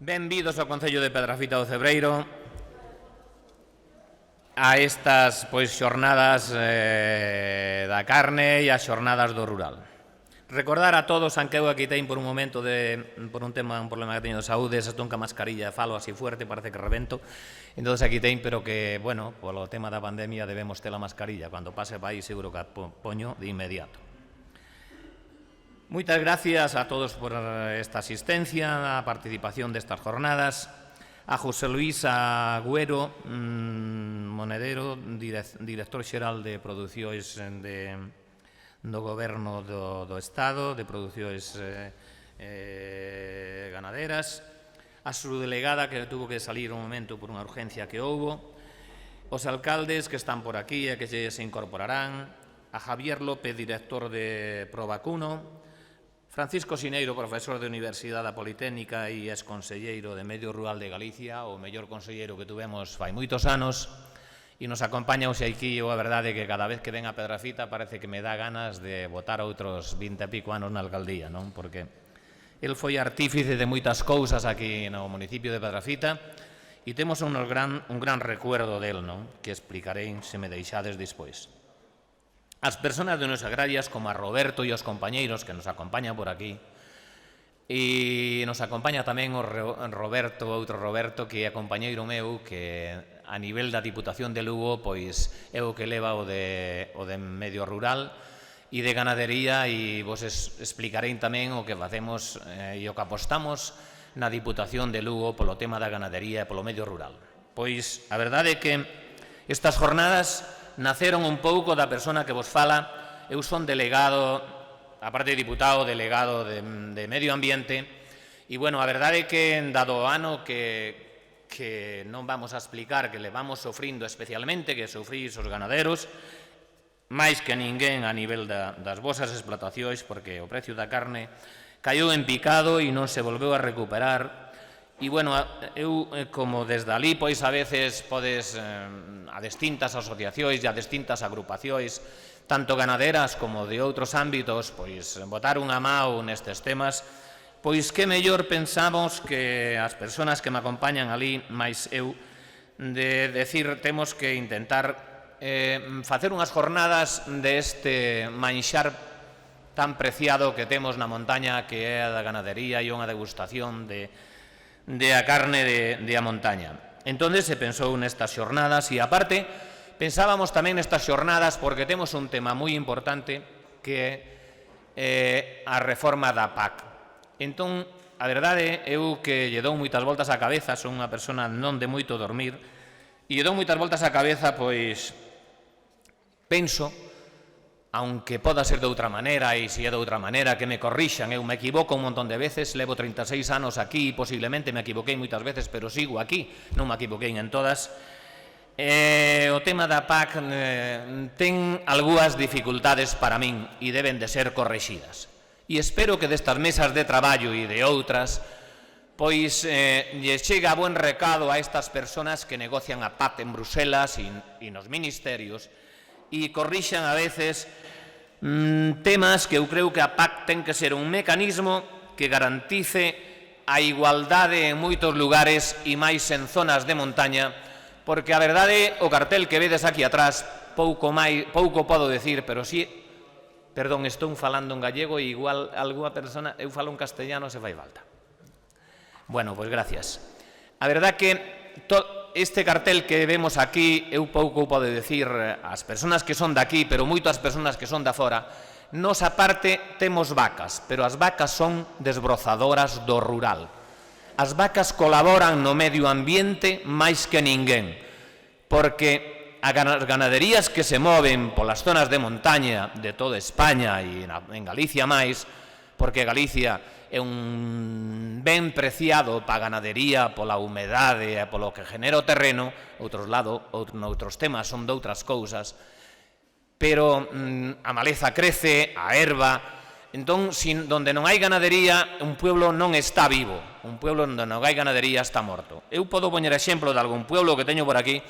Benvidos ao Concello de Pedrafita do Cebreiro a estas xornadas da carne e as xornadas do rural. Recordar a todos, aunque eu aquí teño por un momento por un problema que teño de saúde, se tonca mascarilla, falo así fuerte, parece que rebento. Entonces aquí teño, pero que, bueno, polo tema da pandemia debemos ter a mascarilla. Cando pase para aí seguro que a poño de inmediato. Moitas gracias a todos por esta asistencia, a participación destas jornadas. A José Luis Agüero Monedero, director xeral de producións do Goberno do Estado, de producións ganaderas. A subdelegada, que tuvo que salir un momento por unha urgencia que houbo. Os alcaldes que están por aquí e que se incorporarán. A Javier López, director de Provacuno. Francisco Sineiro, profesor de Universidade Politécnica e exconselleiro de Medio Rural de Galicia, o mellor conselleiro que tuvemos fai moitos anos, e nos acompaña o Xeiquillo. A verdade é que cada vez que ven a Pedrafita parece que me dá ganas de botar outros 20 e pico anos na alcaldía, non? Porque el foi artífice de moitas cousas aquí no municipio de Pedrafita e temos un gran recuerdo del, non? Que explicarei se me deixades despois. As persoas de nos agrarias, como a Roberto e os compañeiros que nos acompañan por aquí, e nos acompaña tamén o Roberto, outro Roberto, que é compañeiro meu, que a nivel da Diputación de Lugo, pois é o que leva o de medio rural e de ganadería, e vos explicarei tamén o que facemos e o que apostamos na Diputación de Lugo polo tema da ganadería e polo medio rural. Pois a verdade é que estas jornadas naceron un pouco da persona que vos fala. Eu son delegado, aparte de diputado, delegado de Medio Ambiente, e, bueno, a verdade é que, dado o ano que non vamos a explicar, que le vamos sofrindo especialmente, que sofrís os ganaderos, máis que ninguén a nivel das vosas explotacións, porque o precio da carne caiu en picado e non se volveu a recuperar. E, bueno, eu, como desde ali, pois, a veces podes, a distintas asociacións e a distintas agrupacións, tanto ganaderas como de outros ámbitos, pois, botar unha mão nestes temas, pois, que mellor pensamos que as persoas que me acompañan ali, máis eu, de decir, temos que intentar facer unhas jornadas deste manxar tan preciado que temos na montaña, que é a da ganadería, e unha degustación de a carne de a montaña. Entón, se pensou nestas xornadas, e aparte pensábamos tamén nestas xornadas porque temos un tema moi importante, que é a reforma da PAC. Entón, a verdade, eu que lle dou moitas voltas á cabeza, son unha persona non de moito dormir, e lle dou moitas voltas á cabeza, pois penso, aunque poda ser de outra maneira, e se é de outra maneira que me corrixan, eu me equivoco un montón de veces, levo 36 anos aquí, posiblemente me equivoquei moitas veces, pero sigo aquí, non me equivoquei en todas. O tema da PAC ten algunhas dificultades para min e deben de ser correxidas. E espero que destas mesas de traballo e de outras, pois lles chega buen recado a estas persoas que negocian a PAC en Bruselas e nos ministerios, e corrixan a veces temas que eu creo que a PAC ten que ser un mecanismo que garantice a igualdade en moitos lugares e máis en zonas de montaña, porque a verdade, o cartel que vedes aquí atrás, pouco podo decir, pero si, perdón, estou falando en gallego e igual alguna persona, eu falo en castellano se fai falta. Bueno, pois gracias. A verdade que este cartel que vemos aquí, eu pouco podo decir as persoas que son daqui, pero moitas persoas que son da fora. Nos, aparte, temos vacas, pero as vacas son desbrozadoras do rural. As vacas colaboran no medio ambiente máis que ninguén, porque as ganaderías que se moven polas zonas de montaña de toda España e en Galicia máis, porque Galicia é un ben preciado para a ganadería, pola humedade e polo que genera o terreno. Noutros temas son de outras cousas, pero a maleza crece, a herba. Entón, donde non hai ganadería, un pueblo non está vivo. Un pueblo onde non hai ganadería está morto. Eu podo poñer exemplo de algún pueblo que teño por aquí,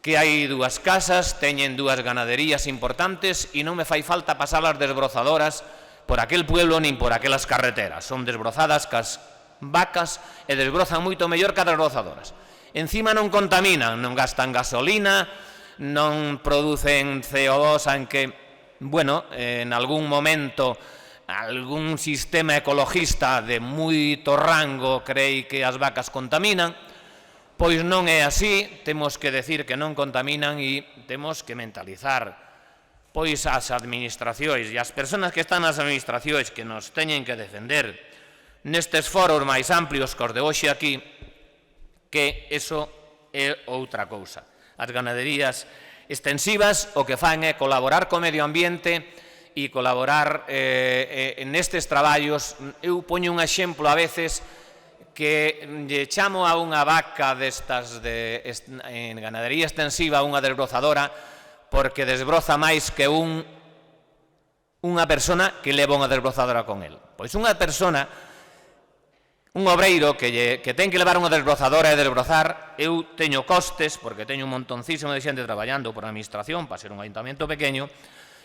que hai dúas casas, teñen dúas ganaderías importantes e non me fai falta pasar as desbrozadoras por aquel pueblo nin por aquelas carreteras. Son desbrozadas cas vacas e desbrozan moito mellor que as desbrozadoras. Encima non contaminan, non gastan gasolina, non producen CO2, aunque, bueno, en algún momento algún sistema ecologista de moito rango crei que as vacas contaminan, pois non é así, temos que decir que non contaminan e temos que mentalizar pois as administracións e as persoas que están nas administracións que nos teñen que defender nestes foros máis amplios que os de hoxe aquí, que eso é outra cousa. As ganaderías extensivas o que fan é colaborar co medio ambiente e colaborar nestes traballos. Eu poño un exemplo a veces que lle chamo a unha vaca destas en ganadería extensiva, unha desbrozadora, porque desbroza máis que unha persona que leva unha desbrozadora con el. Pois unha persona, un obreiro que ten que levar unha desbrozadora e desbrozar, eu teño costes, porque teño un montoncísimo de xente traballando por a administración, para ser un ayuntamiento pequeño,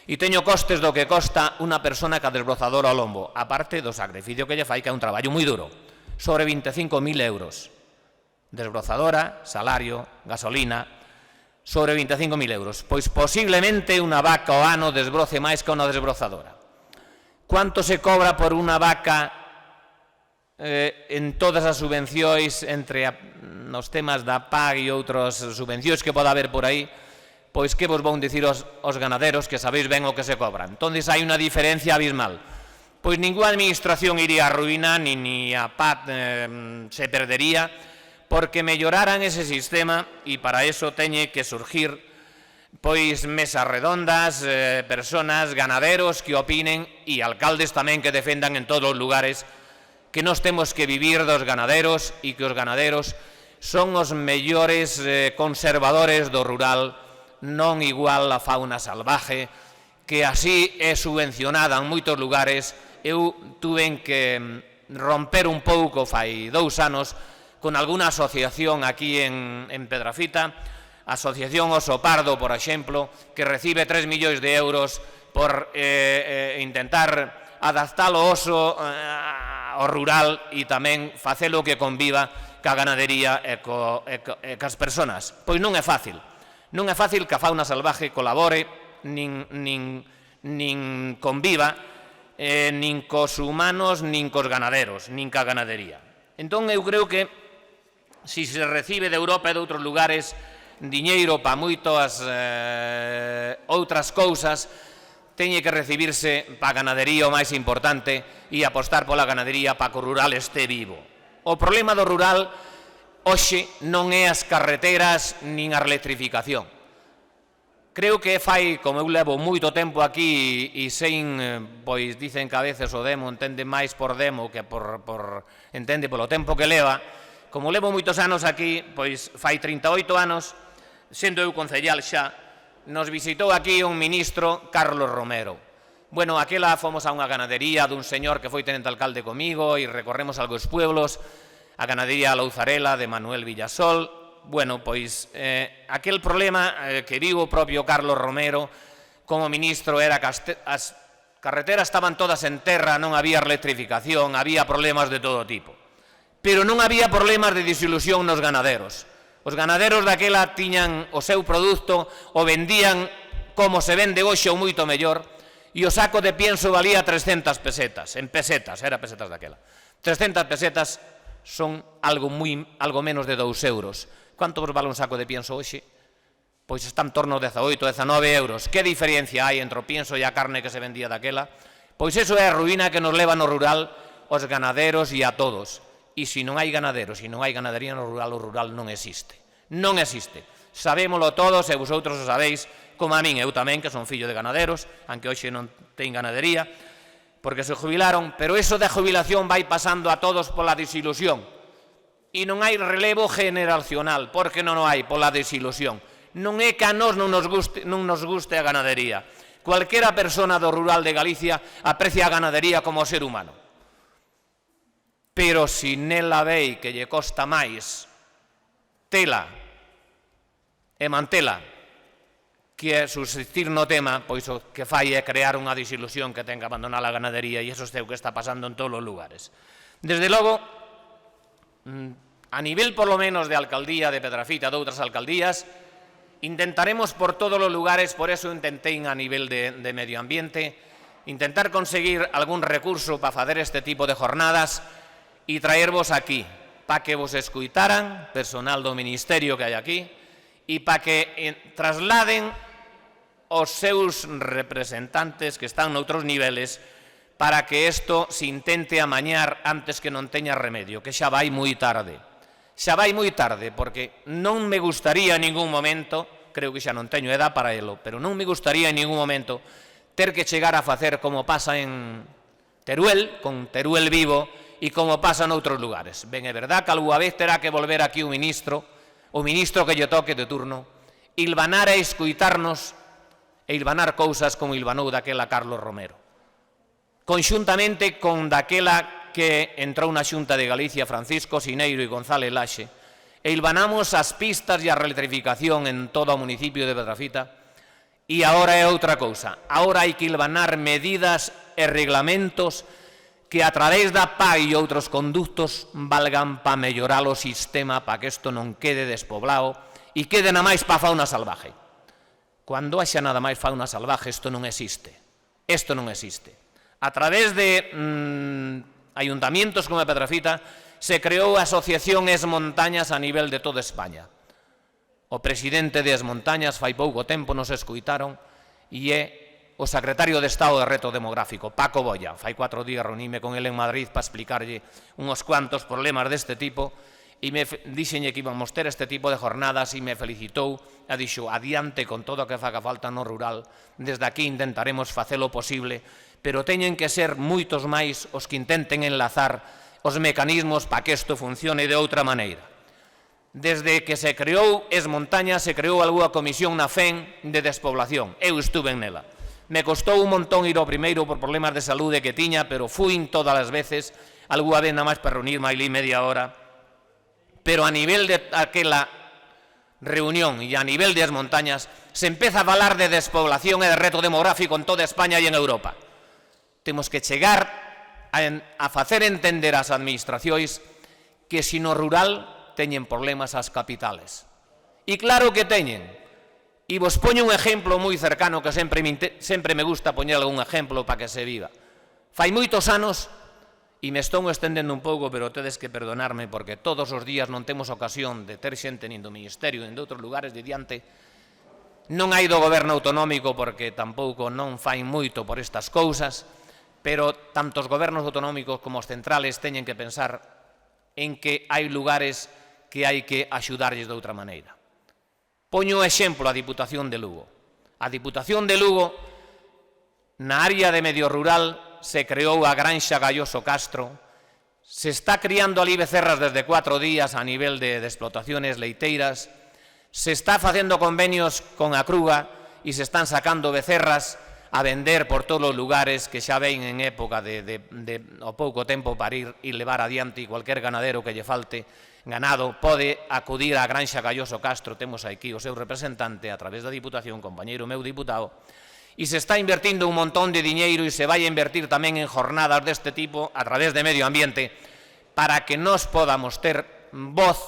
e teño costes do que costa unha persona que a desbrozadora ao lombo, aparte do sacrificio que lle fai, que é un traballo moi duro, sobre 25.000 euros. Desbrozadora, salario, gasolina, sobre 25.000 euros. Pois posiblemente unha vaca ao ano desbroce máis que unha desbrozadora. Quanto se cobra por unha vaca en todas as subvencións, entre nos temas da PAG e outras subvencións que poda haber por aí? Pois que vos vou dicir os ganaderos que sabéis ben o que se cobra. Entón, hai unha diferencia abismal. Pois ninguna administración iría a ruína, ni a PAT se perdería, porque melloraran ese sistema e para eso teñe que surgir pois mesas redondas, personas, ganaderos que opinen e alcaldes tamén que defendan en todos os lugares que nos temos que vivir dos ganaderos e que os ganaderos son os mellores conservadores do rural, non igual a fauna salvaje, que así é subvencionada en moitos lugares. Eu tuve que romper un pouco fai 2 anos con algunha asociación aquí en Pedrafita, a Asociación Oso Pardo, por exemplo, que recibe 3 millóns de euros por intentar adaptar o oso ao rural e tamén facelo que conviva ca ganadería e cas persoas. Pois non é fácil. Non é fácil que a fauna salvaje colabore, nin conviva, nin cos humanos, nin cos ganaderos, nin ca ganadería. Entón, eu creo que se recibe de Europa e de outros lugares diñeiro para moitas outras cousas, teñe que recibirse para a ganadería o máis importante e apostar pola ganadería para que o rural este vivo. O problema do rural hoxe non é as carreteras nin a electrificación. Creo que fai, como eu levo moito tempo aquí e sen, pois dicen que a veces o demo entende máis por demo que entende polo tempo que leva. Como levo moitos anos aquí, pois fai 38 anos, sendo eu concellal xa, nos visitou aquí un ministro, Carlos Romero. Bueno, aquela fomos a unha ganadería dun señor que foi tenente alcalde comigo e recorremos algúns pueblos, a ganadería Louzarela de Manuel Villasol. Bueno, pois aquel problema que viu o propio Carlos Romero como ministro era que as carreteras estaban todas en terra, non había electrificación, había problemas de todo tipo. Pero non había problemas de desilusión nos ganaderos. Os ganaderos daquela tiñan o seu produto, o vendían como se vende hoxe ou moito mellor, e o saco de pienso valía 300 pesetas, en pesetas, era pesetas daquela. 300 pesetas son algo menos de 2 euros. Quanto vos vale un saco de pienso hoxe? Pois está en torno a 18, 19 euros. Que diferencia hai entre o pienso e a carne que se vendía daquela? Pois iso é a ruína que nos leva no rural os ganaderos e a todos. E se non hai ganaderos e non hai ganadería no rural, o rural non existe. Non existe. Sabémolo todos e vosotros o sabéis, como a min, eu tamén, que son fillo de ganaderos, aunque hoxe non ten ganadería, porque se jubilaron, pero eso da jubilación vai pasando a todos pola desilusión. E non hai relevo generacional, porque non o hai pola desilusión. Non é que a nós non nos guste a ganadería. Cualquera persona do rural de Galicia aprecia a ganadería como ser humano. Pero se nela vei que lle costa máis tela e mantela que subsistir no tema, pois o que fai é crear unha desilusión que ten que abandonar a ganadería e iso é o que está pasando en todos os lugares. Desde logo, a nivel por lo menos de alcaldía de Pedrafita, de outras alcaldías, intentaremos por todos os lugares, por eso intentei a nivel de medio ambiente, intentar conseguir algún recurso para facer este tipo de jornadas e traervos aquí, para que vos escuitaran, personal do Ministerio que hai aquí, e para que trasladen os seus representantes que están noutros niveles para que isto se intente amañar antes que non teña remedio, que xa vai moi tarde. Xa vai moi tarde, porque non me gustaría en ningún momento, creo que xa non teño edad para elo, pero non me gustaría en ningún momento ter que chegar a facer como pasa en Teruel, con Teruel vivo, e como pasa noutros lugares. Ben, é verdad que algunha vez terá que volver aquí o ministro que lle toque de turno, ilvanar e escuitarnos e ilvanar cousas como ilvanou daquela Carlos Romero. Conxuntamente con daquela que entrou na Xunta de Galicia Francisco Sineiro e González Laxe, e ilvanamos as pistas e a electrificación en todo o municipio de Pedrafita, e agora é outra cousa. Agora hai que ilvanar medidas e reglamentos que a través da PAI e outros conductos valgan para mellorar o sistema, para que isto non quede despoblado e quede na máis para a fauna salvaje. Cando haxa nada máis fauna salvaje, isto non existe. Isto non existe. A través de ayuntamientos como a Pedrafita se creou a Asociación Esmontañas a nivel de toda España. O presidente de Esmontañas fai pouco tempo nos escuitaron e é o secretario de Estado de Reto Demográfico, Paco Boya. Fai 4 días reuníme con ele en Madrid para explicarlle uns cuantos problemas deste tipo e me dixenlle que íbamos ter este tipo de jornadas e me felicitou e dixo adiante con todo o que faga falta no rural. Desde aquí intentaremos facelo posible, pero teñen que ser moitos máis os que intenten enlazar os mecanismos para que isto funcione de outra maneira. Desde que se creou Esmontañas, se creou algunha comisión na FEN de despoblación. Eu estuve en nela. Me costou un montón ir ao primeiro por problemas de saúde que tiña, pero fuin todas as veces, algunha vez nada máis para reunirme ali media hora. Pero a nivel de aquela reunión e a nivel de Esmontañas se empeza a falar de despoblación e de reto demográfico en toda España e en Europa. Temos que chegar a facer entender ás administracións que se no rural teñen problemas as capitales. E claro que teñen. E vos poño un exemplo moi cercano que sempre me gusta poñer algún exemplo para que se viva. Fai moitos anos, e me estou estendendo un pouco, pero tedes que perdonarme porque todos os días non temos ocasión de ter xente nin do Ministerio nin de outros lugares de diante. Non hai do goberno autonómico porque tampouco non fai moito por estas cousas, pero tanto os gobernos autonómicos como os centrales teñen que pensar en que hai lugares que hai que axudarlles de outra maneira. Poño o exemplo a Diputación de Lugo. A Diputación de Lugo, na área de medio rural, se creou a Granxa Galloso Castro, se está criando ali becerras desde 4 días a nivel de explotaciones leiteiras, se está facendo convenios con a Cruga e se están sacando becerras a vender por todos os lugares que xa ven en época de pouco tempo para ir e levar adiante e cualquier ganadero que lle falte ganado pode acudir á Granxa Galloso Castro, temos aquí o seu representante a través da Diputación, compañeiro meu diputado, e se está invertindo un montón de diñeiro e se vai a invertir tamén en jornadas deste tipo a través de medio ambiente para que nos podamos ter voz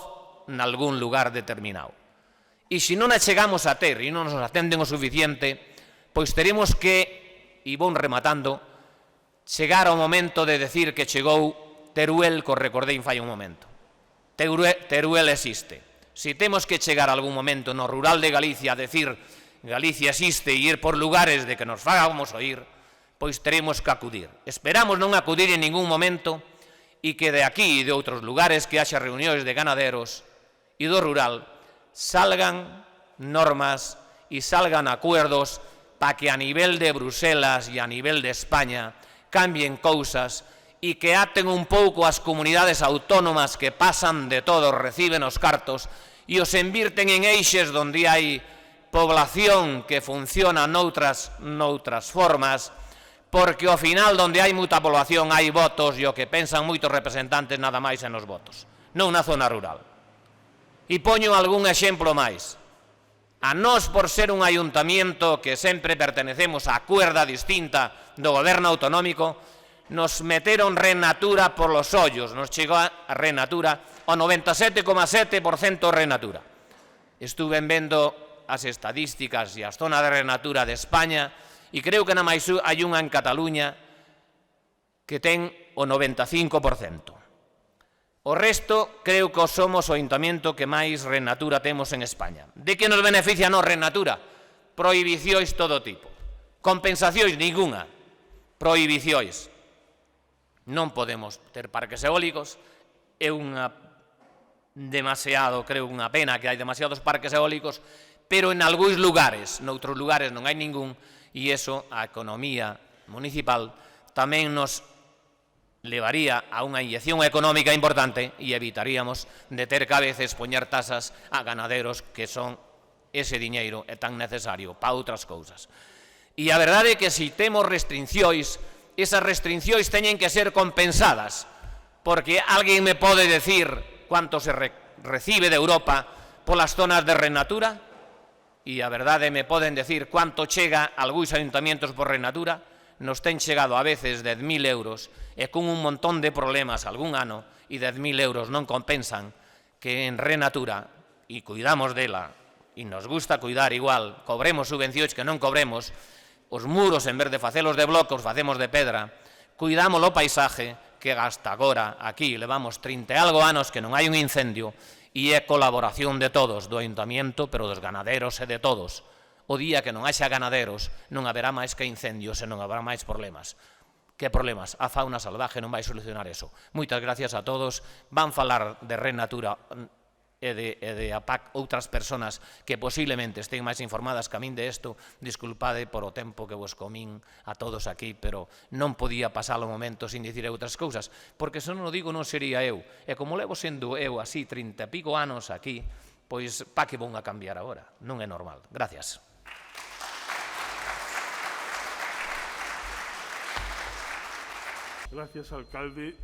en algún lugar determinado. E se non a chegamos a ter e non nos atenden o suficiente, pois teremos que, e vou rematando, chegar ao momento de decir que chegou Teruel, que recordei fai un momento. Teruel existe. Se temos que chegar a algún momento no rural de Galicia a decir Galicia existe e ir por lugares de que nos fagamos oír, pois teremos que acudir. Esperamos non acudir en ningún momento e que de aquí e de outros lugares que haxa reunións de ganaderos e do rural salgan normas e salgan acuerdos para que a nivel de Bruselas e a nivel de España cambien cousas e que aten un pouco as comunidades autónomas que pasan de todo, reciben os cartos e os invirten en eixes onde hai población que funciona noutras formas, porque ao final onde hai moita población hai votos e o que pensan moitos representantes nada máis en os votos, non na zona rural. E poño algún exemplo máis. A nós, por ser un ayuntamiento que sempre pertenecemos á cuerda distinta do goberno autonómico, nos meteron Renatura por los ollos, nos chegou a Renatura o 97,7% Renatura. Estuve vendo as estadísticas e as zonas de Renatura de España e creo que na máis hai unha en Cataluña que ten o 95%. O resto, creo que somos o ayuntamiento que máis Renatura temos en España. De que nos beneficia non Renatura? Prohibicións todo tipo. Compensacións ninguna. Prohibicións. Non podemos ter parques eólicos. É creo, unha pena que hai demasiados parques eólicos, pero en algúns lugares, noutros lugares non hai ningún, e iso a economía municipal tamén nos levaría a unha inyección económica importante e evitaríamos de ter que a veces poñer tasas a ganaderos que son ese diñeiro é tan necesario para outras cousas. E a verdade é que se temos restriccións, esas restriccións teñen que ser compensadas, porque alguén me pode decir cuánto se recibe de Europa polas zonas de Renatura, e a verdade me poden decir cuánto chega a algúns ayuntamientos por Renatura. Nos ten chegado a veces 10.000 euros e con un montón de problemas algún ano, e 10.000 euros non compensan que en Renatura, e cuidamos dela, e nos gusta cuidar igual, cobremos subvencións que non cobremos, os muros en vez de facelos de bloque os facemos de pedra, cuidamos o paisaje que hasta agora aquí levamos 30 e algo anos que non hai un incendio, e é colaboración de todos, do ayuntamiento, pero dos ganaderos e de todos. O día que non haxa ganaderos non haberá máis que incendios e non haberá máis problemas. Que problemas? A fauna salvaje non vai solucionar eso. Moitas gracias a todos. Van falar de Renatura e de APAC outras persoas que posiblemente estén máis informadas que a min de isto. Disculpade por o tempo que vos comín a todos aquí, pero non podía pasar o momento sin dicir outras cousas, porque se non o digo non sería eu. E como levo sendo eu así 30 e pico anos aquí, pois pa que vou a cambiar agora? Non é normal. Gracias. Gracias, alcalde.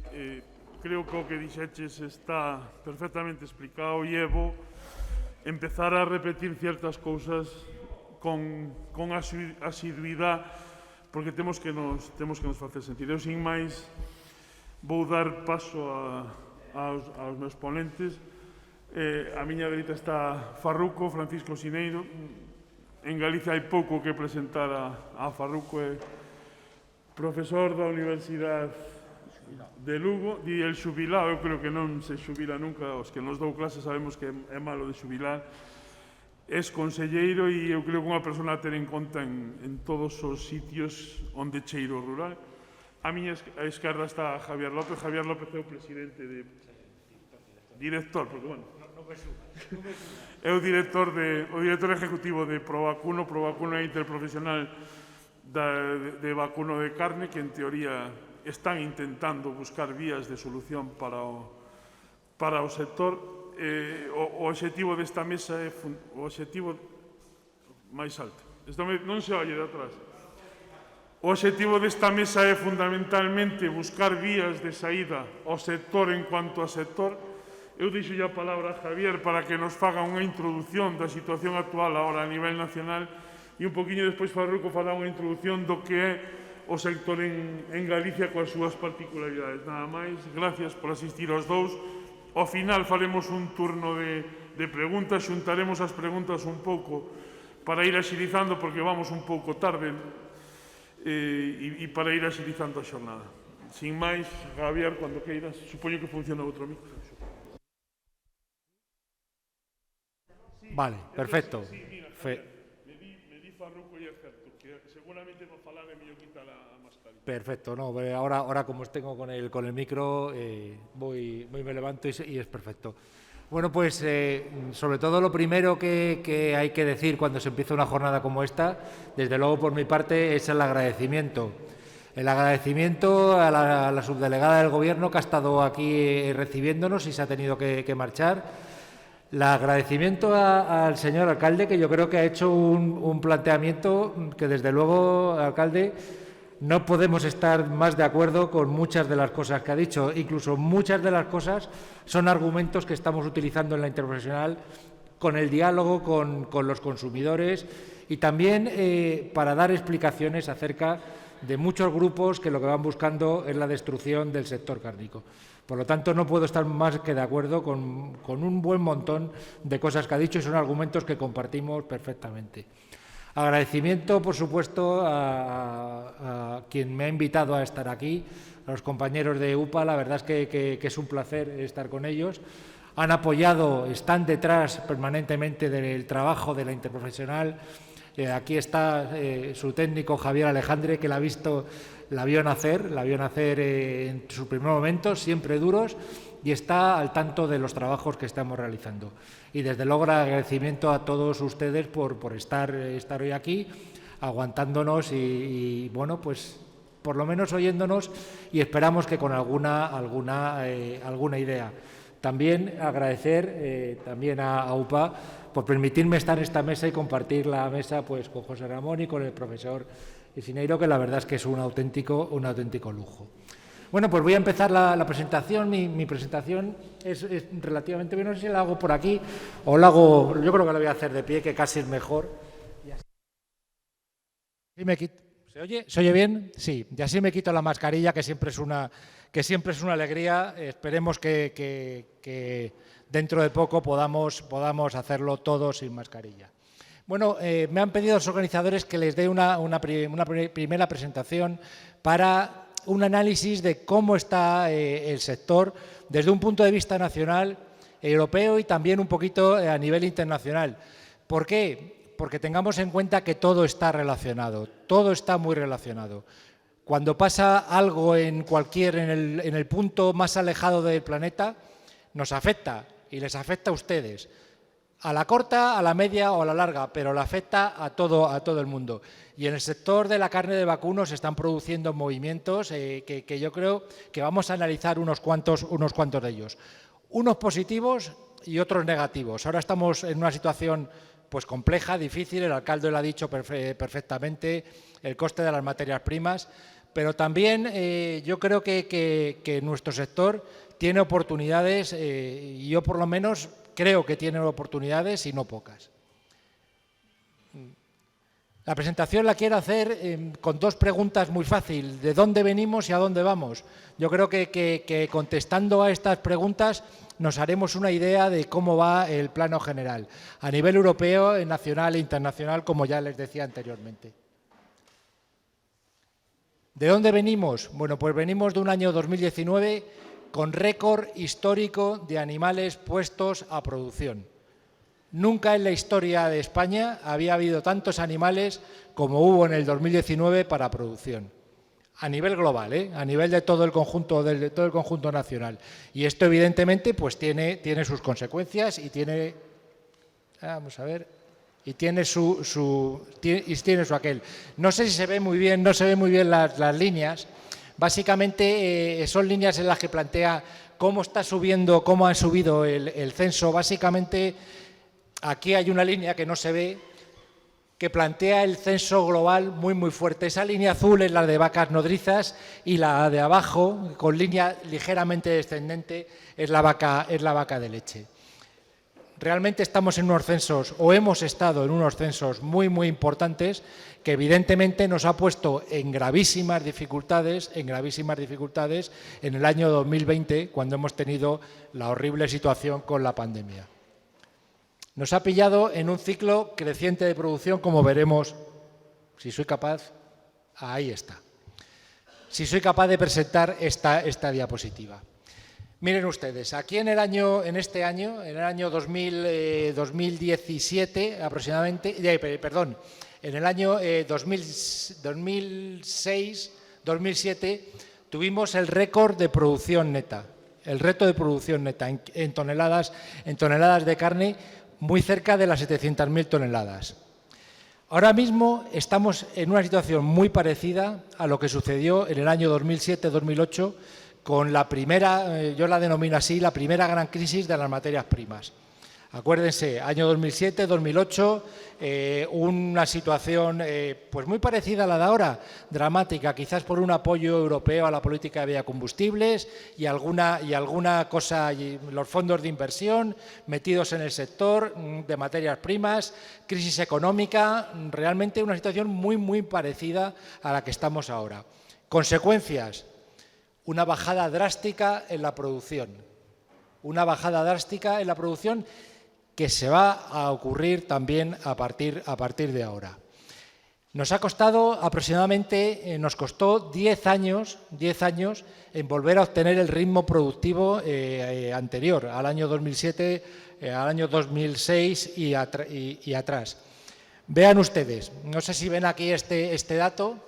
Creo que o que dixeches está perfectamente explicado e Evo empezar a repetir ciertas cousas con asiduidade porque temos que nos facer sentir. Eu, sin máis, vou dar paso aos meus ponentes. A miña dereita está Farruco, Francisco Sineiro. En Galicia hai pouco que presentar a Farruco, profesor da Universidade de Lugo, di el xubilado, eu creo que non se xubila nunca, os que nos dou clase sabemos que é malo de xubilar, é conselleiro e eu creo que unha persona a ter en conta en todos os sitios onde cheiro rural. A miña esquerda está Javier López é o presidente de... director, porque, bueno, é o director ejecutivo de Provacuno. Provacuno é interprofesional de vacuno de carne que, en teoría, están intentando buscar vías de solución para o sector. O objetivo desta mesa é o objetivo máis alto. Non se oye de atrás. O objetivo desta mesa é fundamentalmente buscar vías de saída ao sector en cuanto a sector. Eu deixo a palabra a Javier para que nos faga unha introducción da situación actual agora a nivel nacional e un poquinho despois Farruco fará unha introducción do que é o sector en Galicia coas súas particularidades. Nada máis, gracias por asistir aos dous. Ao final faremos un turno de preguntas, xuntaremos as preguntas un pouco para ir axilizando, porque vamos un pouco tarde, e para ir axilizando a xornada. Sin máis, Javier, cando queiras, supoño que funciona outro micro. Vale, perfecto. Seguramente no falar é mellor quitar a mascarilla. Perfecto, no, ahora como tengo con el micro, me levanto y es perfecto. Bueno, pues sobre todo lo primero que hay que decir cuando se empieza una jornada como esta, desde luego por mi parte, es el agradecimiento. El agradecimiento a la subdelegada del Gobierno que ha estado aquí recibiéndonos y se ha tenido que marchar. El agradecimiento al señor alcalde, que yo creo que ha hecho un planteamiento que, desde luego, alcalde, no podemos estar más de acuerdo con muchas de las cosas que ha dicho. Incluso muchas de las cosas son argumentos que estamos utilizando en la interprofesional con el diálogo con los consumidores y también para dar explicaciones acerca de muchos grupos que lo que van buscando es la destrucción del sector cárnico. Por lo tanto, no puedo estar más que de acuerdo con un buen montón de cosas que ha dicho y son argumentos que compartimos perfectamente. Agradecimiento, por supuesto, a quien me ha invitado a estar aquí, a los compañeros de UPA. La verdad es que es un placer estar con ellos. Han apoyado, están detrás permanentemente del trabajo de la interprofesional. Aquí está su técnico Javier Alejandre, que la vio nacer en su primer momento, siempre duros, y está al tanto de los trabajos que estamos realizando. Y desde luego el agradecimiento a todos ustedes por estar hoy aquí, aguantándonos y bueno, pues por lo menos oyéndonos, y esperamos que con alguna idea. También agradecer también a UPA por permitirme estar en esta mesa y compartir la mesa pues con José Ramón y con el profesor Isineiro, que la verdad es que es un auténtico lujo. Bueno, pues voy a empezar la presentación. Mi presentación es relativamente bien, no sé si la hago por aquí o la hago, yo creo que la voy a hacer de pie, que casi es mejor. ¿Se oye? ¿Se oye bien? Sí, y así me quito la mascarilla, que siempre es una alegría. Esperemos que dentro de poco podamos hacerlo todos sin mascarilla. Bueno, me han pedido los organizadores que les dé una primera presentación para un análisis de cómo está el sector desde un punto de vista nacional, europeo y también un poquito a nivel internacional. ¿Por qué? Porque tengamos en cuenta que todo está relacionado, todo está muy relacionado. Cuando pasa algo en el punto más alejado del planeta, nos afecta y les afecta a ustedes. A la corta, a la media o a la larga, pero le afecta a todo el mundo. Y en el sector de la carne de vacuno se están produciendo movimientos que yo creo que vamos a analizar unos cuantos de ellos. Unos positivos y otros negativos. Ahora estamos en una situación pues compleja, difícil, el alcalde lo ha dicho perfectamente, el coste de las materias primas, pero también yo creo que nuestro sector tiene oportunidades, y yo por lo menos creo que tiene oportunidades y no pocas. La presentación la quiero hacer con dos preguntas muy fáciles: ¿de dónde venimos y a dónde vamos? Yo creo que contestando a estas preguntas nos haremos una idea de cómo va el plano general, a nivel europeo, nacional e internacional, como ya les decía anteriormente. ¿De dónde venimos? Bueno, pues venimos de un año 2019 con récord histórico de animales puestos a producción. Nunca en la historia de España había habido tantos animales como hubo en el 2019 para producción. A nivel global, a nivel de todo el conjunto nacional. Y esto evidentemente pues tiene sus consecuencias y tiene, vamos a ver, y tiene su aquel. No sé si se ve muy bien, no se ven muy bien las líneas. Básicamente son líneas en las que plantea cómo está subiendo, cómo ha subido el censo. Básicamente aquí hay una línea que no se ve, que plantea el censo global muy fuerte. Esa línea azul es la de vacas nodrizas y la de abajo, con línea ligeramente descendente, es la vaca de leche. Realmente estamos en unos censos, o hemos estado en unos censos muy importantes, que evidentemente nos ha puesto en gravísimas dificultades en el año 2020, cuando hemos tenido la horrible situación con la pandemia. Nos ha pillado en un ciclo creciente de producción, como veremos, si soy capaz, ahí está. Si soy capaz de presentar esta diapositiva. Miren ustedes, aquí en el año 2017 aproximadamente, en el año 2006-2007 tuvimos el récord de producción neta, en toneladas de carne, muy cerca de las 700.000 toneladas. Ahora mismo estamos en una situación muy parecida a lo que sucedió en el año 2007-2008 con la primera, yo la denomino así, la primera gran crisis de las materias primas. Acuérdense, año 2007, 2008, una situación pues muy parecida a la de ahora, dramática, quizás por un apoyo europeo a la política de biocombustibles y alguna cosa, los fondos de inversión metidos en el sector de materias primas, crisis económica, realmente una situación muy parecida a la que estamos ahora. Consecuencias, una bajada drástica en la producción. Una bajada drástica en la producción que se va a ocurrir también a partir de ahora. Nos ha costado aproximadamente, nos costó 10 años en volver a obtener el ritmo productivo anterior, al año 2007, al año 2006 y atrás. Vean ustedes, no sé si ven aquí este dato,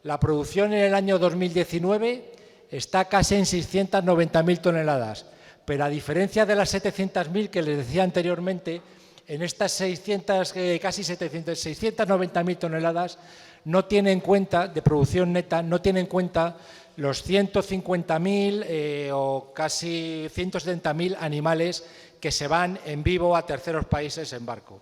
la producción en el año 2019 está casi en 690.000 toneladas, pero a diferencia de las 700.000 que les decía anteriormente, en estas 690.000 toneladas no tiene en cuenta, de producción neta, no tiene en cuenta los 150.000 o casi 170.000 animales que se van en vivo a terceros países en barco.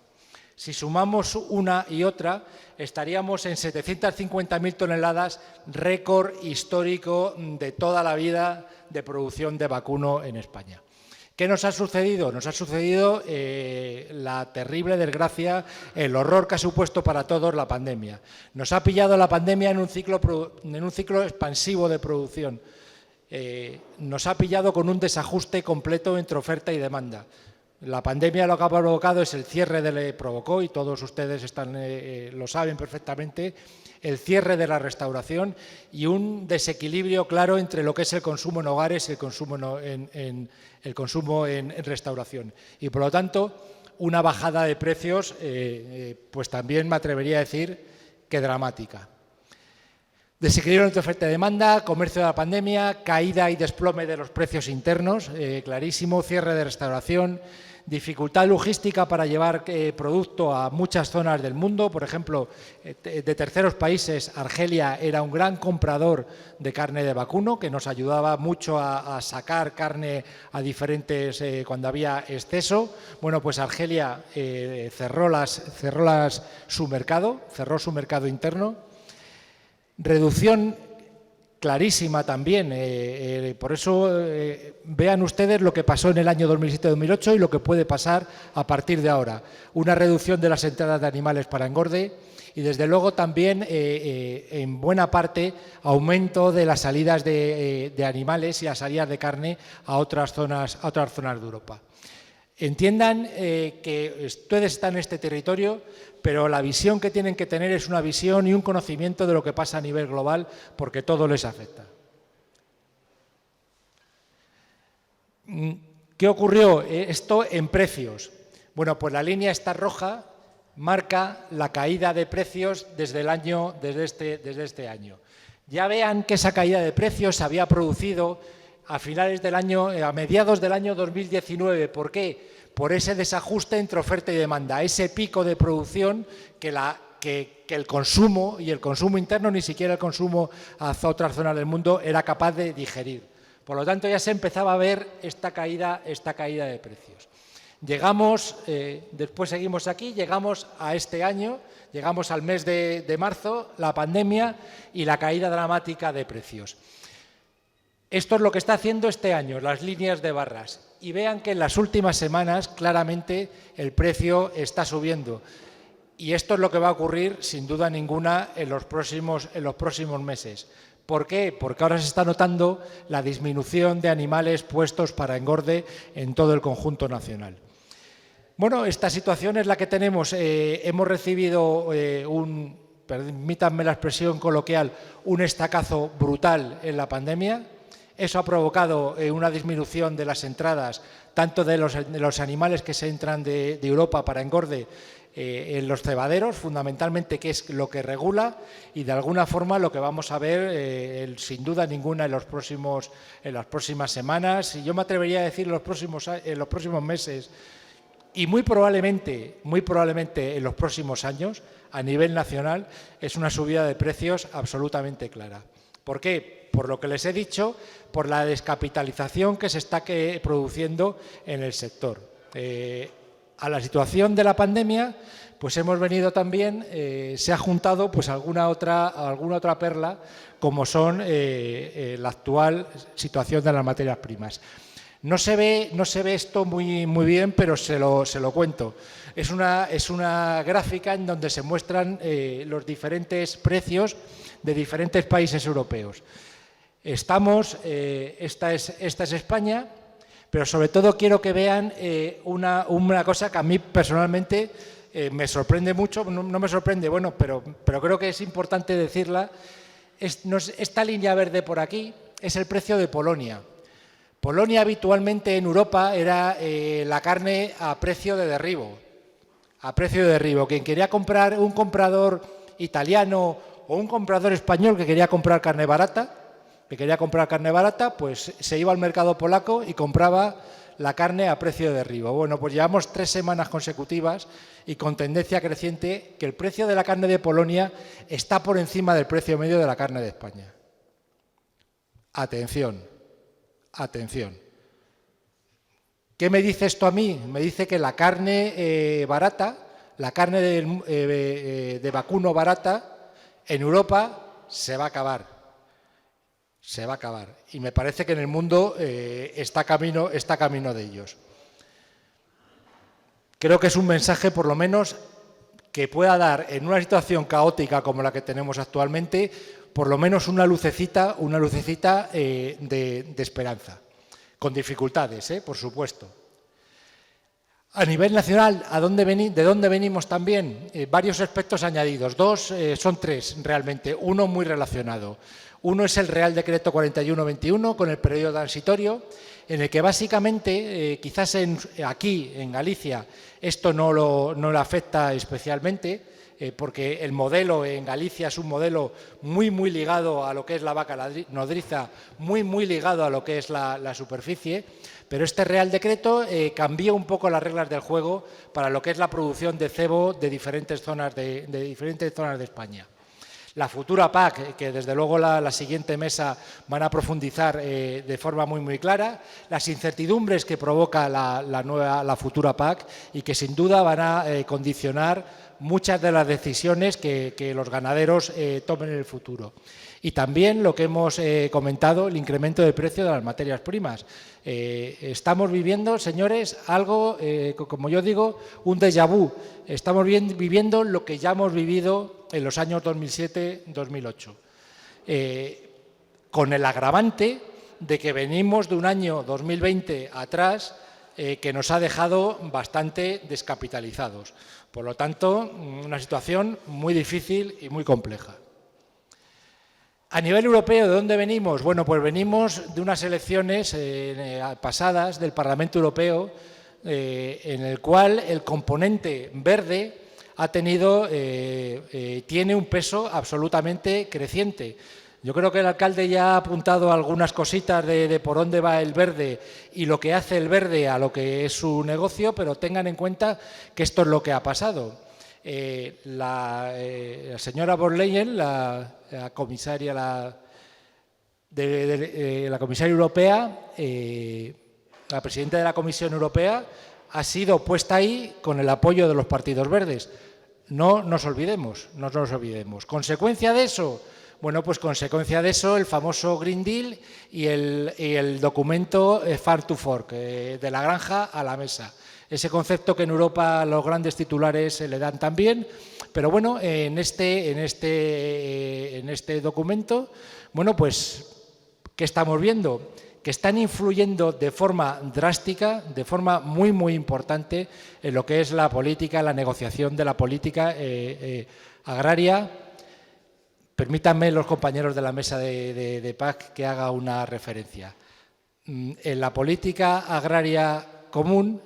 Si sumamos una y otra, estaríamos en 750.000 toneladas, récord histórico de toda la vida de producción de vacuno en España. ¿Qué nos ha sucedido? Nos ha sucedido la terrible desgracia, el horror que ha supuesto para todos la pandemia. Nos ha pillado la pandemia en un ciclo expansivo de producción. Nos ha pillado con un desajuste completo entre oferta y demanda. La pandemia lo que ha provocado es el cierre provocó, y todos ustedes lo saben perfectamente, el cierre de la restauración y un desequilibrio claro entre lo que es el consumo en hogares y el consumo en restauración. Y por lo tanto, una bajada de precios, pues también me atrevería a decir que dramática. Desequilibrio entre oferta y demanda, comercio de la pandemia, caída y desplome de los precios internos, clarísimo, cierre de restauración, dificultad logística para llevar producto a muchas zonas del mundo. Por ejemplo, de terceros países, Argelia era un gran comprador de carne de vacuno que nos ayudaba mucho a sacar carne a diferentes cuando había exceso. Bueno, pues Argelia cerró su mercado interno. Reducción clarísima también, por eso vean ustedes lo que pasó en el año 2007-2008 y lo que puede pasar a partir de ahora. Una reducción de las entradas de animales para engorde y desde luego también en buena parte aumento de las salidas de animales y las salidas de carne a otras zonas de Europa. Entiendan que ustedes están en este territorio, pero la visión que tienen que tener es una visión y un conocimiento de lo que pasa a nivel global, porque todo les afecta. ¿Qué ocurrió? Esto en precios. Bueno, pues la línea esta roja marca la caída de precios desde este año. Ya vean que esa caída de precios se había producido a mediados del año 2019. ¿Por qué? Por ese desajuste entre oferta y demanda, ese pico de producción que el consumo y el consumo interno, ni siquiera el consumo hacia otras zonas del mundo, era capaz de digerir. Por lo tanto, ya se empezaba a ver esta caída de precios. Después seguimos aquí, llegamos a este año, llegamos al mes de marzo, la pandemia y la caída dramática de precios. Esto es lo que está haciendo este año, las líneas de barras. Y vean que en las últimas semanas claramente el precio está subiendo. Y esto es lo que va a ocurrir sin duda ninguna en los próximos meses. ¿Por qué? Porque ahora se está notando la disminución de animales puestos para engorde en todo el conjunto nacional. Bueno, esta situación es la que tenemos. Hemos recibido permítanme la expresión coloquial, un estacazo brutal en la pandemia. Eso ha provocado una disminución de las entradas, tanto de los animales que se entran de Europa para engorde en los cebaderos, fundamentalmente, que es lo que regula, y de alguna forma lo que vamos a ver, sin duda ninguna, en las próximas semanas, y yo me atrevería a decir en los próximos meses, y muy probablemente en los próximos años, a nivel nacional, es una subida de precios absolutamente clara. ¿Por qué? Por lo que les he dicho, por la descapitalización que se está produciendo en el sector. a la situación de la pandemia, pues hemos venido también, se ha juntado pues alguna otra perla, como son la actual situación de las materias primas. No se ve esto muy bien, pero se lo cuento. Es una gráfica en donde se muestran los diferentes precios de diferentes países europeos. Esta es España, pero sobre todo quiero que vean una cosa que a mí personalmente me sorprende mucho, no me sorprende, bueno, pero creo que es importante decirla. Esta línea verde por aquí es el precio de Polonia. Polonia habitualmente en Europa era la carne a precio de derribo. Quien quería comprar, un comprador italiano o un comprador español que quería comprar carne barata, pues se iba al mercado polaco y compraba la carne a precio de derribo. Bueno, pues llevamos 3 semanas consecutivas y con tendencia creciente que el precio de la carne de Polonia está por encima del precio medio de la carne de España. Atención. ¿Qué me dice esto a mí? Me dice que la carne barata, la carne de vacuno barata, en Europa se va a acabar. Y me parece que en el mundo está camino de ellos. Creo que es un mensaje, por lo menos, que pueda dar en una situación caótica como la que tenemos actualmente, por lo menos una lucecita de esperanza, con dificultades, por supuesto. A nivel nacional, ¿de dónde venimos también? Varios aspectos añadidos, son 3 realmente, uno muy relacionado. Uno es el Real Decreto 41-21 con el periodo transitorio, en el que básicamente, quizás aquí en Galicia, esto no le afecta especialmente, porque el modelo en Galicia es un modelo muy ligado a lo que es la vaca nodriza, muy ligado a lo que es la superficie, pero este Real Decreto cambió un poco las reglas del juego para lo que es la producción de cebo de diferentes zonas de España. La futura PAC, que desde luego la siguiente mesa van a profundizar de forma muy clara, las incertidumbres que provoca la futura PAC y que sin duda van a condicionar muchas de las decisiones que los ganaderos tomen en el futuro. Y también lo que hemos comentado, el incremento del precio de las materias primas. Estamos viviendo, señores, algo, como yo digo, un déjà vu. Estamos viviendo lo que ya hemos vivido en los años 2007-2008, con el agravante de que venimos de un año 2020 atrás que nos ha dejado bastante descapitalizados. Por lo tanto, una situación muy difícil y muy compleja. A nivel europeo, ¿de dónde venimos? Bueno, pues venimos de unas elecciones pasadas del Parlamento Europeo en el cual el componente verde tiene un peso absolutamente creciente. Yo creo que el alcalde ya ha apuntado algunas cositas de por dónde va el verde y lo que hace el verde a lo que es su negocio, pero tengan en cuenta que esto es lo que ha pasado. La señora von der Leyen, la comisaria europea, la presidenta de la Comisión Europea, ha sido puesta ahí con el apoyo de los partidos verdes. No nos olvidemos. ¿Consecuencia de eso? Bueno, pues consecuencia de eso el famoso Green Deal y el documento Farm to Fork, de la granja a la mesa. Ese concepto que en Europa los grandes titulares se le dan también, pero bueno, en este documento, bueno, pues, ¿qué estamos viendo? Que están influyendo de forma drástica, de forma muy importante en lo que es la política, la negociación de la política agraria. Permítanme los compañeros de la mesa de PAC que haga una referencia. En la política agraria común,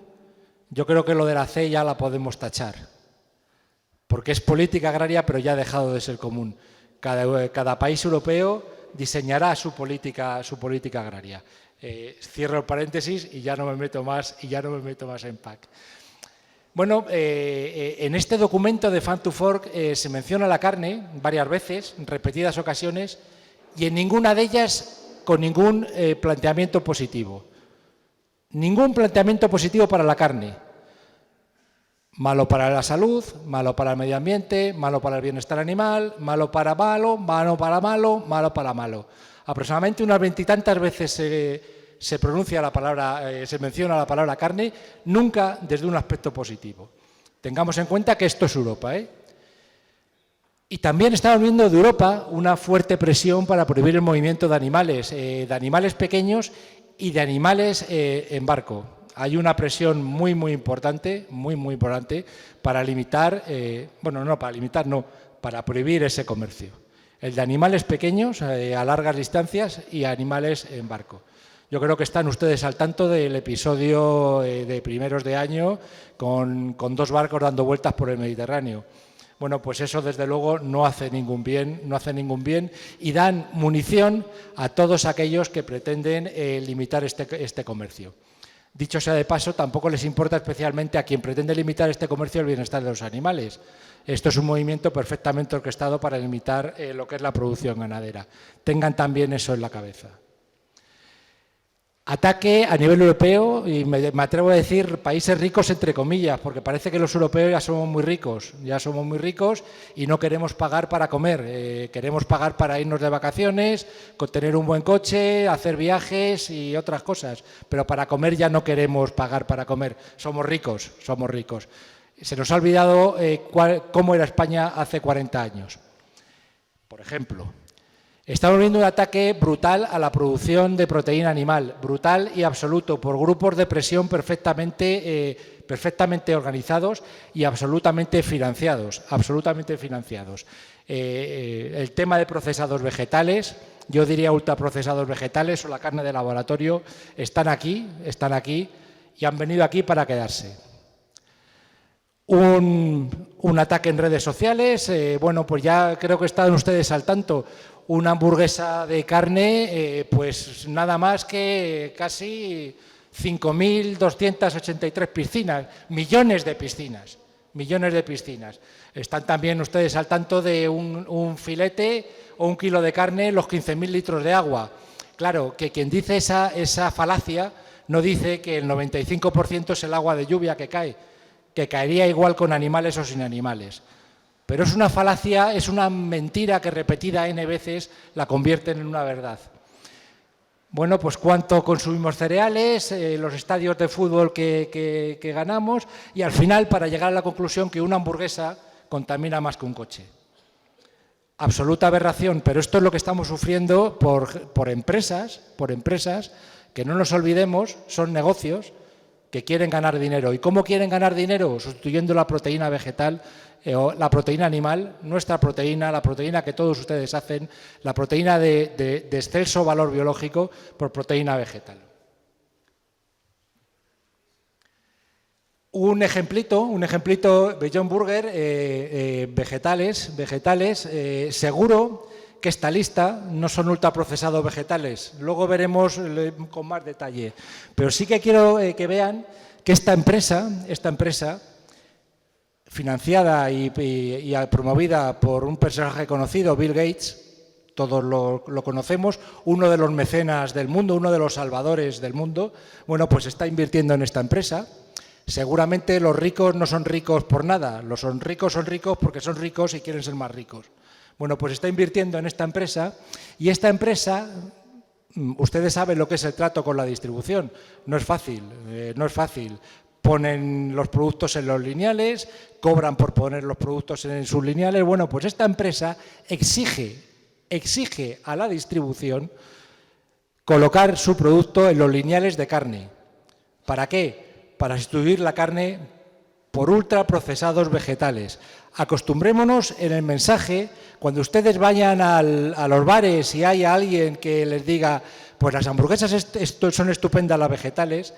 yo creo que lo de la CE ya la podemos tachar, porque es política agraria, pero ya ha dejado de ser común. Cada país europeo diseñará su política agraria. Cierro el paréntesis y ya no me meto más en PAC. Bueno, en este documento de Farm to Fork se menciona la carne varias veces, en repetidas ocasiones, y en ninguna de ellas con ningún planteamiento positivo. Ningún planteamiento positivo para la carne. Malo para la salud, malo para el medio ambiente, malo para el bienestar animal, malo para malo, malo para malo, malo para malo. Aproximadamente unas 20 y tantas veces se pronuncia la palabra, se menciona la palabra carne, nunca desde un aspecto positivo. Tengamos en cuenta que esto es Europa, ¿eh? Y también estamos viendo de Europa una fuerte presión para prohibir el movimiento de animales pequeños y de animales en barco. Hay una presión muy importante para limitar, para prohibir ese comercio. El de animales pequeños a largas distancias y animales en barco. Yo creo que están ustedes al tanto del episodio de primeros de año con 2 barcos dando vueltas por el Mediterráneo. Bueno, pues eso desde luego no hace ningún bien y dan munición a todos aquellos que pretenden limitar este comercio. Dicho sea de paso, tampoco les importa especialmente a quien pretende limitar este comercio el bienestar de los animales. Esto es un movimiento perfectamente orquestado para limitar lo que es la producción ganadera. Tengan también eso en la cabeza. Ataque a nivel europeo, y me atrevo a decir países ricos entre comillas, porque parece que los europeos ya somos muy ricos y no queremos pagar para comer, queremos pagar para irnos de vacaciones, con tener un buen coche, hacer viajes y otras cosas, pero para comer ya no queremos pagar para comer, somos ricos. Se nos ha olvidado cómo era España hace 40 años, por ejemplo. Estamos viendo un ataque brutal a la producción de proteína animal, brutal y absoluto, por grupos de presión perfectamente organizados y absolutamente financiados. El tema de procesados vegetales, yo diría ultraprocesados vegetales o la carne de laboratorio, están aquí y han venido aquí para quedarse. Un ataque en redes sociales, bueno, pues ya creo que están ustedes al tanto. Una hamburguesa de carne, pues nada más que casi 5.283 piscinas, millones de piscinas. Están también ustedes al tanto de un filete o 1 kilo de carne, los 15.000 litros de agua. Claro, que quien dice esa falacia no dice que el 95% es el agua de lluvia que cae, que caería igual con animales o sin animales. Pero es una falacia, es una mentira que repetida N veces la convierten en una verdad. Bueno, pues cuánto consumimos cereales, los estadios de fútbol que ganamos y al final para llegar a la conclusión que una hamburguesa contamina más que un coche. Absoluta aberración, pero esto es lo que estamos sufriendo por empresas, que no nos olvidemos, son negocios que quieren ganar dinero. ¿Y cómo quieren ganar dinero? Sustituyendo la proteína vegetal, la proteína animal, nuestra proteína, la proteína que todos ustedes hacen, la proteína de excelso valor biológico por proteína vegetal. Un ejemplito Beyond Burger, vegetales, seguro que esta lista no son ultraprocesados vegetales, luego veremos con más detalle, pero sí que quiero que vean que esta empresa financiada y promovida por un personaje conocido, Bill Gates, todos lo conocemos, uno de los mecenas del mundo, uno de los salvadores del mundo, bueno, pues está invirtiendo en esta empresa. Seguramente los ricos no son ricos por nada, los ricos porque son ricos y quieren ser más ricos. Bueno, pues está invirtiendo en esta empresa y esta empresa, ustedes saben lo que es el trato con la distribución, no es fácil. Ponen los productos en los lineales, cobran por poner los productos en sus lineales. Bueno, pues esta empresa exige a la distribución colocar su producto en los lineales de carne. ¿Para qué? Para sustituir la carne por ultraprocesados vegetales. Acostumbrémonos en el mensaje, cuando ustedes vayan a los bares y haya alguien que les diga, pues las hamburguesas son estupendas las vegetales,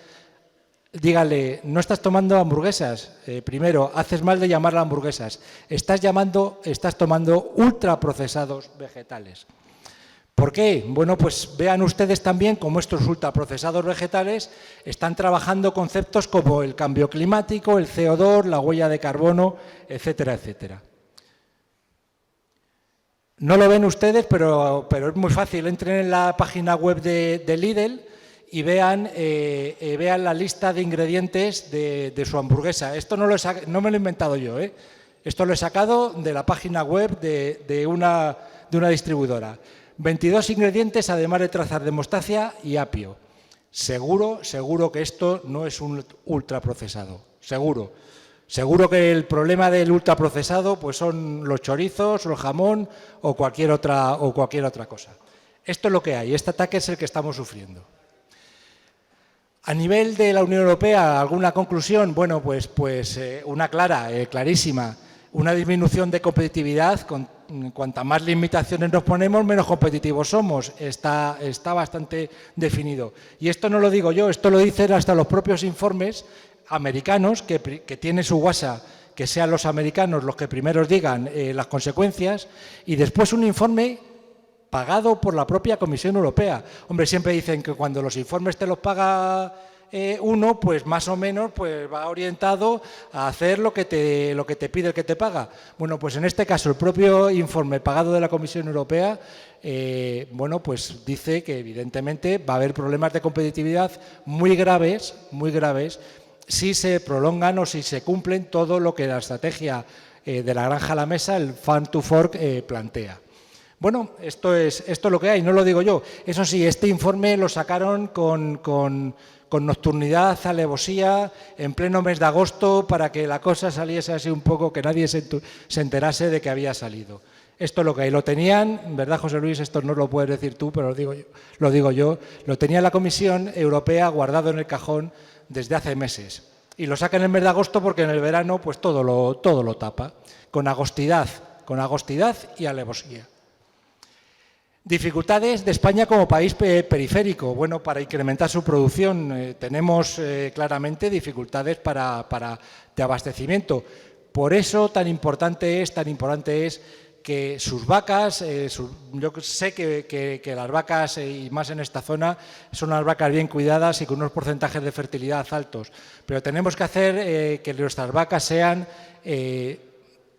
dígale, no estás tomando hamburguesas, primero, haces mal de llamarlas hamburguesas, estás tomando ultraprocesados vegetales. ¿Por qué? Bueno, pues vean ustedes también cómo estos ultraprocesados vegetales están trabajando conceptos como el cambio climático, el CO2, la huella de carbono, etcétera, etcétera. No lo ven ustedes, pero es muy fácil. Entren en la página web de Lidl y vean la lista de ingredientes de su hamburguesa. Esto no me lo he inventado yo, ¿eh? Esto lo he sacado de la página web de una distribuidora. 22 ingredientes, además de trazas de mostaza y apio. Seguro que esto no es un ultraprocesado. Seguro que el problema del ultraprocesado pues son los chorizos, o el jamón o cualquier otra cosa. Esto es lo que hay. Este ataque es el que estamos sufriendo. A nivel de la Unión Europea, ¿alguna conclusión? Bueno, pues una clarísima. Una disminución de competitividad. Cuanta más limitaciones nos ponemos, menos competitivos somos. Está bastante definido. Y esto no lo digo yo, esto lo dicen hasta los propios informes americanos que tienen su guasa, que sean los americanos los que primero digan las consecuencias, y después un informe pagado por la propia Comisión Europea. Hombre, siempre dicen que cuando los informes te los paga uno, pues más o menos pues va orientado a hacer lo que te pide el que te paga. Bueno, pues en este caso el propio informe pagado de la Comisión Europea bueno, pues dice que evidentemente va a haber problemas de competitividad muy graves, si se prolongan o si se cumplen todo lo que la estrategia de la granja a la mesa, el Farm to Fork, plantea. Bueno, esto es lo que hay, no lo digo yo. Eso sí, este informe lo sacaron con nocturnidad, alevosía, en pleno mes de agosto, para que la cosa saliese así un poco, que nadie se enterase de que había salido. Esto es lo que hay. Lo tenían, ¿verdad, José Luis? Esto no lo puedes decir tú, pero lo digo yo. Lo tenía la Comisión Europea guardado en el cajón desde hace meses. Y lo sacan en el mes de agosto porque en el verano pues todo lo tapa. Con agostidad y alevosía. Dificultades de España como país periférico. Bueno, para incrementar su producción tenemos claramente dificultades de abastecimiento. Por eso tan importante es que sus vacas, yo sé que las vacas, y más en esta zona, son unas vacas bien cuidadas y con unos porcentajes de fertilidad altos. Pero tenemos que hacer que nuestras vacas sean...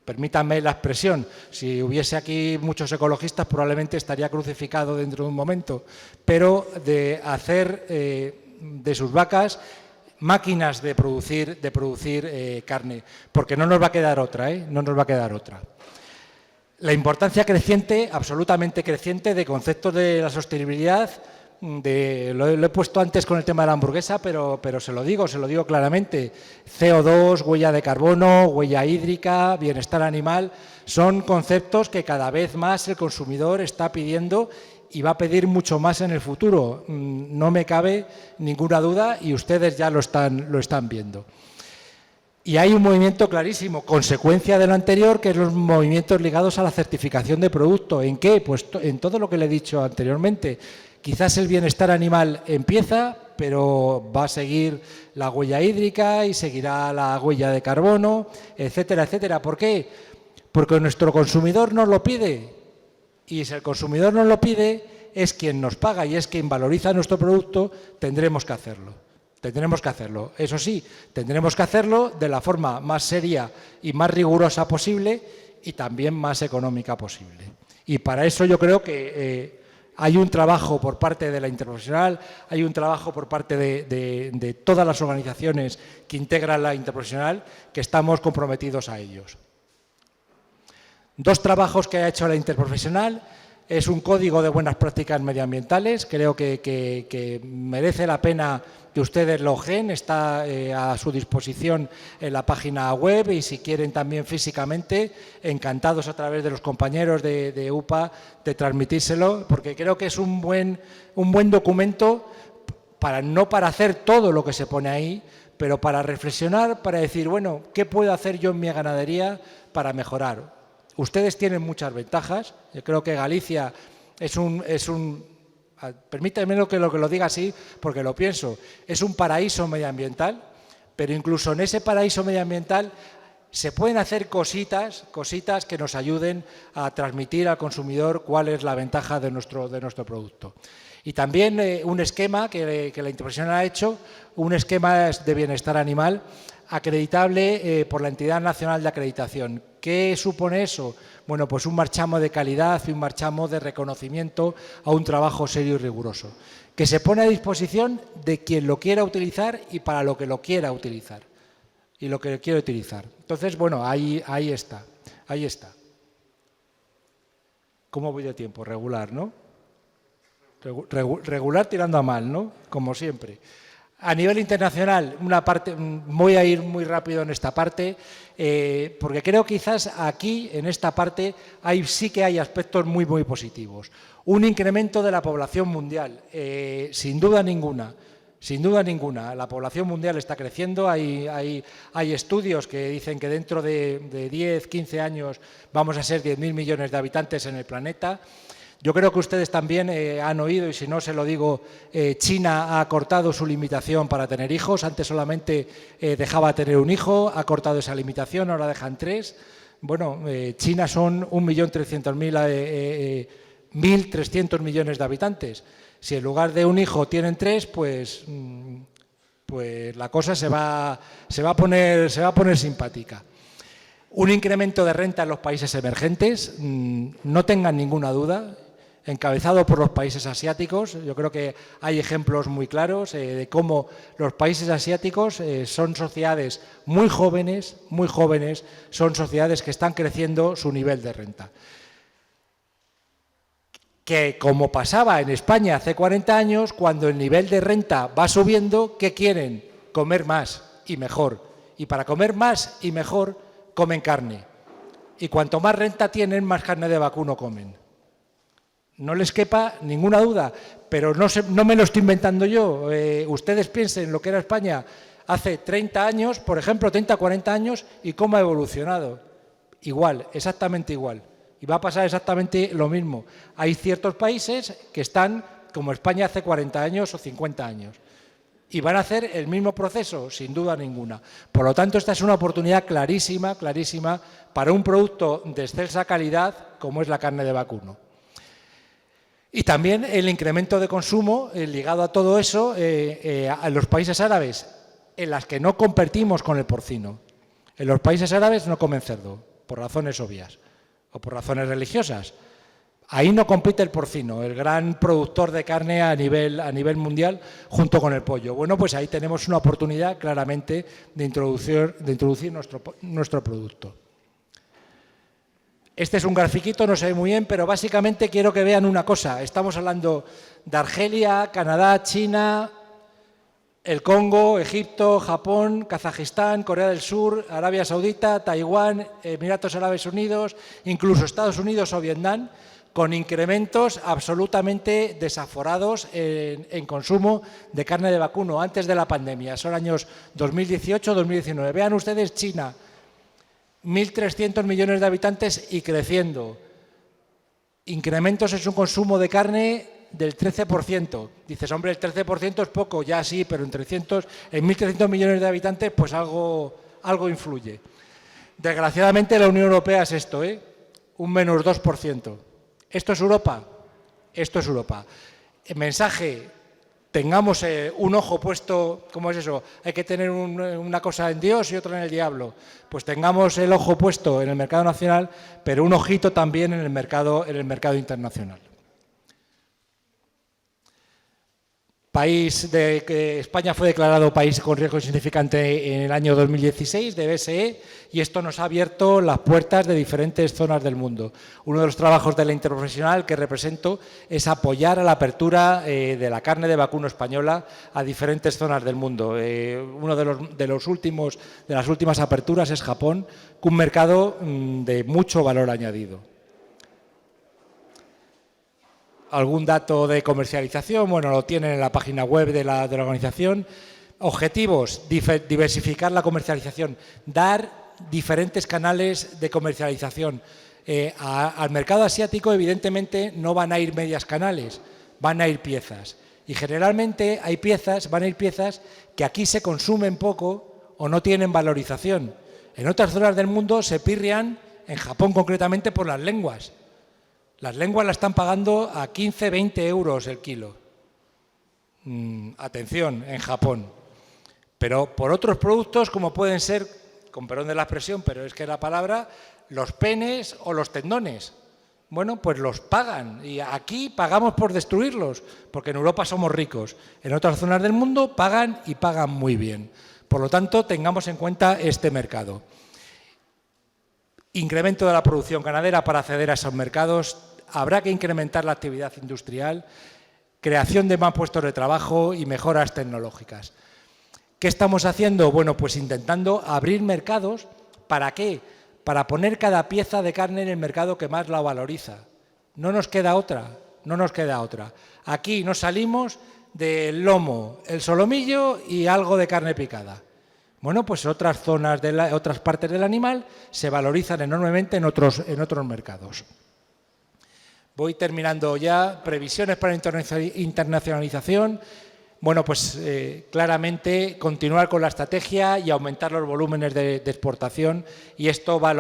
permítanme la expresión, si hubiese aquí muchos ecologistas probablemente estaría crucificado dentro de un momento, pero de hacer de sus vacas máquinas de producir carne, porque no nos va a quedar otra, no nos va a quedar otra. La importancia creciente, absolutamente creciente, de conceptos de la sostenibilidad. Lo he puesto antes con el tema de la hamburguesa, pero se lo digo claramente. CO2, huella de carbono, huella hídrica, bienestar animal, son conceptos que cada vez más el consumidor está pidiendo y va a pedir mucho más en el futuro. No me cabe ninguna duda y ustedes ya lo están viendo. Y hay un movimiento clarísimo, consecuencia de lo anterior, que es los movimientos ligados a la certificación de producto. ¿En qué? Pues en todo lo que le he dicho anteriormente. Quizás el bienestar animal empieza, pero va a seguir la huella hídrica y seguirá la huella de carbono, etcétera, etcétera. ¿Por qué? Porque nuestro consumidor nos lo pide. Y si el consumidor nos lo pide, es quien nos paga y es quien valoriza nuestro producto, tendremos que hacerlo. Eso sí, tendremos que hacerlo de la forma más seria y más rigurosa posible y también más económica posible. Y para eso yo creo que hay un trabajo por parte de la Interprofesional, hay un trabajo por parte de todas las organizaciones que integran la Interprofesional, que estamos comprometidos a ellos. Dos trabajos que ha hecho la Interprofesional. Es un código de buenas prácticas medioambientales, creo que merece la pena que ustedes lo ojeen, está a su disposición en la página web y si quieren también físicamente, encantados a través de los compañeros de UPA de transmitírselo, porque creo que es un buen documento no para hacer todo lo que se pone ahí, pero para reflexionar, para decir, bueno, ¿qué puedo hacer yo en mi ganadería para mejorar? Ustedes tienen muchas ventajas. Yo creo que Galicia permítanme que lo diga así porque lo pienso, es un paraíso medioambiental, pero incluso en ese paraíso medioambiental se pueden hacer cositas que nos ayuden a transmitir al consumidor cuál es la ventaja de nuestro producto. Y también un esquema que la Interprofesional ha hecho, un esquema de bienestar animal. acreditable por la Entidad Nacional de Acreditación. ¿Qué supone eso? Bueno, pues un marchamo de calidad y un marchamo de reconocimiento a un trabajo serio y riguroso, que se pone a disposición de quien lo quiera utilizar y para lo que lo quiera utilizar y lo que quiera utilizar. Entonces, bueno, ahí está, ahí está. ¿Cómo voy de tiempo? Regular, ¿no? Regular tirando a mal, ¿no? Como siempre. A nivel internacional, una parte, voy a ir muy rápido en esta parte, porque creo que quizás aquí, en esta parte, sí que hay aspectos muy, muy positivos. Un incremento de la población mundial, sin duda ninguna. Sin duda ninguna, la población mundial está creciendo, hay estudios que dicen que dentro de 10, 15 años vamos a ser 10.000 millones de habitantes en el planeta. Yo creo que ustedes también han oído, y si no se lo digo, China ha cortado su limitación para tener hijos. Antes solamente dejaba tener un hijo, ha cortado esa limitación, ahora dejan 3. Bueno, China son 1.300.000 millones de habitantes. Si en lugar de un hijo tienen 3, pues la cosa se va a poner simpática. Un incremento de renta en los países emergentes, no tengan ninguna duda, encabezado por los países asiáticos. Yo creo que hay ejemplos muy claros de cómo los países asiáticos son sociedades muy jóvenes, son sociedades que están creciendo su nivel de renta. Que como pasaba en España hace 40 años, cuando el nivel de renta va subiendo, ¿qué quieren? Comer más y mejor. Y para comer más y mejor, comen carne. Y cuanto más renta tienen, más carne de vacuno comen. No les quepa ninguna duda, pero no me lo estoy inventando yo. Ustedes piensen lo que era España hace 30 años, por ejemplo, 30, 40 años, y cómo ha evolucionado. Igual, exactamente igual. Y va a pasar exactamente lo mismo. Hay ciertos países que están como España hace 40 años o 50 años. Y van a hacer el mismo proceso, sin duda ninguna. Por lo tanto, esta es una oportunidad clarísima para un producto de excelsa calidad como es la carne de vacuno. Y también el incremento de consumo ligado a todo eso a los países árabes, en las que no competimos con el porcino. En los países árabes no comen cerdo, por razones obvias, o por razones religiosas. Ahí no compite el porcino, el gran productor de carne a nivel mundial, junto con el pollo. Bueno, pues ahí tenemos una oportunidad claramente de introducir nuestro producto. Este es un grafiquito, no se ve muy bien, pero básicamente quiero que vean una cosa. Estamos hablando de Argelia, Canadá, China, el Congo, Egipto, Japón, Kazajistán, Corea del Sur, Arabia Saudita, Taiwán, Emiratos Árabes Unidos, incluso Estados Unidos o Vietnam, con incrementos absolutamente desaforados en consumo de carne de vacuno antes de la pandemia. Son años 2018-2019. Vean ustedes China, 1.300 millones de habitantes y creciendo. Incrementos en su consumo de carne del 13%. Dices, hombre, el 13% es poco, ya sí, pero en 1.300 millones de habitantes, pues algo influye. Desgraciadamente la Unión Europea es esto, un menos 2%. ¿Esto es Europa? Esto es Europa. El mensaje, tengamos un ojo puesto, ¿cómo es eso? Hay que tener una cosa en Dios y otra en el diablo. Pues tengamos el ojo puesto en el mercado nacional, pero un ojito también en el mercado internacional. España fue declarado país con riesgo insignificante en el año 2016 de BSE y esto nos ha abierto las puertas de diferentes zonas del mundo. Uno de los trabajos de la interprofesional que represento es apoyar a la apertura de la carne de vacuno española a diferentes zonas del mundo. Uno de las últimas aperturas es Japón, un mercado de mucho valor añadido. Algún dato de comercialización, bueno, lo tienen en la página web de la organización. Objetivos, diversificar la comercialización, dar diferentes canales de comercialización. Al mercado asiático, evidentemente, no van a ir medias canales, van a ir piezas. Y generalmente van a ir piezas que aquí se consumen poco o no tienen valorización. En otras zonas del mundo se pirrian, en Japón concretamente, por las lenguas. Las lenguas las están pagando a 15, 20 euros el kilo. Atención, en Japón. Pero por otros productos como pueden ser, con perdón de la expresión, pero es que la palabra, los penes o los tendones. Bueno, pues los pagan y aquí pagamos por destruirlos, porque en Europa somos ricos. En otras zonas del mundo pagan y pagan muy bien. Por lo tanto, tengamos en cuenta este mercado. Incremento de la producción ganadera para acceder a esos mercados. Habrá que incrementar la actividad industrial, creación de más puestos de trabajo y mejoras tecnológicas. ¿Qué estamos haciendo? Bueno, pues intentando abrir mercados. ¿Para qué? Para poner cada pieza de carne en el mercado que más la valoriza. No nos queda otra, no nos queda otra. Aquí nos salimos del lomo, el solomillo y algo de carne picada. Bueno, pues otras zonas, otras partes del animal se valorizan enormemente en otros mercados. Voy terminando ya. Previsiones para internacionalización. Bueno, pues claramente continuar con la estrategia y aumentar los volúmenes de exportación, y esto va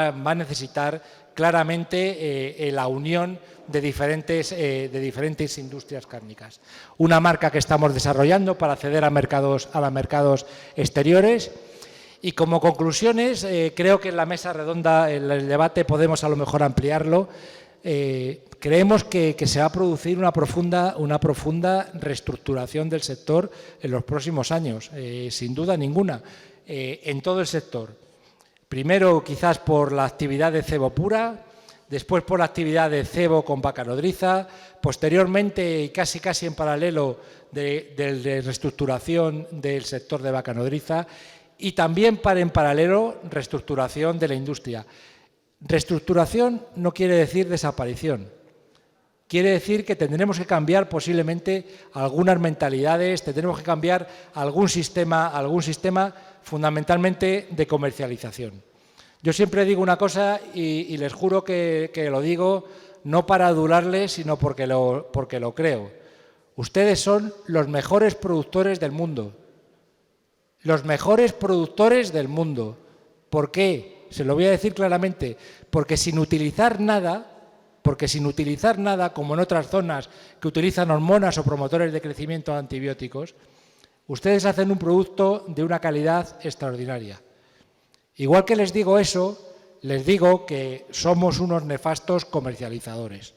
a necesitar claramente la unión de diferentes industrias cárnicas. Una marca que estamos desarrollando para acceder a mercados exteriores. Y como conclusiones, creo que en la mesa redonda, en el debate, podemos a lo mejor ampliarlo. Creemos que se va a producir una profunda reestructuración del sector en los próximos años, sin duda ninguna, en todo el sector. Primero, quizás por la actividad de cebo pura, después por la actividad de cebo con vaca nodriza, posteriormente y casi en paralelo de reestructuración del sector de vaca nodriza, y también en paralelo reestructuración de la industria. Reestructuración no quiere decir desaparición. Quiere decir que tendremos que cambiar posiblemente algunas mentalidades, tendremos que cambiar algún sistema fundamentalmente de comercialización. Yo siempre digo una cosa y les juro que lo digo no para adularles, sino porque lo creo. Ustedes son los mejores productores del mundo. Los mejores productores del mundo. ¿Por qué? Se lo voy a decir claramente. Porque sin utilizar nada, como en otras zonas que utilizan hormonas o promotores de crecimiento antibióticos, ustedes hacen un producto de una calidad extraordinaria. Igual que les digo eso, les digo que somos unos nefastos comercializadores.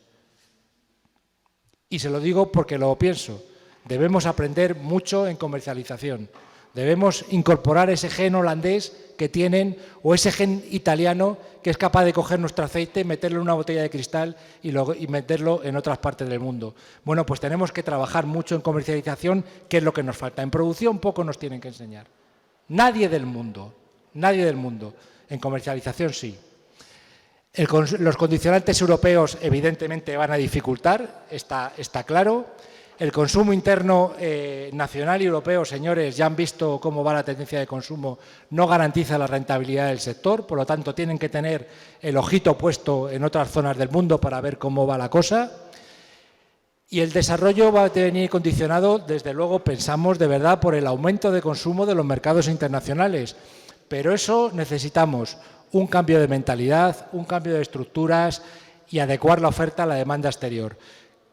Y se lo digo porque lo pienso. Debemos aprender mucho en comercialización. Debemos incorporar ese gen holandés que tienen, o ese gen italiano que es capaz de coger nuestro aceite, meterlo en una botella de cristal y meterlo en otras partes del mundo. Bueno, pues tenemos que trabajar mucho en comercialización, que es lo que nos falta. En producción poco nos tienen que enseñar. Nadie del mundo. En comercialización sí. Los condicionantes europeos evidentemente van a dificultar, está claro. El consumo interno nacional y europeo, señores, ya han visto cómo va la tendencia de consumo, no garantiza la rentabilidad del sector, por lo tanto tienen que tener el ojito puesto en otras zonas del mundo para ver cómo va la cosa. Y el desarrollo va a venir condicionado, desde luego, pensamos de verdad, por el aumento de consumo de los mercados internacionales. Pero eso necesitamos un cambio de mentalidad, un cambio de estructuras y adecuar la oferta a la demanda exterior.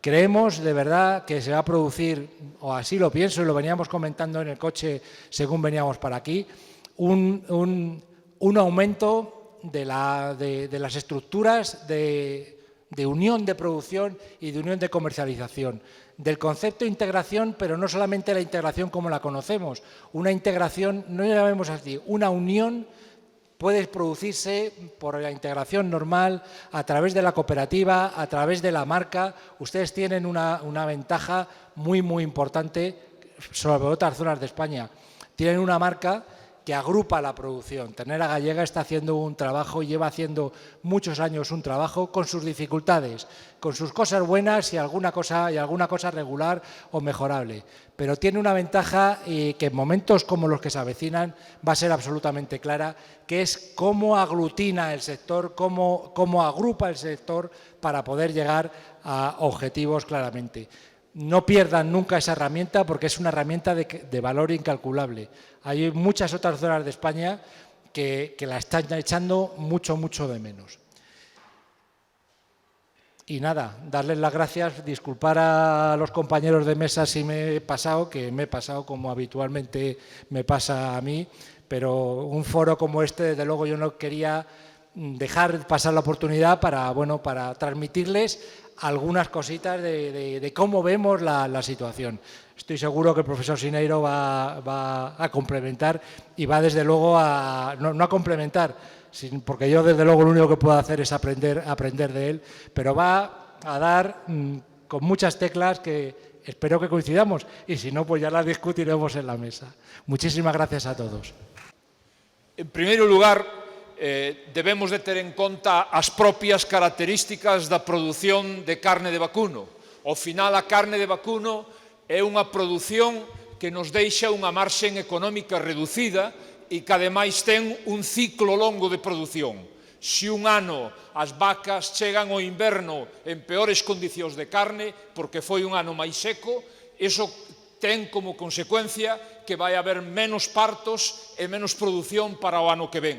Creemos de verdad que se va a producir, o así lo pienso y lo veníamos comentando en el coche según veníamos para aquí, un aumento de las estructuras de unión de producción y de unión de comercialización. Del concepto de integración, pero no solamente la integración como la conocemos. Una integración, no la llamemos así, una unión puede producirse por la integración normal, a través de la cooperativa, a través de la marca. Ustedes tienen una ventaja muy importante sobre otras zonas de España. Tienen una marca que agrupa la producción. Ternera Gallega está haciendo un trabajo, lleva haciendo muchos años un trabajo con sus dificultades, con sus cosas buenas y alguna cosa regular o mejorable. Pero tiene una ventaja que en momentos como los que se avecinan va a ser absolutamente clara, que es cómo aglutina el sector, cómo agrupa el sector para poder llegar a objetivos claramente. No pierdan nunca esa herramienta porque es una herramienta de valor incalculable. Hay muchas otras zonas de España que la están echando mucho de menos. Y nada, darles las gracias, disculpar a los compañeros de mesa si me he pasado, que me he pasado como habitualmente me pasa a mí, pero un foro como este, desde luego, yo no quería dejar pasar la oportunidad para transmitirles algunas cositas de cómo vemos la situación. Estoy seguro que el profesor Sineiro va a complementar y va desde luego no a complementar, porque yo desde luego lo único que puedo hacer es aprender de él, pero va a dar con muchas teclas que espero que coincidamos y si no, pues ya las discutiremos en la mesa. Muchísimas gracias a todos. En primeiro lugar, debemos de ter en conta as propias características da produción de carne de vacuno. Ao final, a carne de vacuno é unha produción que nos deixa unha marxen económica reducida e que ademais ten un ciclo longo de produción. Se un ano as vacas chegan ao inverno en peores condicións de carne, porque foi un ano máis seco, iso ten como consecuencia que vai haber menos partos e menos produción para o ano que ven.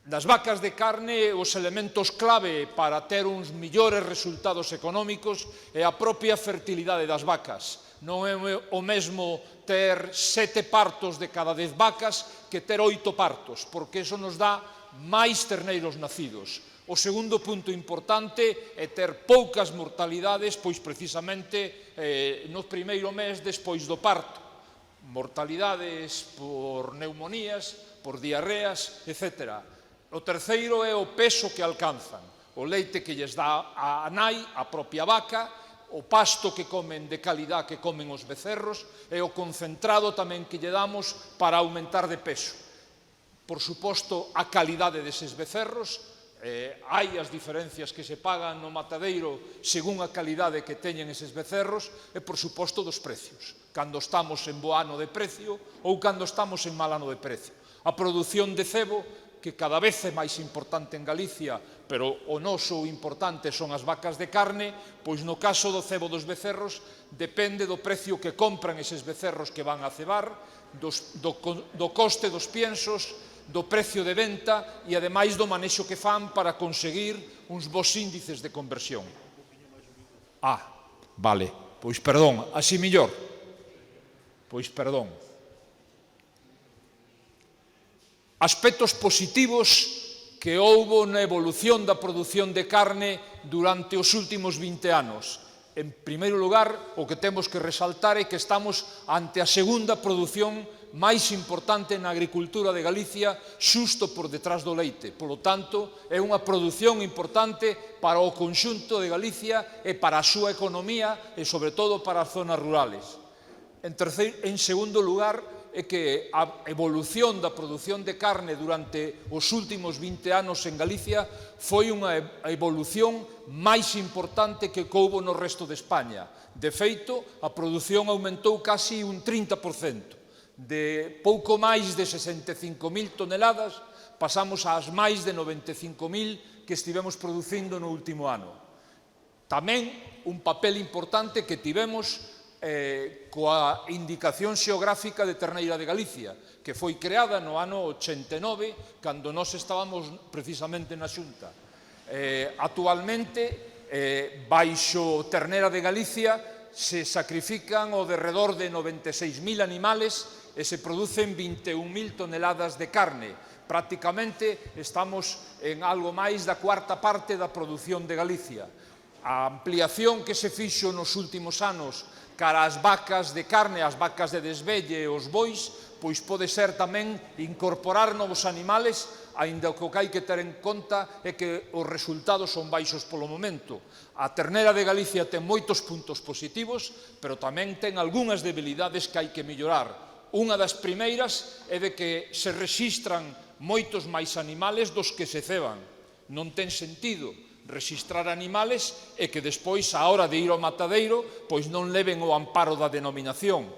Nas vacas de carne, os elementos clave para ter uns millores resultados económicos é a propia fertilidade das vacas. Non é o mesmo ter 7 partos de cada 10 vacas que ter 8 partos, porque iso nos dá máis terneiros nacidos. O segundo punto importante é ter poucas mortalidades, pois precisamente no primeiro mes despois do parto. Mortalidades por neumonías, por diarreas, etc. O terceiro é o peso que alcanzan, o leite que lles dá a nai, a propia vaca, o pasto que comen de calidad que comen os becerros e o concentrado tamén que lle damos para aumentar de peso. Por suposto, a calidade deses becerros, hai as diferencias que se pagan no matadeiro según a calidade que teñen eses becerros e, por suposto, dos precios, cando estamos en bo ano de precio ou cando estamos en mal ano de precio. A produción de cebo, que cada vez é máis importante en Galicia, pero o noso importante son as vacas de carne, pois no caso do cebo dos becerros depende do precio que compran eses becerros que van a cebar, do coste dos piensos, do precio de venta e ademais do manexo que fan para conseguir uns bons índices de conversión. Vale, pois perdón, así millor. Pois perdón. Aspectos positivos que houbo na evolución da produción de carne durante os últimos 20 anos. En primeiro lugar, o que temos que resaltar é que estamos ante a segunda produción máis importante na agricultura de Galicia, xusto por detrás do leite. Polo tanto, é unha produción importante para o conxunto de Galicia e para a súa economía e, sobre todo, para as zonas rurales. En segundo lugar, é que a evolución da produción de carne durante os últimos 20 anos en Galicia foi unha evolución máis importante que houbo no resto de España. De feito, a produción aumentou casi un 30%. De pouco máis de 65.000 toneladas pasamos ás máis de 95.000 que estivemos producindo no último ano. Tamén un papel importante que tivemos coa indicación xeográfica de terneira de Galicia, que foi creada no ano 89, cando nós estábamos precisamente na Xunta. Actualmente, baixo terneira de Galicia, se sacrifican ao derredor de 96.000 animales e se producen 21.000 toneladas de carne. Prácticamente estamos en algo máis da cuarta parte da produción de Galicia. A ampliación que se fixo nos últimos anos cara ás vacas de carne, as vacas de desvelle e os bois, pois pode ser tamén incorporar novos animales, aínda que o que hai que ter en conta é que os resultados son baixos polo momento. A ternera de Galicia ten moitos puntos positivos, pero tamén ten algunhas debilidades que hai que mellorar. Unha das primeiras é de que se rexistran moitos máis animales dos que se ceban. Non ten sentido rexistrar animales e que despois, á hora de ir ao matadeiro, pois non leven o amparo da denominación.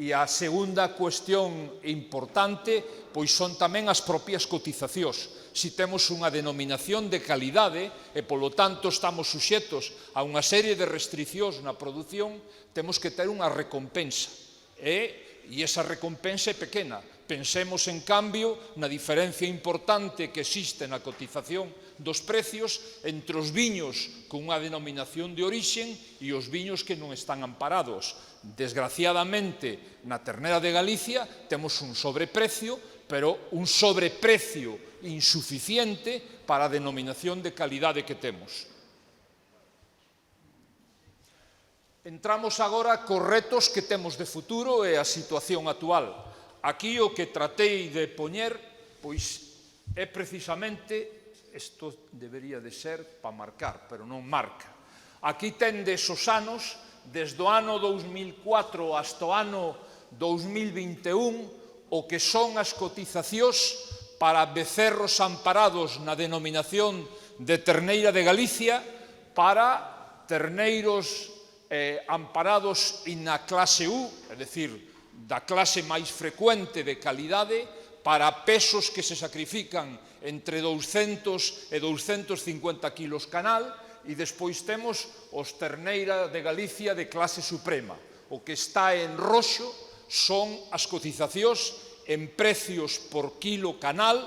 E a segunda cuestión importante, pois son tamén as propias cotizacións. Si temos unha denominación de calidade e, polo tanto, estamos suxetos a unha serie de restriccións na produción, temos que ter unha recompensa. E esa recompensa é pequena. Pensemos, en cambio, na diferencia importante que existe na cotización dos precios entre os viños con unha denominación de orixen e os viños que non están amparados. Desgraciadamente, na ternera de Galicia temos un sobreprecio, pero un sobreprecio insuficiente para a denominación de calidade que temos. Entramos agora cos retos que temos de futuro e a situación actual. Aquí o que tratei de poñer, pois, é precisamente, isto debería de ser para marcar, pero non marca. Aquí tendes os anos, desde o ano 2004 hasta o ano 2021, o que son as cotizacións para becerros amparados na denominación de terneira de Galicia, para terneiros amparados na clase U, é dicir, da clase máis frecuente de calidade, para pesos que se sacrifican entre 200 e 250 kilos canal, e despois temos os terneira de Galicia de clase suprema. O que está en roxo son as cotizacións en precios por kilo canal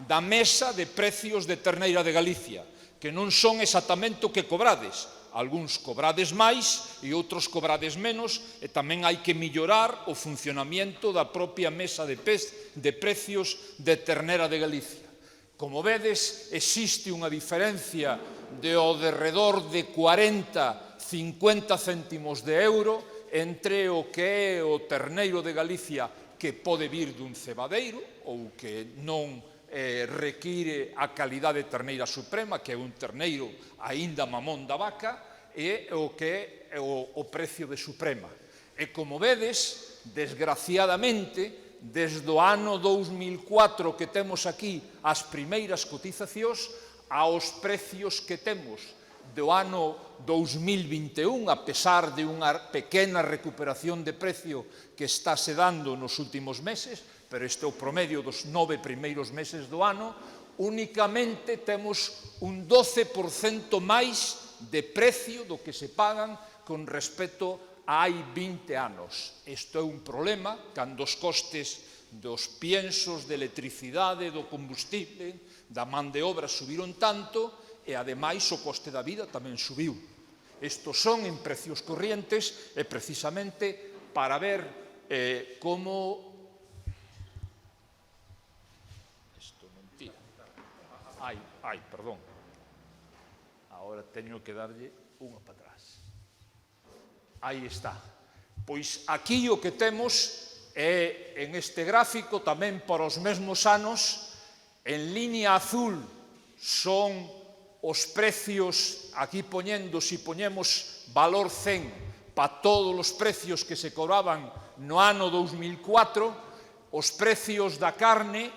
da mesa de precios de terneira de Galicia, que non son exactamente o que cobrades. Algúns cobrades máis e outros cobrades menos, e tamén hai que mellorar o funcionamento da propia mesa de precios de ternera de Galicia. Como vedes, existe unha diferencia de ao derredor de 40-50 céntimos de euro entre o que é o terneiro de Galicia que pode vir dun cebadeiro ou que non require a calidade de terneira suprema, que é un terneiro aínda mamón da vaca, e o que é o precio de suprema. E como vedes, desgraciadamente, desde o ano 2004 que temos aquí as primeiras cotizacións, aos precios que temos do ano 2021, a pesar de unha pequena recuperación de precio que está se dando nos últimos meses, pero este é o promedio dos 9 primeiros meses do ano, únicamente temos un 12% máis de precio do que se pagan con respecto a hai 20 anos. Isto é un problema cando os costes dos piensos, de electricidade, do combustible, da man de obra subiron tanto, e ademais o coste da vida tamén subiu. Estos son en precios corrientes e precisamente para ver como... Isto non tira. Perdón. Agora teño que darlle unha para atrás. Aí está. Pois aquí o que temos é, en este gráfico, tamén para os mesmos anos, en línea azul son os precios, aquí poñendo, si poñemos valor 100 para todos os precios que se cobraban no ano 2004, os precios da carne,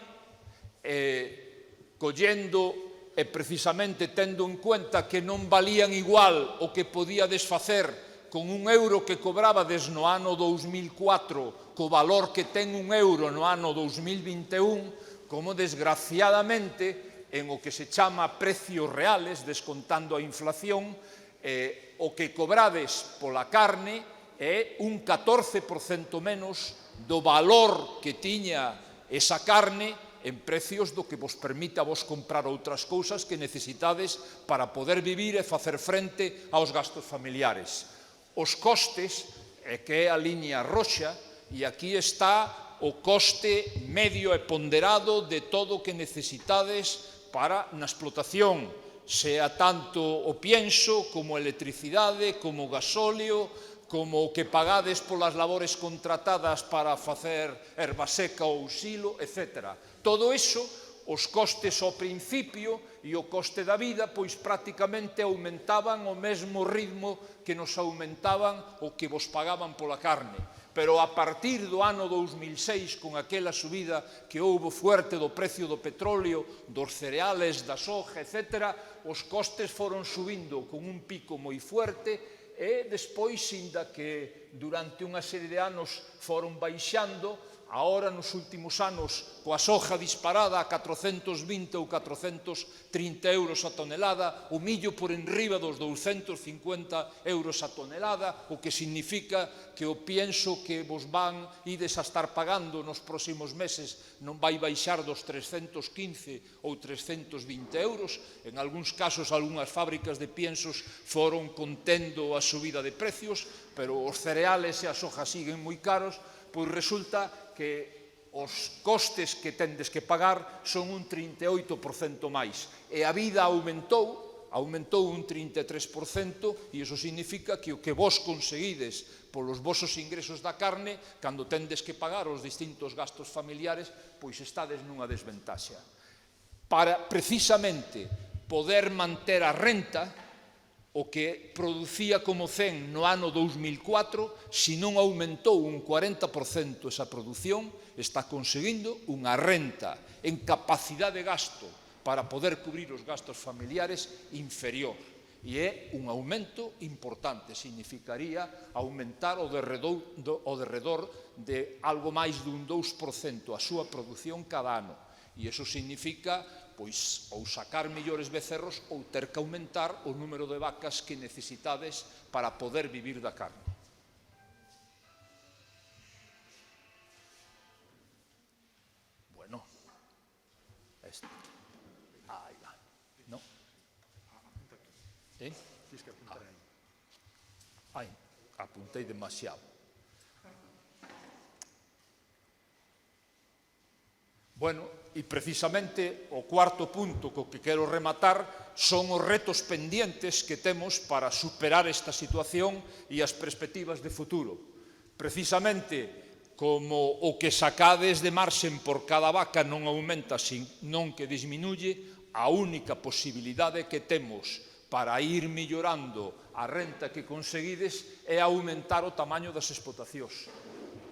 collendo e precisamente tendo en cuenta que non valían igual o que podía desfacer con un euro que cobrabades no ano 2004 co valor que ten un euro no ano 2021, como desgraciadamente en o que se chama precios reales, descontando a inflación, o que cobrades pola carne é un 14% menos do valor que tiña esa carne en precios do que vos permite a vos comprar outras cousas que necesitades para poder vivir e facer frente aos gastos familiares. Os costes, que é a liña roxa, e aquí está o coste medio e ponderado de todo o que necesitades para na explotación, sea tanto o pienso, como a electricidade, como o gasóleo, como o que pagades polas labores contratadas para facer erva seca ou silo, etc. Todo iso, os costes ao principio e o coste da vida, pois prácticamente aumentaban ao mesmo ritmo que nos aumentaban o que vos pagaban pola carne. Pero a partir do ano 2006, con aquela subida que houbo fuerte do precio do petróleo, dos cereales, da soja, etc., os costes foron subindo con un pico moi fuerte e despois, inda que durante unha serie de anos foron baixando, Ahora, nos últimos anos, coa soja disparada a 420 ou 430 euros a tonelada, o millo por enriba dos 250 euros a tonelada, o que significa que o pienso que vos van ides a estar pagando nos próximos meses non vai baixar dos 315 ou 320 euros. En algúns casos, algunhas fábricas de piensos foron contendo a subida de precios, pero os cereales e a soja siguen moi caros, pois resulta que os costes que tendes que pagar son un 38% máis. E a vida aumentou un 33%, e iso significa que o que vos conseguides polos vosos ingresos da carne, cando tendes que pagar os distintos gastos familiares, pois estades nunha desventaxa. Para, precisamente, poder manter a renta, o que producía como 100 no ano 2004, se non aumentou un 40% esa produción, está conseguindo unha renta en capacidade de gasto para poder cubrir os gastos familiares inferior. E é un aumento importante, significaría aumentar o derredor de algo máis dun 2% a súa produción cada ano. E iso significa pois ou sacar millores becerros ou ter que aumentar o número de vacas que necesitades para poder vivir da carne. Bueno, aí va, ¿no? Tienes que apuntar aí. Ai, apuntei demasiado. Bueno, e precisamente o cuarto punto co que quero rematar son os retos pendientes que temos para superar esta situación e as perspectivas de futuro. Precisamente, como o que sacades de marxen por cada vaca non aumenta, senón que disminuye, a única posibilidade que temos para ir millorando a renta que conseguides é aumentar o tamaño das explotacións.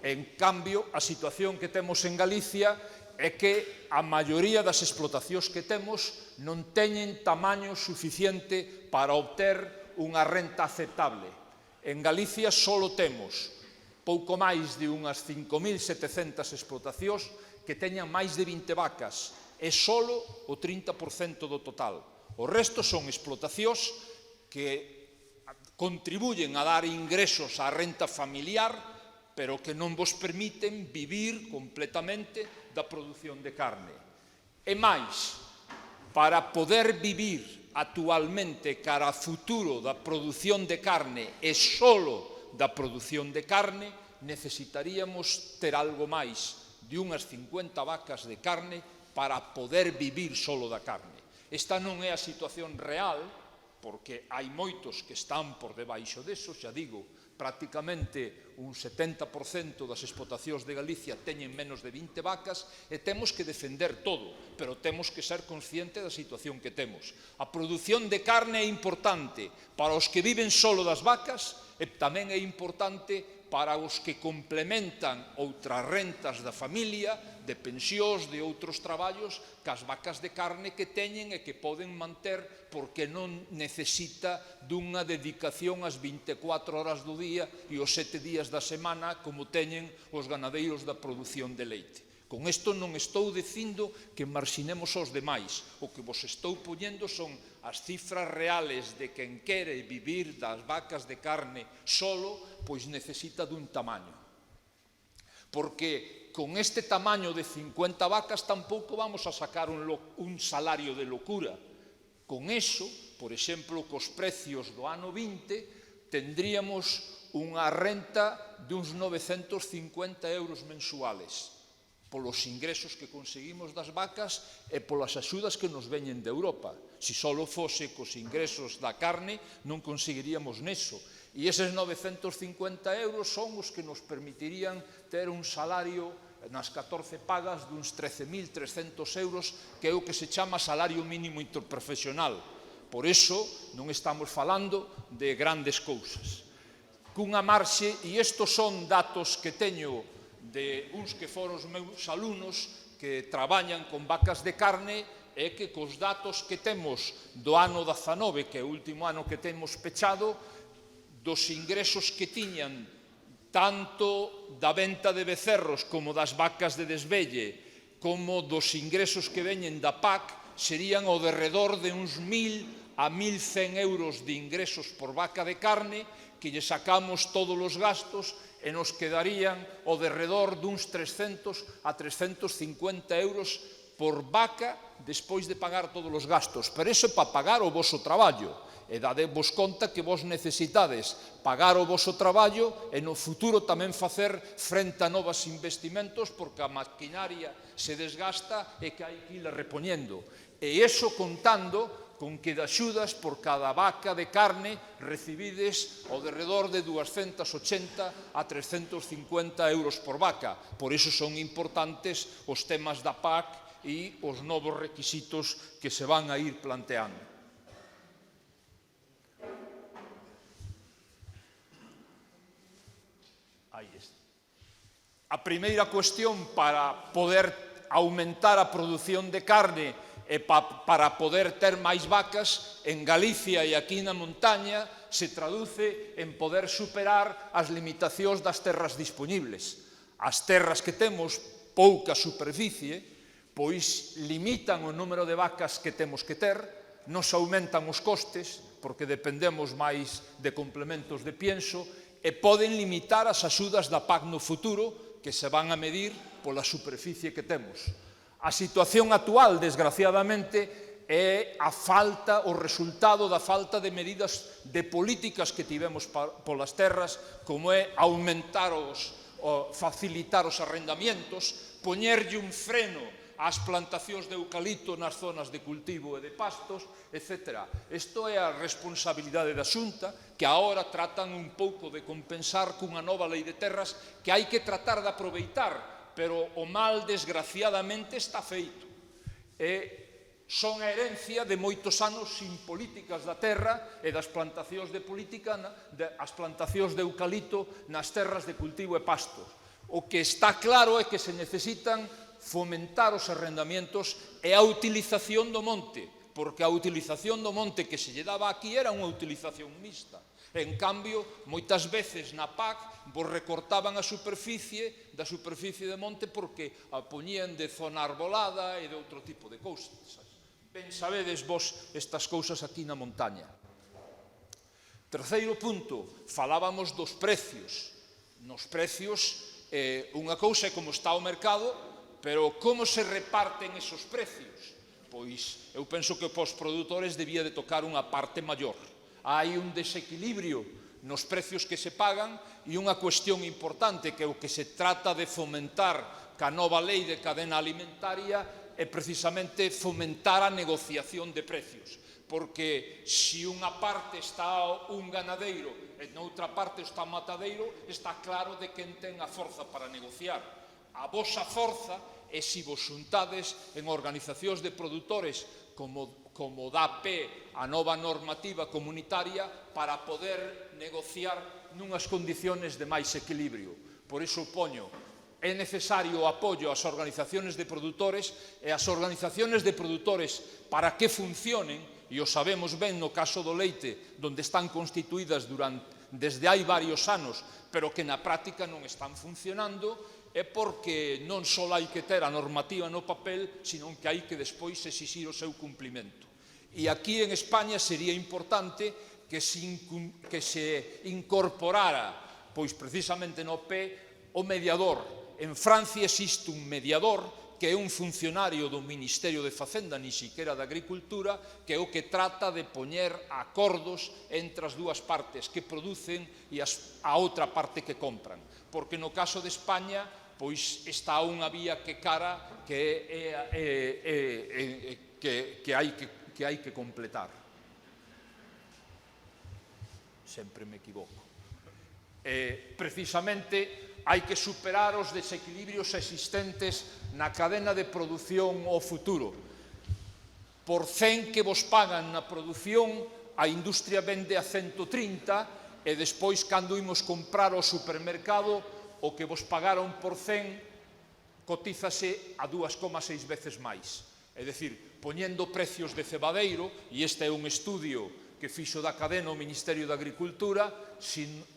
En cambio, a situación que temos en Galicia é que a maioría das explotacións que temos non teñen tamaño suficiente para obter unha renta aceptable. En Galicia só temos pouco máis de unhas 5.700 explotacións que teñan máis de 20 vacas, é só o 30% do total. O resto son explotacións que contribuyen a dar ingresos á renta familiar, pero que non vos permiten vivir completamente da produción de carne. E máis, para poder vivir actualmente cara a futuro da produción de carne e só da produción de carne, necesitaríamos ter algo máis de unhas 50 vacas de carne para poder vivir só da carne. Esta non é a situación real, porque hai moitos que están por debaixo deso, xa digo, prácticamente un 70% das explotacións de Galicia teñen menos de 20 vacas e temos que defender todo, pero temos que ser conscientes da situación que temos. A produción de carne é importante para os que viven só das vacas e tamén é importante para os que complementan outras rentas da familia, de pensións, de outros traballos, cas vacas de carne que teñen e que poden manter porque non necesita dunha dedicación ás 24 horas do día e os 7 días da semana como teñen os ganadeiros da produción de leite. Con isto non estou dicindo que marxinemos aos demais. O que vos estou poñendo son as cifras reales de quen quere vivir das vacas de carne solo, pois necesita dun tamaño. Porque con este tamaño de 50 vacas tampouco vamos a sacar un salario de locura. Con eso, por exemplo, cos precios do ano 20, tendríamos unha renta de uns 950 euros mensuales, polos ingresos que conseguimos das vacas e polas axudas que nos veñen de Europa. Se só fose cos ingresos da carne, non conseguiríamos neso. E eses 950 euros son os que nos permitirían ter un salario nas 14 pagas duns 13.300 euros, que é o que se chama salario mínimo interprofesional. Por iso non estamos falando de grandes cousas. Cunha marxe, e estos son datos que teño de uns que foron os meus alumnos que traballan con vacas de carne, é que cos datos que temos do ano 19, que é o último ano que temos pechado, dos ingresos que tiñan tanto da venta de becerros como das vacas de desvelle, como dos ingresos que veñen da PAC, serían ao derredor de uns 1.000 a 1.100 euros de ingresos por vaca de carne, que lle sacamos todos os gastos e nos quedarían ao derredor duns 300 a 350 euros por vaca despois de pagar todos os gastos. Pero iso é para pagar o voso traballo. E dadevos conta que vos necesitades pagar o voso traballo e no futuro tamén facer frente a novos investimentos, porque a maquinaria se desgasta e que hai que ir repoñendo. E iso contando con que de axudas por cada vaca de carne recibides ao derredor de 280 a 350 euros por vaca. Por iso son importantes os temas da PAC e os novos requisitos que se van a ir planteando. A primeira cuestión para poder aumentar a produción de carne e para poder ter máis vacas en Galicia e aquí na montaña se traduce en poder superar as limitacións das terras disponibles. As terras que temos pouca superficie, pois limitan o número de vacas que temos que ter, nos aumentan os costes, porque dependemos máis de complementos de pienso, e poden limitar as axudas da PAC no futuro, que se van a medir pola superficie que temos. A situación actual, desgraciadamente, é a falta, o resultado da falta de medidas de políticas que tivemos polas terras, como é aumentar facilitar os arrendamientos, poñerlle un freno ás plantacións de eucalipto nas zonas de cultivo e de pastos, etc. Isto é a responsabilidade da Xunta, que agora tratan un pouco de compensar cunha nova lei de terras que hai que tratar de aproveitar, pero o mal, desgraciadamente, está feito. Son a herencia de moitos anos sin políticas da terra e das plantacións de política, as plantacións de eucalipto nas terras de cultivo e pastos. O que está claro é que se necesitan fomentar os arrendamientos e a utilización do monte, porque a utilización do monte que se lle daba aquí era unha utilización mixta. En cambio, moitas veces na PAC vos recortaban a superficie da superficie de monte porque a poñían de zona arbolada e de outro tipo de cousas. Ben sabedes vos estas cousas aquí na montaña. Terceiro punto, falábamos dos precios. Nos precios, unha cousa é como está o mercado, pero como se reparten esos precios? Pois eu penso que para os produtores debía de tocar unha parte maior. Hai un desequilibrio nos precios que se pagan e unha cuestión importante que é o que se trata de fomentar ca nova lei de cadena alimentaria é precisamente fomentar a negociación de precios. Porque se unha parte está un ganadeiro e noutra parte está un matadeiro, está claro de quen ten a forza para negociar. A vosa forza é se vos xuntades en organizacións de produtores como dá pé a nova normativa comunitaria para poder negociar nunhas condiciones de máis equilibrio. Por iso poño, é necesario o apoio ás organizacións de produtores e as organizacións de produtores para que funcionen, e o sabemos ben no caso do leite, onde están constituídas desde hai varios anos, pero que na práctica non están funcionando, é porque non só hai que ter a normativa no papel, sino que hai que despois exixir o seu cumplimento. E aquí en España sería importante que se incorporara, pois precisamente no P, o mediador. En Francia existe un mediador que é un funcionario do Ministerio de Facenda, ni siquiera de Agricultura, que é o que trata de poñer acordos entre as dúas partes que producen e a outra parte que compran. Porque no caso de España, pois está unha vía que cara que hai que completar. Sempre me equivoco. Precisamente hai que superar os desequilibrios existentes na cadena de produción ao futuro. Por 100 que vos pagan na produción, a industria vende a 130 e despois, cando imos comprar ao supermercado, o que vos pagaron por 100 cotízase a 2,6 veces máis. É dicir, poñendo precios de cebadeiro, e este é un estudio que fixo da cadena o Ministerio de Agricultura,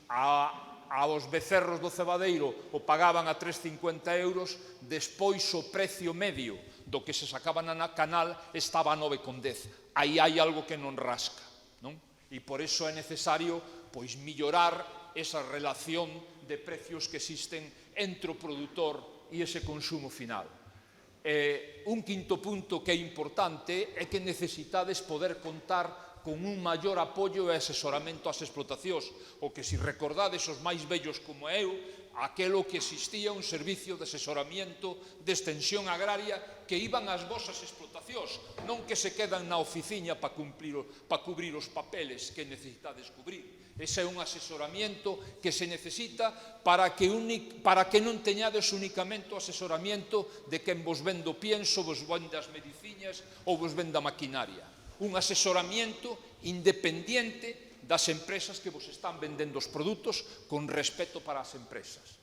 a aos becerros do cebadeiro o pagaban a 3,50 euros, despois o precio medio do que se sacaba na canal estaba a 9,10. Aí hai algo que non rasca, non? E por iso é necesario pois mellorar esa relación de precios que existen entre o produtor e ese consumo final. Un quinto punto que é importante é que necesitades poder contar con un maior apoio e asesoramento ás explotacións, o que, se recordades os máis vellos como eu, aquelo que existía un servicio de asesoramento de extensión agraria que iban ás vosas explotacións, non que se quedan na oficina para cubrir os papeles que necesitades cubrir. Ese é un asesoramento que se necesita para que non teñades únicamente o asesoramento de quen vos vende o pienso, vos vende as mediciñas ou vos vende a maquinaria. Un asesoramento independiente das empresas que vos están vendendo os produtos con respeto para as empresas.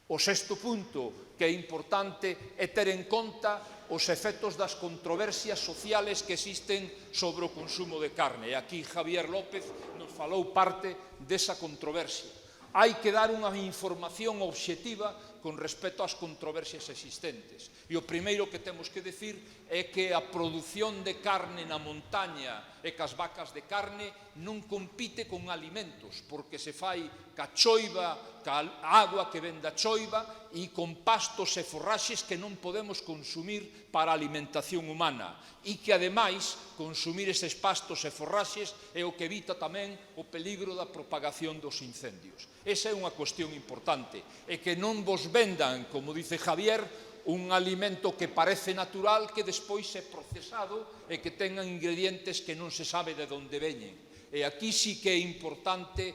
O sexto punto que é importante é ter en conta os efectos das controversias sociales que existen sobre o consumo de carne. E aquí Javier López nos falou parte desa controversia. Hai que dar unha información obxectiva con respecto ás controversias existentes. E o primeiro que temos que decir é que a produción de carne na montaña e cas vacas de carne non compite con alimentos, porque se fai ca choiva, ca agua que ven da choiva e con pastos e forraxes que non podemos consumir para a alimentación humana e que, ademais, consumir eses pastos e forraxes é o que evita tamén o peligro da propagación dos incendios. Esa é unha cuestión importante, e que non vos vendan, como dice Javier, un alimento que parece natural que despois é procesado e que tengan ingredientes que non se sabe de onde veñen. E aquí sí que é importante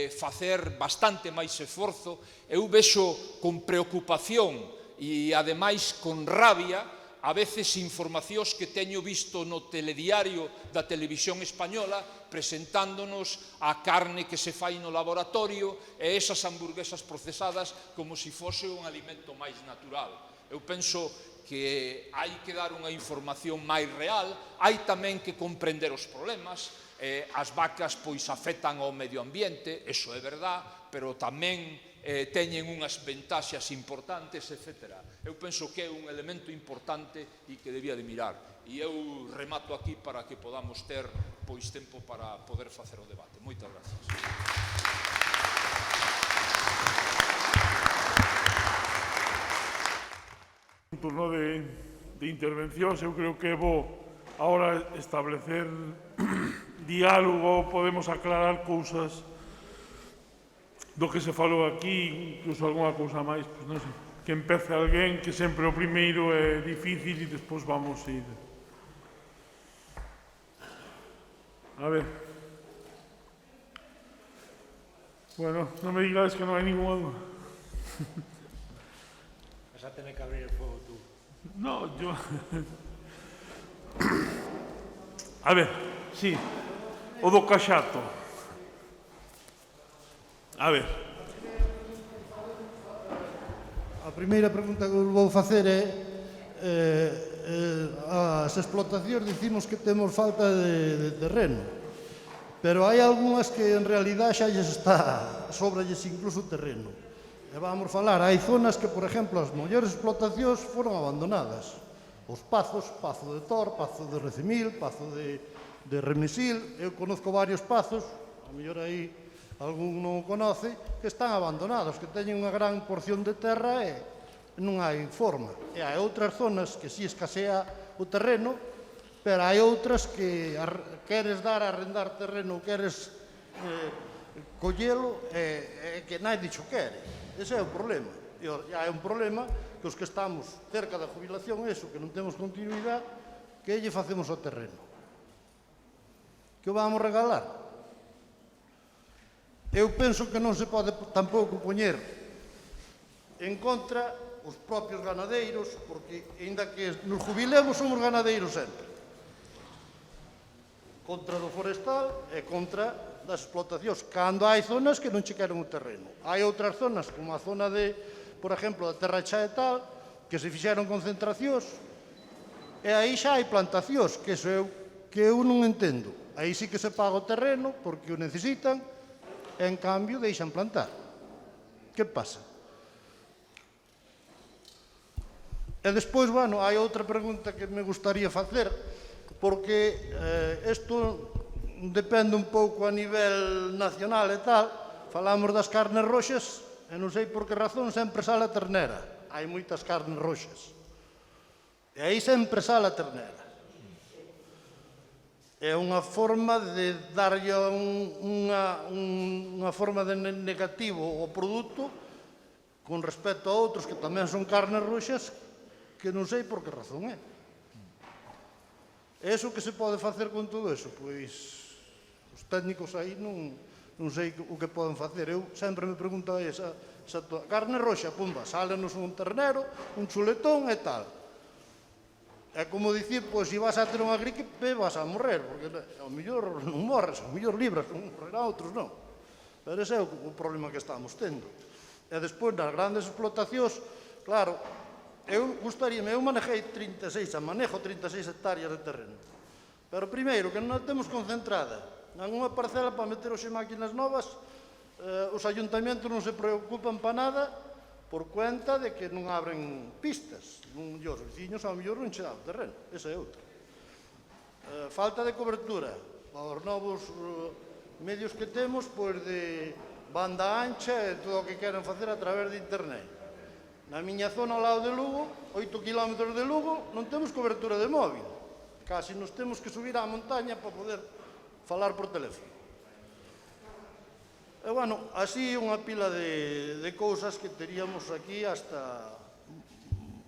facer bastante máis esforzo. Eu vexo con preocupación e, ademais, con rabia a veces informacións que teño visto no telediario da televisión española presentándonos a carne que se fai no laboratorio e esas hamburguesas procesadas como se fose un alimento máis natural. Eu penso que hai que dar unha información máis real, hai tamén que comprender os problemas. As vacas pois afectan ao medio ambiente, eso é verdad, pero tamén teñen unhas ventaxas importantes, etc. Eu penso que é un elemento importante e que debía de mirar. E eu remato aquí para que podamos ter pois tempo para poder facer o debate. Moitas gracias. Un turno de intervencións, eu creo que é bo agora establecer diálogo, podemos aclarar cousas do que se falou aquí, incluso algunha cousa máis, pois non sei, que empece alguén, que sempre o primeiro é difícil e despois vamos ir. A ver. Bueno, non me digas que non hai ninguna. Vas a tener que abrir el fuego tú. No, yo... A ver, sí, o do caxato. A ver. A primeira pregunta que vou facer é as explotacións dicimos que temos falta de terreno, pero hai algunhas que en realidade xa lles está, sobralles incluso terreno. E vamos falar, hai zonas que, por exemplo, as mellores explotacións foron abandonadas. Os pazos, Pazo de Tor, Pazo de Recimil, Pazo de Remesil, eu conozco varios pazos, a mellor aí algún non o conoce, que están abandonados, que teñen unha gran porción de terra e non hai forma. E hai outras zonas que si escasea o terreno, pero hai outras que queres dar a arrendar terreno, queres collelo e que nadie xo quere. Ese é o problema. E hai un problema que os que estamos cerca da jubilación, eso, que non temos continuidade, que lle facemos ao terreno? Que o vamos regalar? Eu penso que non se pode tampouco poñer en contra os propios ganadeiros, porque, ainda que nos jubilemos, somos ganadeiros sempre. Contra do forestal e contra das explotacións, cando hai zonas que non che queren o terreno. Hai outras zonas, como a zona de, por exemplo, da Terra Cha e tal, que se fixeron concentracións, e aí xa hai plantacións, que eu non entendo. Aí sí que se paga o terreno, porque o necesitan, e en cambio deixan plantar. Que pasa? E despois, bueno, hai outra pregunta que me gustaría facer, porque isto depende un pouco a nivel nacional e tal. Falamos das carnes roxas, e non sei por que razón sempre sale a ternera. Hai moitas carnes roxas. E aí sempre sale a ternera. É unha forma de darlle unha forma de negativo ao produto con respecto a outros que tamén son carnes roxas que non sei por que razón é. E iso que se pode facer con todo iso? Pois os técnicos aí non sei o que poden facer. Eu sempre me pregunto esa carne roxa, pumba, sálenos un ternero, un chuletón e tal. É como dicir, pois, se vas a ter unha gripe, vas a morrer, porque ao mellor non morres, ao mellor libras, morrerá outros non. Pero ese é o problema que estamos tendo. E despois, nas grandes explotacións, claro, eu manejei 36 hectáreas de terreno. Pero primeiro, que non a temos concentrada nunha parcela para meter hoxe máquinas novas, os ayuntamentos non se preocupan para nada por cuenta de que non abren pistas. Os veciños ao mellor non che dan terreno, esa é outra. Falta de cobertura para os novos medios que temos, pois de banda ancha e todo o que queren facer a través de internet. Na miña zona ao lado de Lugo, 8 km de Lugo, non temos cobertura de móvil. Casi nos temos que subir á montaña para poder falar por teléfono. E, bueno, así unha pila de cousas que teríamos aquí hasta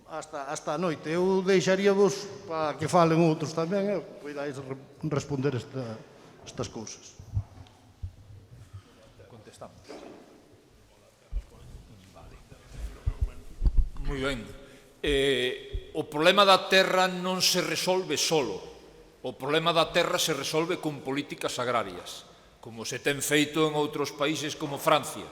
a noite. Eu deixaríavos para que falen outros tamén e poidais responder estas cousas. Contestamos. Moi ben. O problema da terra non se resolve solo. O problema da terra se resolve con políticas agrarias, como se ten feito en outros países como Francia.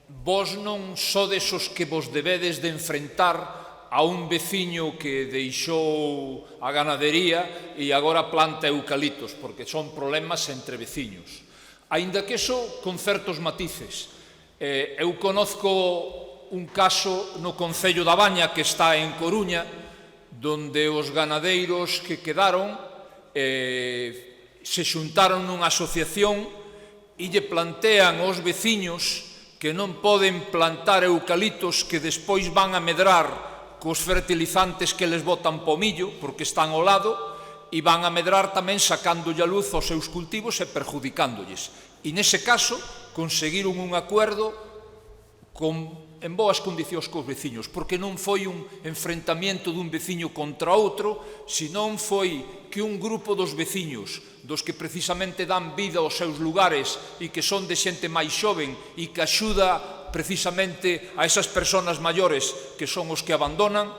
Vos non sodes os que vos debedes de enfrentar a un veciño que deixou a ganadería e agora planta eucaliptos, porque son problemas entre veciños. Aínda que iso con certos matices. Eu conozco un caso no Concello da Baña, que está en Coruña, donde os ganadeiros que quedaron se xuntaron nunha asociación e lle plantean aos veciños que non poden plantar eucaliptos que despois van a medrar cos fertilizantes que les botan po millo, porque están ao lado, e van a medrar tamén sacándolle a luz aos seus cultivos e perjudicándolles. E nese caso conseguiron un acuerdo en boas condicións cos veciños, porque non foi un enfrentamento dun veciño contra outro, senón foi que un grupo dos veciños, dos que precisamente dan vida aos seus lugares e que son de xente máis xoven e que axuda precisamente a esas persoas maiores que son os que abandonan,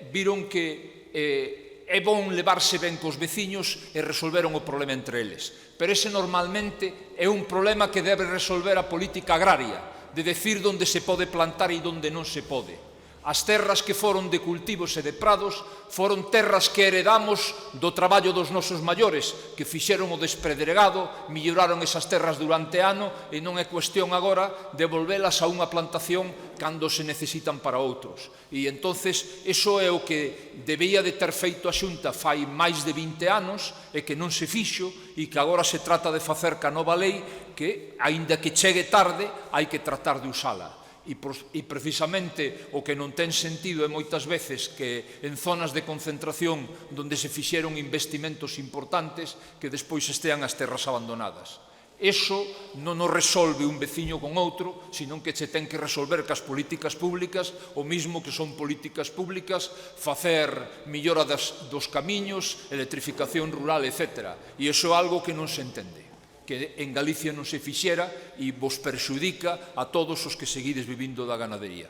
viron que é bon levarse ben cos veciños e resolveron o problema entre eles. Pero ese normalmente é un problema que debe resolver a política agraria, de decir onde se pode plantar e onde non se pode. As terras que foron de cultivos e de prados foron terras que heredamos do traballo dos nosos maiores, que fixeron o despredregado, melloraron esas terras durante ano e non é cuestión agora de volvelas a unha plantación cando se necesitan para outros. E entonces, iso é o que debía de ter feito a Xunta fai máis de 20 anos e que non se fixo e que agora se trata de facer ca nova lei que, aínda que chegue tarde, hai que tratar de usala. E precisamente o que non ten sentido é moitas veces que en zonas de concentración onde se fixeron investimentos importantes que despois estean as terras abandonadas. Eso non o resolve un veciño con outro, senón que se ten que resolver cas políticas públicas, o mismo que son políticas públicas, facer millora dos camiños, electrificación rural, etc. E iso é algo que non se entende, que en Galicia non se fixera e vos perxudica a todos os que seguides vivindo da ganadería.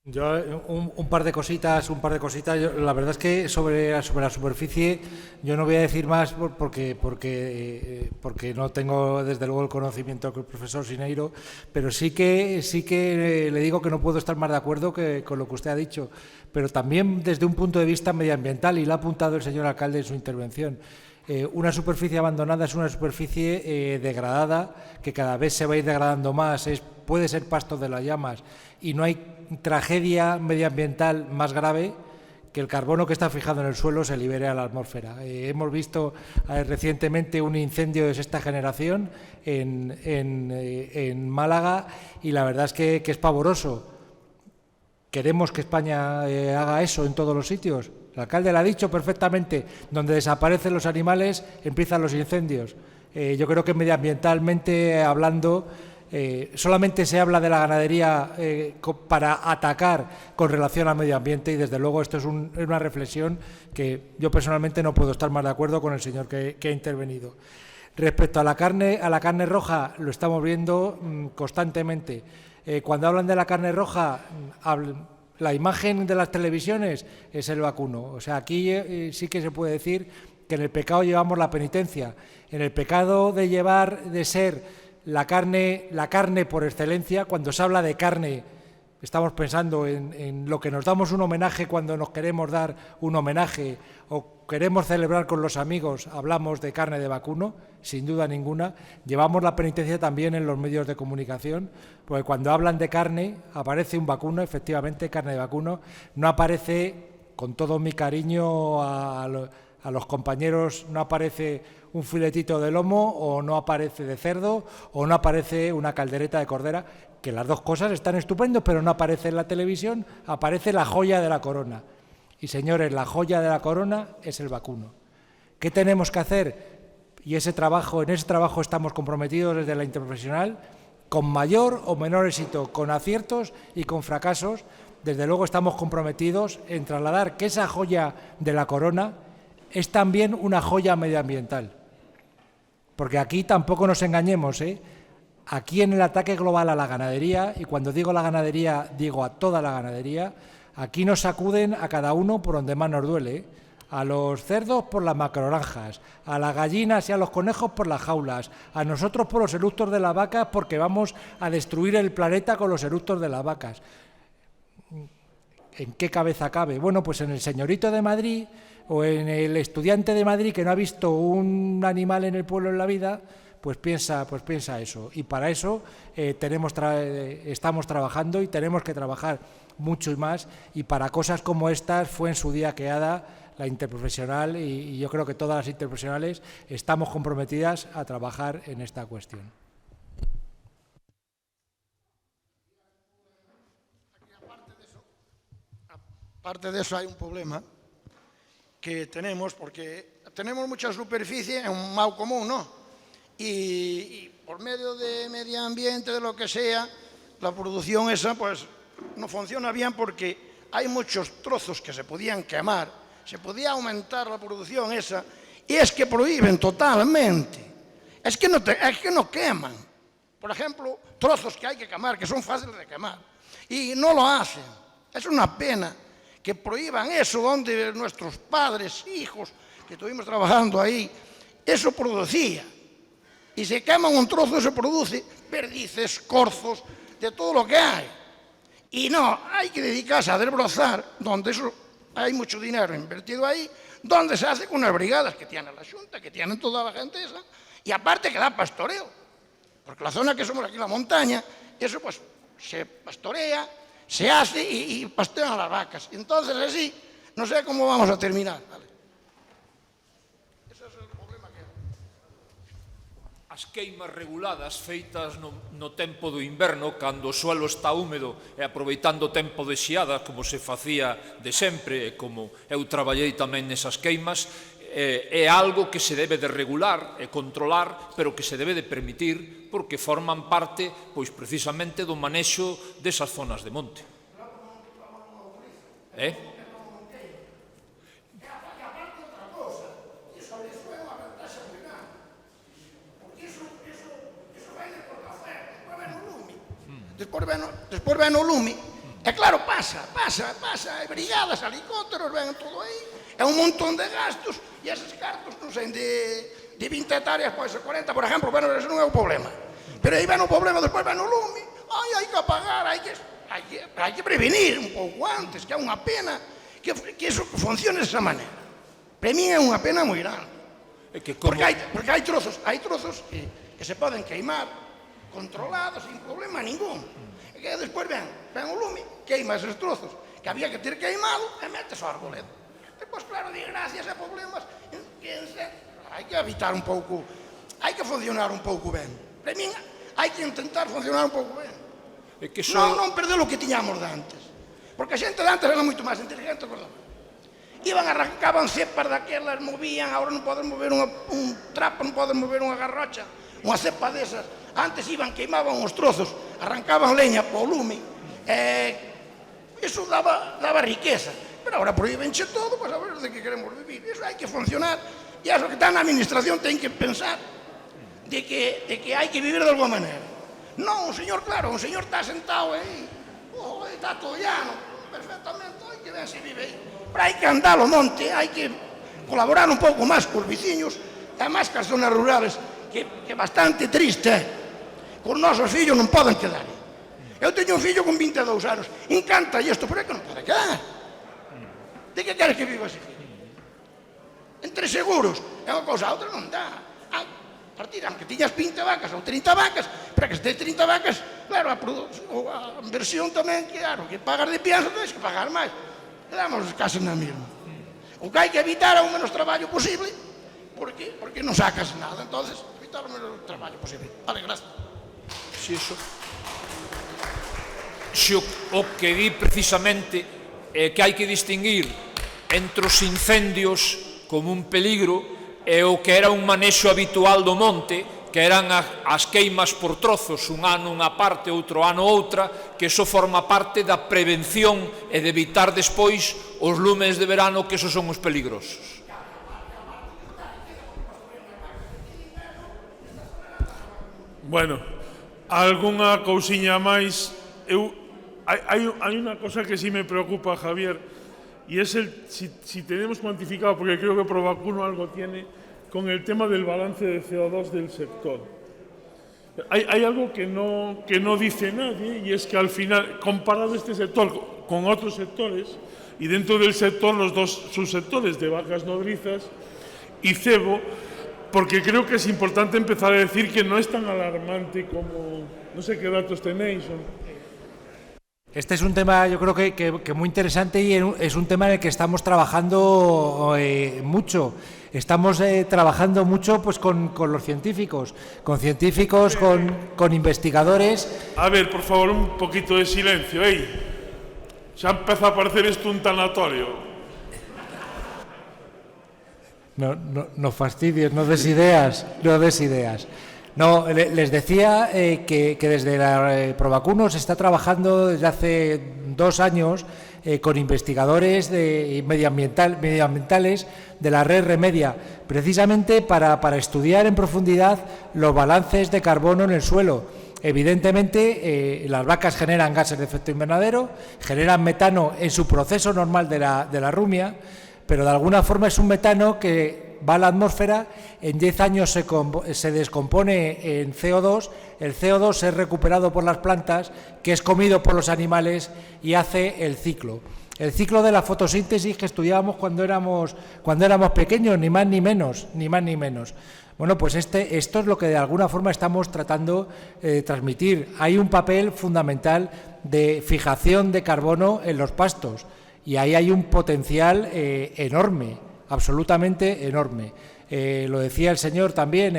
Yo, un par de cositas. La verdad es que sobre la superficie yo no voy a decir más porque no tengo desde luego el conocimiento que el profesor Sineiro, pero sí que le digo que no puedo estar más de acuerdo con lo que usted ha dicho, pero también desde un punto de vista medioambiental, y lo ha apuntado el señor alcalde en su intervención. Una superficie abandonada es una superficie degradada, que cada vez se va a ir degradando más, puede ser pasto de las llamas, y no hay tragedia medioambiental más grave que el carbono que está fijado en el suelo se libere a la atmósfera. Hemos visto recientemente un incendio de sexta generación en Málaga, y la verdad es que es pavoroso. ¿Queremos que España haga eso en todos los sitios? El alcalde lo ha dicho perfectamente, donde desaparecen los animales empiezan los incendios. Yo creo que medioambientalmente hablando, solamente se habla de la ganadería para atacar con relación al medio ambiente, y desde luego esto es una reflexión que yo personalmente no puedo estar más de acuerdo con el señor que ha intervenido. Respecto a la carne roja, lo estamos viendo constantemente. Cuando hablan de la carne roja, la imagen de las televisiones es el vacuno. O sea, aquí sí que se puede decir que en el pecado llevamos la penitencia. En el pecado de ser la carne por excelencia, cuando se habla de carne, estamos pensando en lo que nos damos un homenaje cuando nos queremos dar un homenaje o queremos celebrar con los amigos, hablamos de carne de vacuno, sin duda ninguna. Llevamos la penitencia también en los medios de comunicación, porque cuando hablan de carne aparece un vacuno, efectivamente, carne de vacuno. No aparece, con todo mi cariño a los compañeros, no aparece un filetito de lomo, o no aparece de cerdo, o no aparece una caldereta de cordera, que las dos cosas están estupendos, pero no aparece en la televisión, aparece la joya de la corona. Y señores, la joya de la corona es el vacuno. ¿Qué tenemos que hacer? Y en ese trabajo estamos comprometidos desde la interprofesional, con mayor o menor éxito, con aciertos y con fracasos. Desde luego estamos comprometidos en trasladar que esa joya de la corona es también una joya medioambiental. Porque aquí tampoco nos engañemos, Aquí en el ataque global a la ganadería, y cuando digo la ganadería digo a toda la ganadería, aquí nos sacuden a cada uno por donde más nos duele. A los cerdos por las macrogranjas, a las gallinas y a los conejos por las jaulas, a nosotros por los eructos de las vacas, porque vamos a destruir el planeta con los eructos de las vacas. ¿En qué cabeza cabe? Bueno, pues en el señorito de Madrid o en el estudiante de Madrid que no ha visto un animal en el pueblo en la vida, pues piensa eso. Y para eso estamos trabajando, y tenemos que trabajar mucho y más, y para cosas como estas fue en su día creada la interprofesional, y yo creo que todas las interprofesionales estamos comprometidas a trabajar en esta cuestión. Aparte de eso hay un problema que tenemos, porque tenemos mucha superficie en un mal común, ¿no? Y por medio de medio ambiente, de lo que sea, la producción esa pues no funciona bien, porque hay muchos trozos que se podían quemar, se podía aumentar la producción esa, y es que prohíben totalmente. Es que no queman. Por ejemplo, trozos que hay que quemar, que son fáciles de quemar, y no lo hacen. Es una pena que prohíban eso, donde nuestros padres, hijos, que estuvimos trabajando ahí, eso producía. Y se quema un trozo, se produce perdices, corzos, de todo lo que hay. Y no, hay que dedicarse a desbrozar, donde eso hay mucho dinero invertido ahí, donde se hace con unas brigadas que tiene la Xunta, que tienen toda la gente esa, y aparte que da pastoreo. Porque la zona que somos aquí, la montaña, eso pues se pastorea, se hace y pastorean las vacas. Entonces así, no sé cómo vamos a terminar, ¿vale? As queimas reguladas feitas no tempo do inverno, cando o suelo está húmedo e aproveitando o tempo de xiada, como se facía de sempre, e como eu traballei tamén nesas queimas, é algo que se debe de regular e controlar, pero que se debe de permitir, porque forman parte, pois precisamente, do manexo desas zonas de monte. Despois ven o lume, e claro, pasa, hai brigadas, helicópteros, ven todo aí, é un montón de gastos, e eses cartos, non sei, de 20 hectáreas, pois 40, por exemplo, bueno, eso non é o problema. Pero aí ven o problema, despois ven o lume, hai que apagar, hai que prevenir un pouco antes, que é unha pena que iso funcione desa maneira. Para mí é unha pena moi grande. Porque hai trozos que se poden queimar controlados, sin problema ningún. E que despois ven o lume, queima esos trozos que había que ter queimado e metes ao arboledo. Despois, claro, de gracias a problemas, hai que evitar un pouco, hai que funcionar un pouco ben. Para min, hai que intentar funcionar un pouco ben. Non perder o que tiñamos de antes. Porque a xente de antes era moito máis inteligente, verdad? Arrancaban cepas daquelas, movían, agora non poden mover un trapo, non poden mover unha garrocha, unha cepa desas. Antes queimaban os trozos, arrancaban leña po lume, iso daba riqueza. Pero agora prohíbenche todo, pois a ver de que queremos vivir. Iso hai que funcionar, e iso que está na administración ten que pensar de que hai que vivir de alguma maneira. Non, un señor, claro, un señor está sentado aí, está todo llano, perfectamente, hai que ver se vive aí. Pero hai que andar ao monte, hai que colaborar un pouco máis cos veciños, e máis que as zonas rurales, que bastante triste é. Os nosos fillos non poden quedar. Eu teño un fillo con 22 anos, encanta isto, pero é que non pode quedar. De que queres que viva ese fillo? Entre seguros, é unha cousa, a outra non dá. Partirán que tiñas 20 vacas ou 30 vacas, pero que se ten 30 vacas, claro, a inversión tamén, claro, que pagas de pienso, tens que pagar máis. Quedamos casi na mesma. O que hai que evitar é o menos traballo posible, porque non sacas nada, entonces evitar o menos traballo posible. Vale, gracias. Se o que di precisamente é que hai que distinguir entre os incendios como un peligro e o que era un manexo habitual do monte, que eran as queimas por trozos, un ano unha parte, outro ano outra, que iso forma parte da prevención e de evitar despois os lumes de verano, que esos son os peligrosos. Bueno, algunha cousiña máis. Hai unha cosa que sí me preocupa, Javier, y es si tenemos cuantificado, porque creo que Provacuno algo tiene, con el tema del balance de CO2 del sector. Hay algo que no dice nadie, y es que al final, comparado este sector con otros sectores, y dentro del sector los dos subsectores de vacas nodrizas y cebo, porque creo que es importante empezar a decir que no es tan alarmante como, no sé qué datos tenéis. Este es un tema, yo creo que muy interesante, y es un tema en el que estamos trabajando mucho. Estamos trabajando mucho pues con los científicos, con investigadores. A ver, por favor, un poquito de silencio. Ya empezó a parecer esto un tanatorio. No fastidies, no des ideas. No, les decía que desde la Provacuno se está trabajando desde hace 2 años con investigadores medioambientales de la red Remedia, precisamente para estudiar en profundidad los balances de carbono en el suelo. Evidentemente, las vacas generan gases de efecto invernadero, generan metano en su proceso normal de la rumia, pero de alguna forma es un metano que va a la atmósfera, en 10 años se descompone en CO2, el CO2 es recuperado por las plantas, que es comido por los animales y hace el ciclo de la fotosíntesis que estudiábamos cuando éramos pequeños, ni más ni menos. Bueno, pues esto es lo que de alguna forma estamos tratando de transmitir. Hay un papel fundamental de fijación de carbono en los pastos, y ahí hay un potencial enorme, absolutamente enorme. Lo decía el señor también,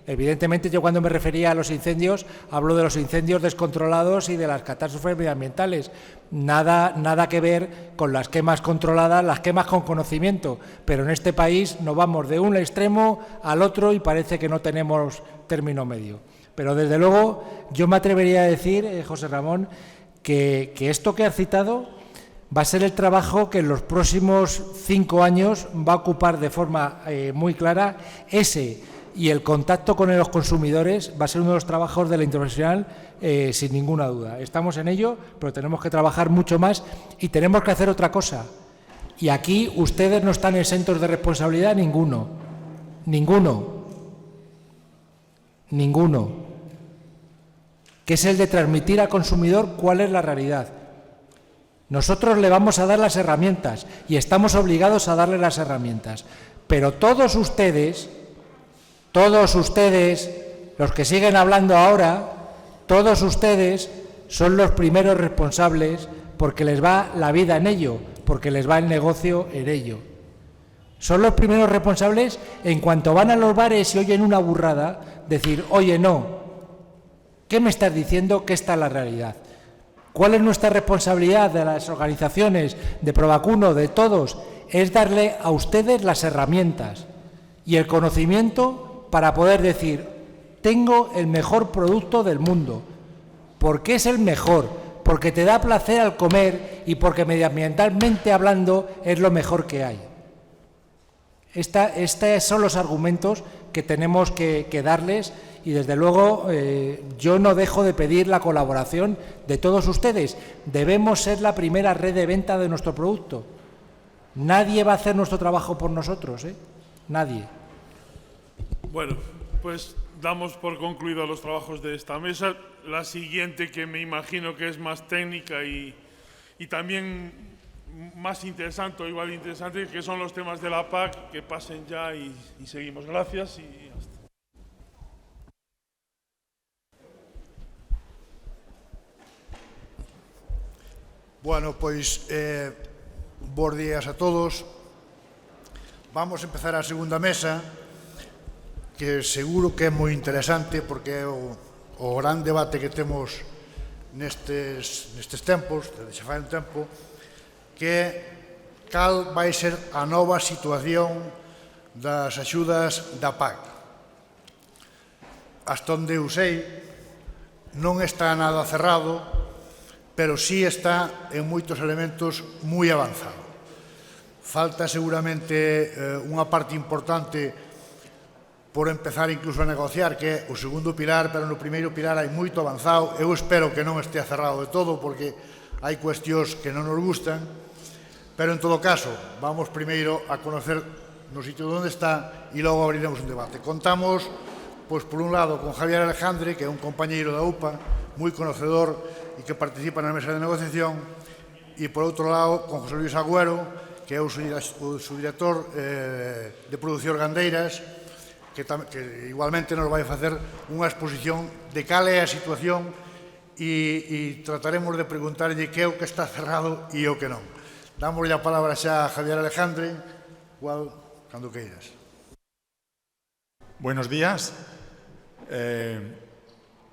evidentemente yo cuando me refería a los incendios hablo de los incendios descontrolados y de las catástrofes medioambientales. Nada que ver con las quemas controladas, las quemas con conocimiento, pero en este país nos vamos de un extremo al otro y parece que no tenemos término medio. Pero desde luego yo me atrevería a decir, José Ramón, que esto que has citado va a ser el trabajo que en los próximos 5 años va a ocupar de forma muy clara y el contacto con los consumidores va a ser uno de los trabajos de la Interprofesional sin ninguna duda. Estamos en ello, pero tenemos que trabajar mucho más y tenemos que hacer otra cosa. Y aquí ustedes no están exentos de responsabilidad ninguno, que es el de transmitir al consumidor cuál es la realidad. Nosotros le vamos a dar las herramientas y estamos obligados a darle las herramientas, pero todos ustedes todos ustedes, los que siguen hablando ahora, todos ustedes son los primeros responsables porque les va la vida en ello, porque les va el negocio en ello. Son los primeros responsables en cuanto van a los bares y oyen una burrada, decir, oye, no, ¿qué me estás diciendo? ¿Qué está la realidad? ¿Cuál es nuestra responsabilidad de las organizaciones, de Provacuno, de todos? Es darle a ustedes las herramientas y el conocimiento para poder decir, tengo el mejor producto del mundo. ¿Por qué es el mejor? Porque te da placer al comer y porque medioambientalmente hablando es lo mejor que hay. Estos son los argumentos que tenemos que darles y desde luego yo no dejo de pedir la colaboración de todos ustedes. Debemos ser la primera red de venta de nuestro producto. Nadie va a hacer nuestro trabajo por nosotros, ¿eh? Nadie. Bueno, pues damos por concluidos los trabajos de esta mesa. La siguiente, que me imagino que es más técnica y también más interesante o igual interesante, que son los temas de la PAC, que pasen ya y seguimos. Gracias y hasta. Bueno, pois, bos días a todos. Vamos a empezar a segunda mesa, que seguro que é moi interesante, porque é o gran debate que temos nestes tempos, desde xa fai un tempo, que é cal vai ser a nova situación das axudas da PAC. Hasta onde eu sei, non está nada cerrado, pero sí está en moitos elementos moi avanzado. Falta seguramente unha parte importante por empezar incluso a negociar, que é o segundo pilar, pero no primeiro pilar hai moito avanzado. Eu espero que non estea cerrado de todo, porque hai cuestións que non nos gustan, pero en todo caso, vamos primeiro a conocer no sitio onde está e logo abriremos un debate. Contamos, pois, por un lado, con Javier Alejandre, que é un compañeiro da UPA, moi conocedor e que participa na mesa de negociación, e por outro lado, con José Luis Agüero, que é o subdirector de Produción Gandeiras, que igualmente nos vai facer unha exposición de cal é a situación e trataremos de preguntarlle que é o que está cerrado e o que non. Damos a palabra xa a Javier Alejandre, igual, cando queiras. Buenos días.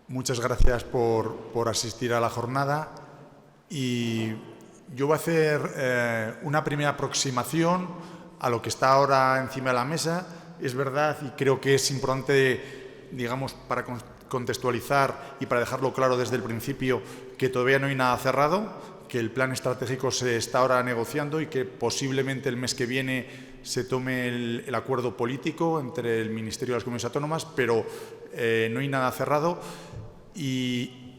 Muchas gracias por asistir a la jornada y yo voy a hacer una primera aproximación a lo que está ahora encima de la mesa. Es verdad y creo que es importante, digamos, para contextualizar y para dejarlo claro desde el principio, que todavía no hay nada cerrado, que el plan estratégico se está ahora negociando y que posiblemente el mes que viene se tome el acuerdo político entre el Ministerio de las Comunidades Autónomas, pero no hay nada cerrado y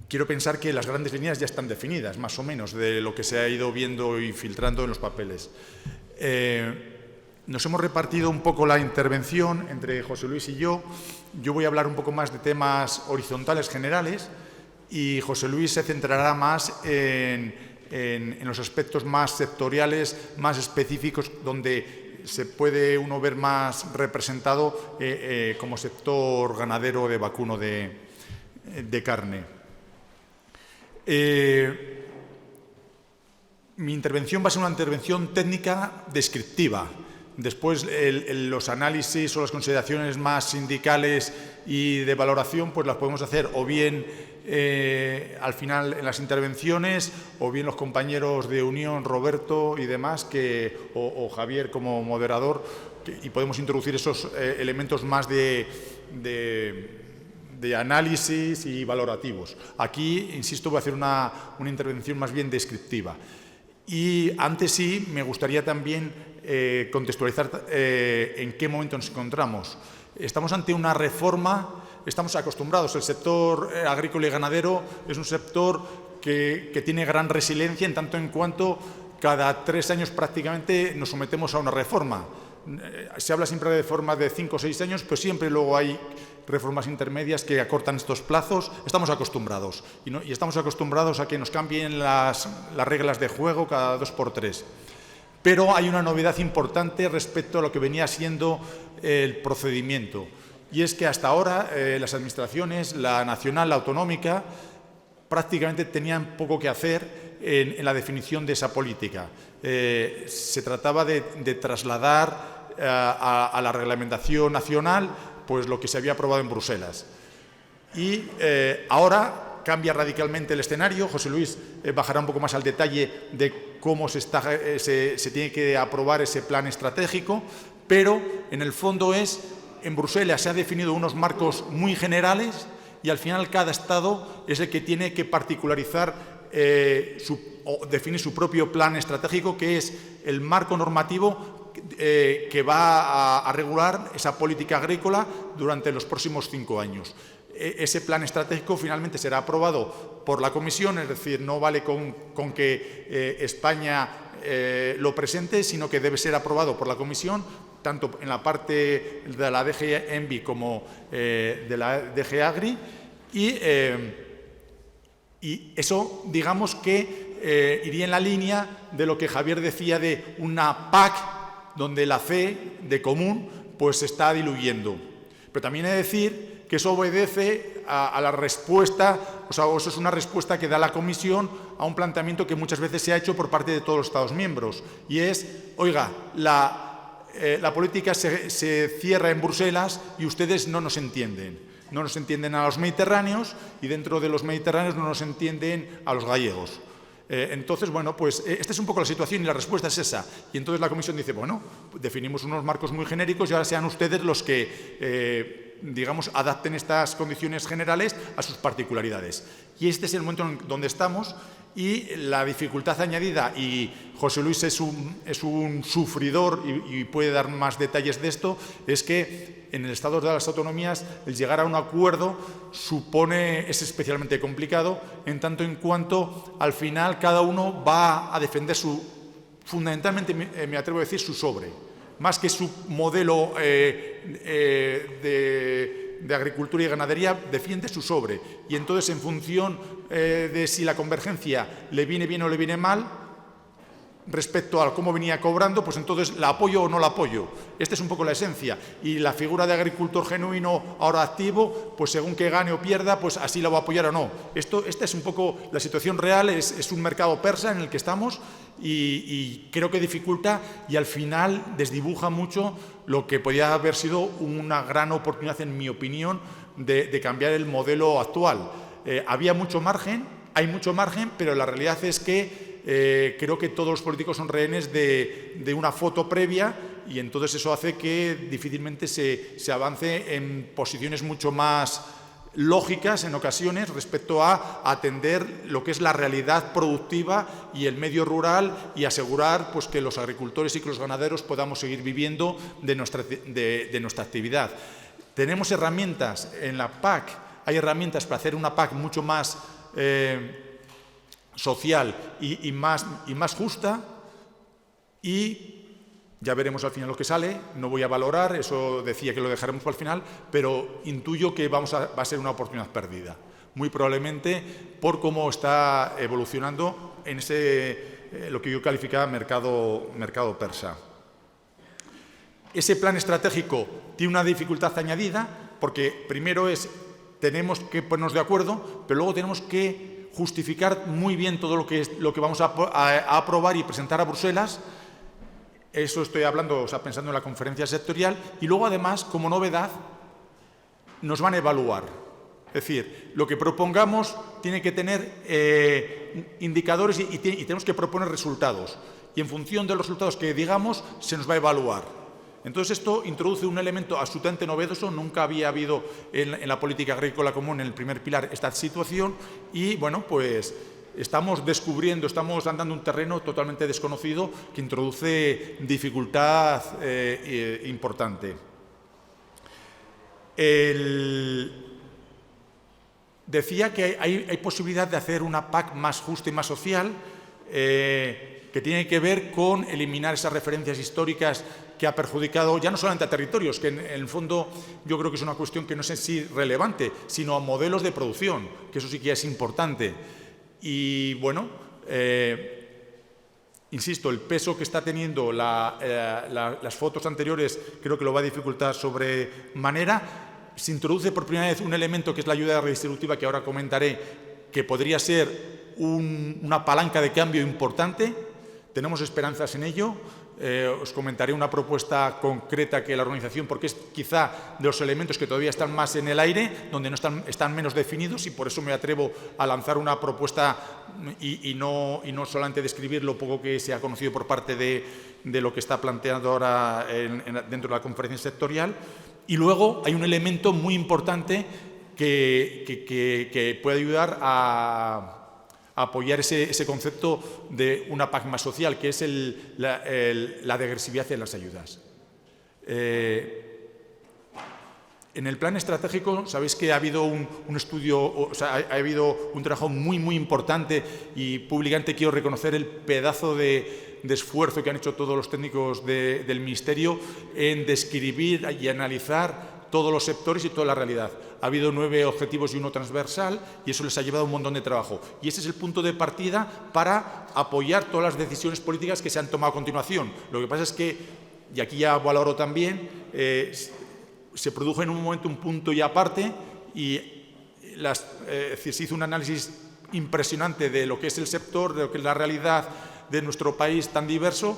quiero pensar que las grandes líneas ya están definidas, más o menos, de lo que se ha ido viendo y filtrando en los papeles. Nos hemos repartido un poco la intervención entre José Luis y yo. Yo voy a hablar un poco más de temas horizontales generales y José Luis se centrará más en los aspectos más sectoriales, más específicos, donde se puede uno ver más representado como sector ganadero de vacuno de carne. Mi intervención va a ser una intervención técnica descriptiva. Después los análisis o las consideraciones más sindicales y de valoración pues las podemos hacer o bien al final en las intervenciones o bien los compañeros de Unión, Roberto y demás, o Javier como moderador, y podemos introducir esos elementos más de análisis y valorativos. Aquí, insisto, voy a hacer una intervención más bien descriptiva. Y antes sí, me gustaría también contextualizar en qué momento nos encontramos. Estamos ante una reforma, estamos acostumbrados, el sector agrícola y ganadero es un sector que tiene gran resiliencia en tanto en cuanto cada 3 años prácticamente nos sometemos a una reforma. Se habla siempre de reformas de 5 o 6 años, pues siempre luego hay reformas intermedias que acortan estos plazos. Estamos acostumbrados y estamos acostumbrados a que nos cambien las reglas de juego cada 2 por 3. Pero hay una novedad importante respecto a lo que venía siendo el procedimiento. Y es que hasta ahora las administraciones, la nacional, la autonómica, prácticamente tenían poco que hacer en la definición de esa política. Se trataba de trasladar a la reglamentación nacional pues, lo que se había aprobado en Bruselas. Y ahora cambia radicalmente el escenario. José Luis bajará un poco más al detalle de cómo se tiene que aprobar ese plan estratégico, pero en el fondo en Bruselas se han definido unos marcos muy generales y al final cada Estado es el que tiene que particularizar o definir su propio plan estratégico, que es el marco normativo que va a regular esa política agrícola durante los próximos 5 años. Ese plan estratégico finalmente será aprobado por la Comisión, es decir, no vale con que España lo presente, sino que debe ser aprobado por la Comisión, tanto en la parte de la DG ENVI como de la DG Agri, y eso, digamos que iría en la línea de lo que Javier decía de una PAC donde la C de común pues se está diluyendo. Pero también he de decir que eso obedece a la respuesta, o sea, eso es una respuesta que da la Comisión a un planteamiento que muchas veces se ha hecho por parte de todos los Estados miembros, y es, oiga, la política se cierra en Bruselas y ustedes no nos entienden. No nos entienden a los mediterráneos y dentro de los mediterráneos no nos entienden a los gallegos. Entonces, bueno, pues esta es un poco la situación y la respuesta es esa. Y entonces la Comisión dice, bueno, definimos unos marcos muy genéricos y ahora sean ustedes los que, digamos, adapten estas condiciones generales a sus particularidades. Y este es el momento en donde estamos y la dificultad añadida, y José Luis es un sufridor y puede dar más detalles de esto, es que en el Estado de las Autonomías el llegar a un acuerdo es especialmente complicado, en tanto en cuanto al final cada uno va a defender fundamentalmente, me atrevo a decir, su sobre, más que su modelo de agricultura y ganadería, defiende su sobre. Y entonces, en función de si la convergencia le viene bien o le viene mal, respecto a cómo venía cobrando, pues entonces la apoyo o no la apoyo. Esta es un poco la esencia. Y la figura de agricultor genuino, ahora activo, pues según que gane o pierda, pues así la va a apoyar o no. Esta es un poco la situación real, es un mercado persa en el que estamos y creo que dificulta y al final desdibuja mucho lo que podía haber sido una gran oportunidad, en mi opinión, de cambiar el modelo actual. Había mucho margen, hay mucho margen, pero la realidad es que creo que todos los políticos son rehenes de una foto previa y entonces eso hace que difícilmente se avance en posiciones mucho más lógicas en ocasiones respecto a atender lo que es la realidad productiva y el medio rural y asegurar pues, que los agricultores y que los ganaderos podamos seguir viviendo de nuestra actividad. Tenemos herramientas en la PAC, hay herramientas para hacer una PAC mucho más social y más justa, y ya veremos al final lo que sale. No voy a valorar, eso decía que lo dejaremos para el final, pero intuyo que va a ser una oportunidad perdida, muy probablemente por cómo está evolucionando en lo que yo calificaba mercado persa. Ese plan estratégico tiene una dificultad añadida porque primero tenemos que ponernos de acuerdo, pero luego tenemos que justificar muy bien todo lo que vamos a aprobar y presentar a Bruselas. Eso estoy hablando, pensando en la conferencia sectorial. Y luego, además, como novedad, nos van a evaluar. Es decir, lo que propongamos tiene que tener indicadores y tenemos que proponer resultados. Y en función de los resultados que digamos, se nos va a evaluar. Entonces, esto introduce un elemento absolutamente novedoso. Nunca había habido en la política agrícola común, en el primer pilar, esta situación. Y, bueno, pues estamos descubriendo, estamos andando un terreno totalmente desconocido que introduce dificultad importante. Decía que hay posibilidad de hacer una PAC más justa y más social, que tiene que ver con eliminar esas referencias históricas que ha perjudicado ya no solamente a territorios, que en el fondo yo creo que es una cuestión que no es en sí relevante, sino a modelos de producción, que eso sí que es importante. Y bueno, insisto, el peso que está teniendo las fotos anteriores creo que lo va a dificultar sobremanera. Se introduce por primera vez un elemento que es la ayuda redistributiva, que ahora comentaré, que podría ser una palanca de cambio importante. Tenemos esperanzas en ello. Os comentaré una propuesta concreta que la organización, porque es quizá de los elementos que todavía están más en el aire, donde no están menos definidos, y por eso me atrevo a lanzar una propuesta y no solamente describir lo poco que se ha conocido por parte de lo que está planteando ahora dentro de la conferencia sectorial. Y luego hay un elemento muy importante que puede ayudar a apoyar ese concepto de una PAC más social, que es la degresividad en las ayudas. En el plan estratégico, sabéis que ha habido un estudio, o sea, ha habido un trabajo muy, muy importante, y públicamente quiero reconocer el pedazo de esfuerzo que han hecho todos los técnicos del Ministerio en describir y analizar todos los sectores y toda la realidad. Ha habido 9 objetivos y uno transversal, y eso les ha llevado un montón de trabajo. Y ese es el punto de partida para apoyar todas las decisiones políticas que se han tomado a continuación. Lo que pasa es que, y aquí ya valoro también, se produjo en un momento un punto y aparte, y se hizo un análisis impresionante de lo que es el sector, de lo que es la realidad de nuestro país tan diverso,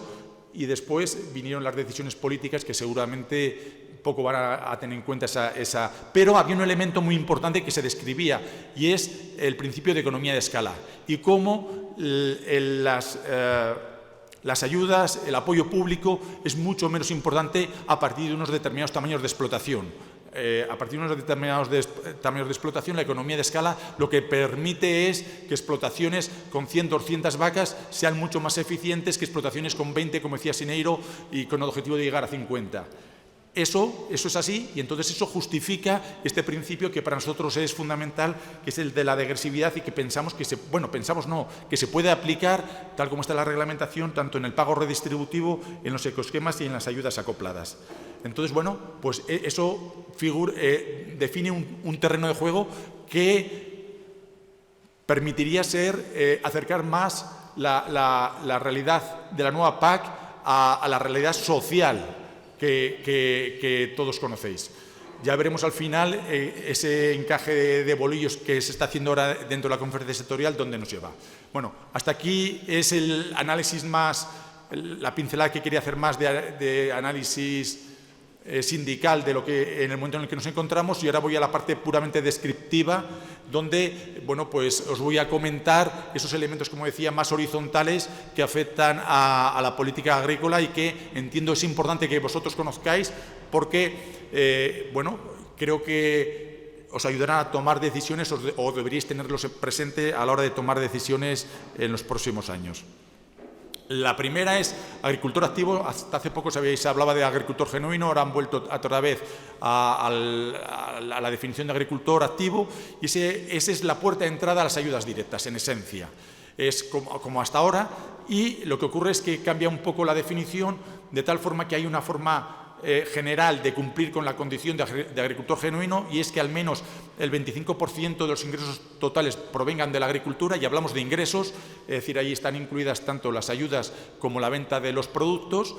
y después vinieron las decisiones políticas que seguramente poco van a tener en cuenta esa. Pero había un elemento muy importante que se describía, y es el principio de economía de escala, y cómo las ayudas, el apoyo público es mucho menos importante a partir de unos determinados tamaños de explotación. A partir de unos determinados tamaños de explotación, la economía de escala lo que permite es que explotaciones con 100, 200 vacas sean mucho más eficientes que explotaciones con 20, como decía Sineiro, y con el objetivo de llegar a 50. Eso es así, y entonces eso justifica este principio que para nosotros es fundamental, que es el de la degresividad, y que pensamos que se puede aplicar, tal como está la reglamentación, tanto en el pago redistributivo, en los ecoesquemas y en las ayudas acopladas. Entonces, bueno, pues eso define un terreno de juego que permitiría acercar más la realidad de la nueva PAC a la realidad social que todos conocéis. Ya veremos al final ese encaje de bolillos que se está haciendo ahora dentro de la conferencia sectorial, dónde nos lleva. Bueno, hasta aquí es el análisis más, la pincelada que quería hacer más de análisis sindical de lo que en el momento en el que nos encontramos, y ahora voy a la parte puramente descriptiva, donde, bueno, pues os voy a comentar esos elementos, como decía, más horizontales que afectan a la política agrícola, y que entiendo es importante que vosotros conozcáis, porque, bueno, creo que os ayudarán a tomar decisiones, o deberíais tenerlos presente a la hora de tomar decisiones en los próximos años. La primera es agricultor activo. Hasta hace poco se hablaba de agricultor genuino, ahora han vuelto otra vez a la definición de agricultor activo, y esa es la puerta de entrada a las ayudas directas, en esencia. Es como hasta ahora, y lo que ocurre es que cambia un poco la definición, de tal forma que hay una forma general de cumplir con la condición de agricultor genuino, y es que al menos el 25% de los ingresos totales provengan de la agricultura, y hablamos de ingresos, es decir, ahí están incluidas tanto las ayudas como la venta de los productos,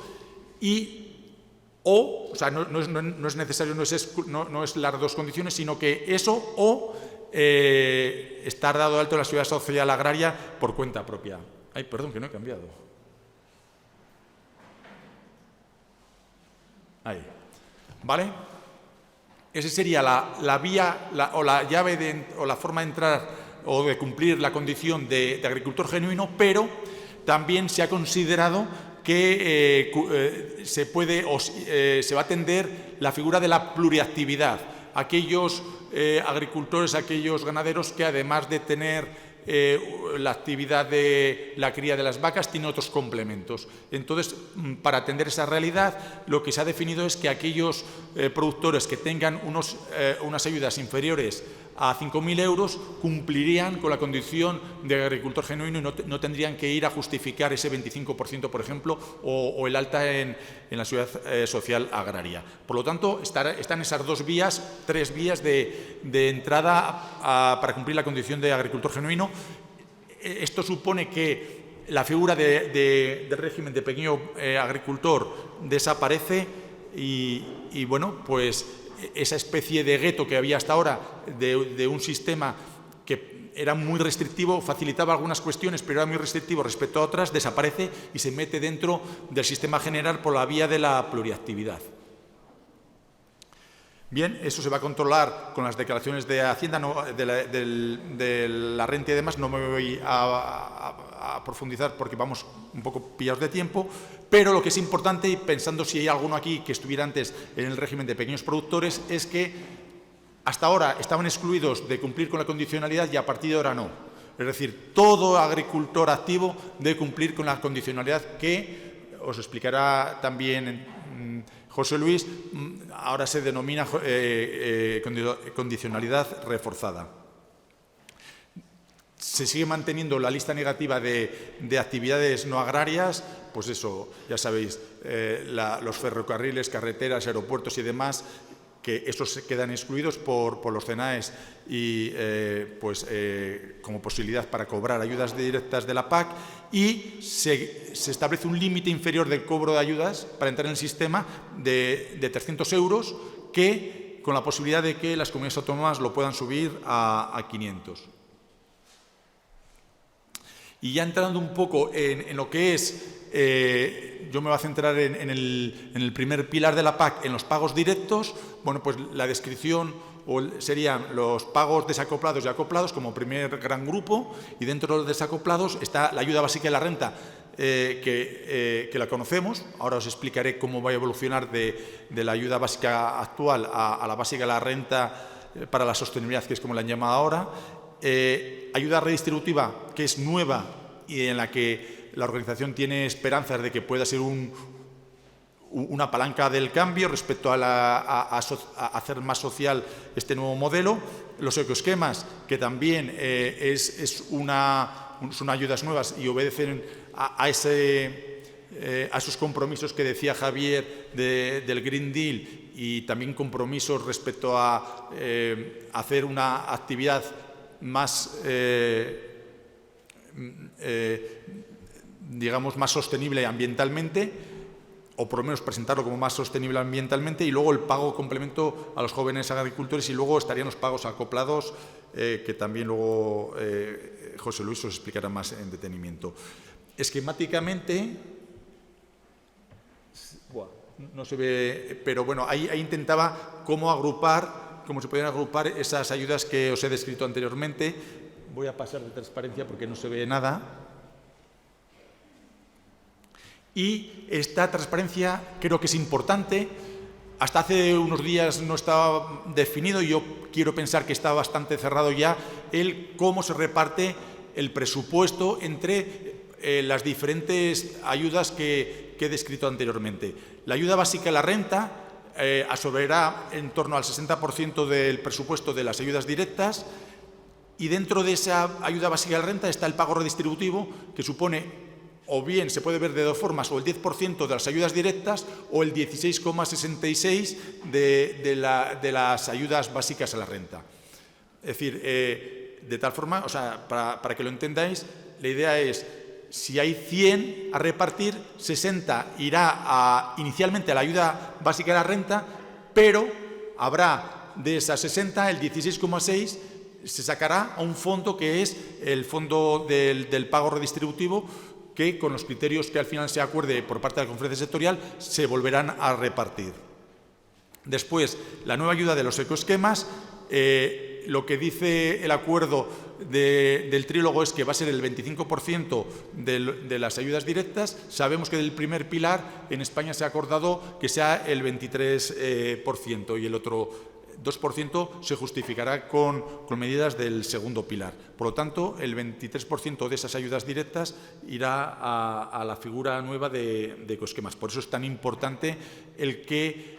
o sea, no es necesario, no es las dos condiciones, sino que eso o estar dado alto en la seguridad social agraria por cuenta propia. Ay, perdón, que no he cambiado. Ahí. ¿Vale? Esa sería la vía o la llave o la forma de entrar o de cumplir la condición de agricultor genuino, pero también se ha considerado que se va a atender la figura de la pluriactividad. Aquellos agricultores, aquellos ganaderos que, además de tener la actividad de la cría de las vacas, tiene otros complementos. Entonces, para atender esa realidad, lo que se ha definido es que aquellos productores que tengan unas ayudas inferiores a 5.000 euros cumplirían con la condición de agricultor genuino, y no tendrían que ir a justificar ese 25%, por ejemplo, o el alta en la seguridad social agraria. Por lo tanto, están esas tres vías de entrada para cumplir la condición de agricultor genuino. Esto supone que la figura del régimen de pequeño agricultor desaparece y bueno, pues esa especie de gueto que había hasta ahora de un sistema que era muy restrictivo, facilitaba algunas cuestiones, pero era muy restrictivo respecto a otras, desaparece y se mete dentro del sistema general por la vía de la pluriactividad. Bien, eso se va a controlar con las declaraciones de Hacienda, de la renta y demás. No me voy a profundizar porque vamos un poco pillados de tiempo, pero lo que es importante, y pensando si hay alguno aquí que estuviera antes en el régimen de pequeños productores, es que hasta ahora estaban excluidos de cumplir con la condicionalidad y a partir de ahora no. Es decir, todo agricultor activo debe cumplir con la condicionalidad que os explicará también José Luis, ahora se denomina condicionalidad reforzada. Se sigue manteniendo la lista negativa de actividades no agrarias, pues eso, ya sabéis, los ferrocarriles, carreteras, aeropuertos y demás, que esos se quedan excluidos por los CENAES y como posibilidad para cobrar ayudas directas de la PAC, y se establece un límite inferior del cobro de ayudas para entrar en el sistema de 300 euros, que con la posibilidad de que las comunidades autónomas lo puedan subir a 500. Y ya entrando un poco en lo que es, yo me voy a centrar en el primer pilar de la PAC, en los pagos directos. Bueno, pues la descripción serían los pagos desacoplados y acoplados como primer gran grupo, y dentro de los desacoplados está la ayuda básica de la renta, que la conocemos. Ahora os explicaré cómo va a evolucionar de la ayuda básica actual a la básica de la renta para la sostenibilidad, que es como la han llamado ahora. Ayuda redistributiva, que es nueva y en la que la organización tiene esperanzas de que pueda ser una palanca del cambio respecto a hacer más social este nuevo modelo. Los ecoesquemas, que también son ayudas nuevas y obedecen a esos compromisos que decía Javier del Green Deal, y también compromisos respecto a hacer una actividad más, digamos, más sostenible ambientalmente, o por lo menos presentarlo como más sostenible ambientalmente, y luego el pago complemento a los jóvenes agricultores, y luego estarían los pagos acoplados, que también luego José Luis os explicará más en detenimiento. Esquemáticamente, no se ve, pero bueno, ahí intentaba cómo se podían agrupar esas ayudas que os he descrito anteriormente. Voy a pasar de transparencia porque no se ve nada. Y esta transparencia creo que es importante. Hasta hace unos días no estaba definido, y yo quiero pensar que está bastante cerrado ya cómo se reparte el presupuesto entre las diferentes ayudas que he descrito anteriormente. La ayuda básica a la renta absorberá en torno al 60% del presupuesto de las ayudas directas, y dentro de esa ayuda básica a la renta está el pago redistributivo, que supone, o bien se puede ver de dos formas, o el 10% de las ayudas directas o el 16,66% de las ayudas básicas a la renta. Es decir, de tal forma, o sea, para que lo entendáis, la idea es, si hay 100 a repartir, 60 irá inicialmente a la ayuda básica de la renta, pero habrá de esas 60, el 16,6 se sacará a un fondo que es el fondo del pago redistributivo, que con los criterios que al final se acuerde por parte de la conferencia sectorial se volverán a repartir. Después, la nueva ayuda de los ecoesquemas, lo que dice el acuerdo del trílogo es que va a ser el 25% de las ayudas directas. Sabemos que del primer pilar en España se ha acordado que sea el 23% y el otro 2% se justificará con medidas del segundo pilar. Por lo tanto, el 23% de esas ayudas directas irá a la figura nueva de ecoesquemas. Por eso es tan importante el que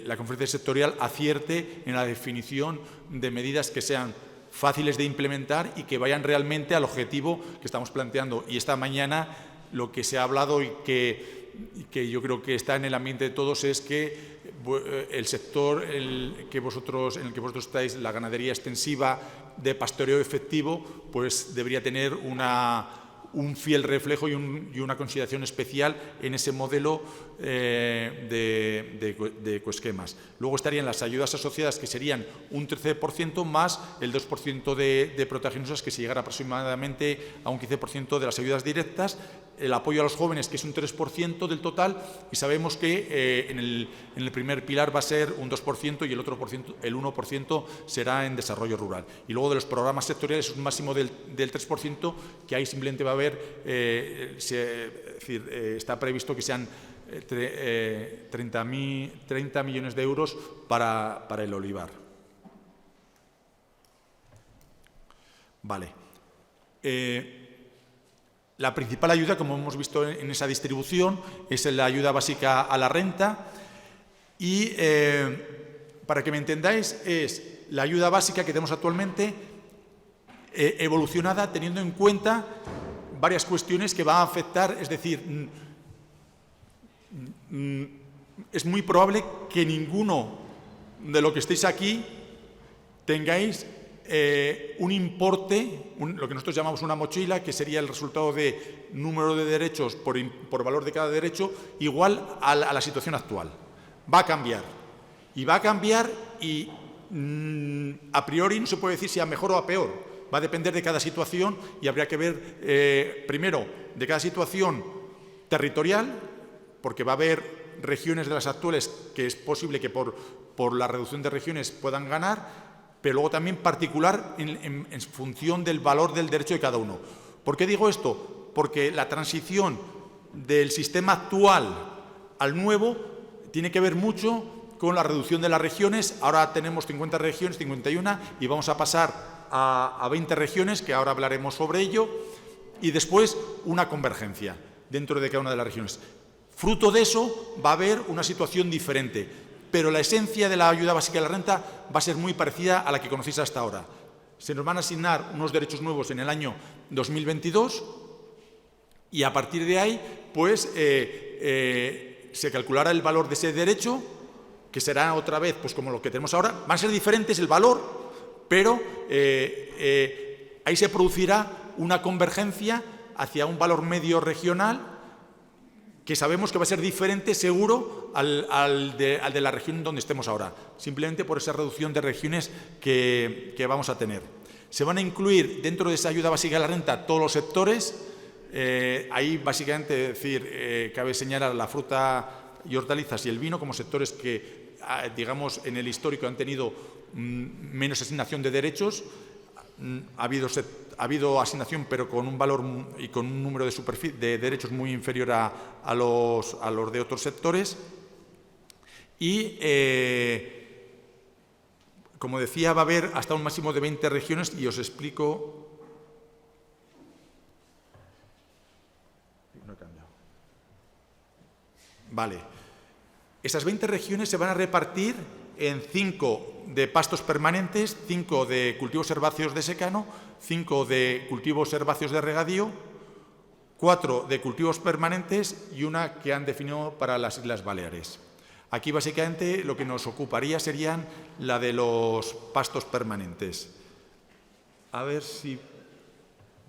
la conferencia sectorial acierte en la definición de medidas que sean fáciles de implementar y que vayan realmente al objetivo que estamos planteando. Y esta mañana lo que se ha hablado y que yo creo que está en el ambiente de todos es que el sector en el que vosotros estáis, la ganadería extensiva, de pastoreo efectivo, pues debería tener un fiel reflejo y una consideración especial en ese modelo de ecoesquemas. Luego estarían las ayudas asociadas, que serían un 13% más el 2% de proteaginosas, que se llegará aproximadamente a un 15% de las ayudas directas, el apoyo a los jóvenes, que es un 3% del total, y sabemos que en el primer pilar va a ser un 2% y el 1% será en desarrollo rural. Y luego de los programas sectoriales, un máximo del 3%, que ahí simplemente va a haber, está previsto que sean 30 millones de euros para el olivar. Vale. La principal ayuda, como hemos visto en esa distribución, es la ayuda básica a la renta. Y, para que me entendáis, es la ayuda básica que tenemos actualmente evolucionada teniendo en cuenta varias cuestiones que van a afectar, es decir, es muy probable que ninguno de los que estéis aquí tengáis un importe, lo que nosotros llamamos una mochila, que sería el resultado de número de derechos por valor de cada derecho, igual a la situación actual. Va a cambiar. Y va a cambiar y a priori no se puede decir si a mejor o a peor. Va a depender de cada situación y habría que ver, primero, de cada situación territorial, porque va a haber regiones de las actuales que es posible que por la reducción de regiones puedan ganar, pero luego también particular en función del valor del derecho de cada uno. ¿Por qué digo esto? Porque la transición del sistema actual al nuevo tiene que ver mucho con la reducción de las regiones. Ahora tenemos 50 regiones, 51, y vamos a pasar a 20 regiones, que ahora hablaremos sobre ello, y después una convergencia dentro de cada una de las regiones. Fruto de eso va a haber una situación diferente, pero la esencia de la ayuda básica de la renta va a ser muy parecida a la que conocéis hasta ahora. Se nos van a asignar unos derechos nuevos en el año 2022 y a partir de ahí, pues, se calculará el valor de ese derecho, que será otra vez, pues como lo que tenemos ahora. Van a ser diferentes el valor, pero ahí se producirá una convergencia hacia un valor medio regional que sabemos que va a ser diferente, seguro, al de la región donde estemos ahora, simplemente por esa reducción de regiones que vamos a tener. Se van a incluir dentro de esa ayuda básica de la renta todos los sectores. Ahí, básicamente, cabe señalar la fruta y hortalizas y el vino como sectores que, digamos, en el histórico han tenido menos asignación de derechos. Ha habido asignación, pero con un valor y con un número de derechos muy inferior a los de otros sectores. Y, como decía, va a haber hasta un máximo de 20 regiones, y os explico. No he cambiado. Vale. Esas 20 regiones se van a repartir en 5 de pastos permanentes, 5 de cultivos herbáceos de secano, 5 de cultivos herbáceos de regadío, 4 de cultivos permanentes y una que han definido para las Islas Baleares. Aquí, básicamente, lo que nos ocuparía serían la de los pastos permanentes. A ver si...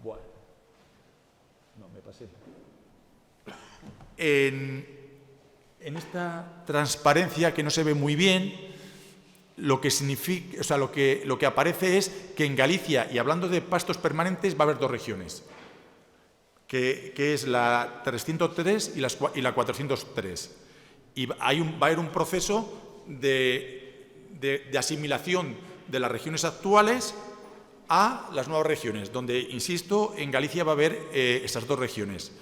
Bueno. No, me pasé. En esta transparencia, que no se ve muy bien, lo que significa, o sea, lo que aparece es que en Galicia, y hablando de pastos permanentes, va a haber 2 regiones, que es la 303 y la 403. Y va a haber un proceso de asimilación de las regiones actuales a las nuevas regiones, donde, insisto, en Galicia va a haber esas 2 regiones.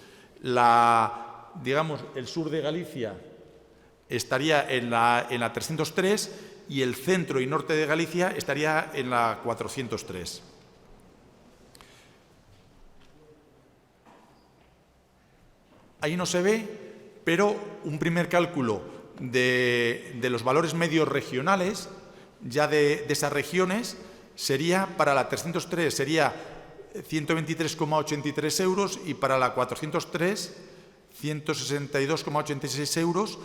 Digamos, el sur de Galicia estaría en la 303 y el centro y norte de Galicia estaría en la 403. Ahí no se ve, pero un primer cálculo de los valores medios regionales, ya de esas regiones, sería, para la 303 sería 123,83 euros y para la 403 162,86 euros.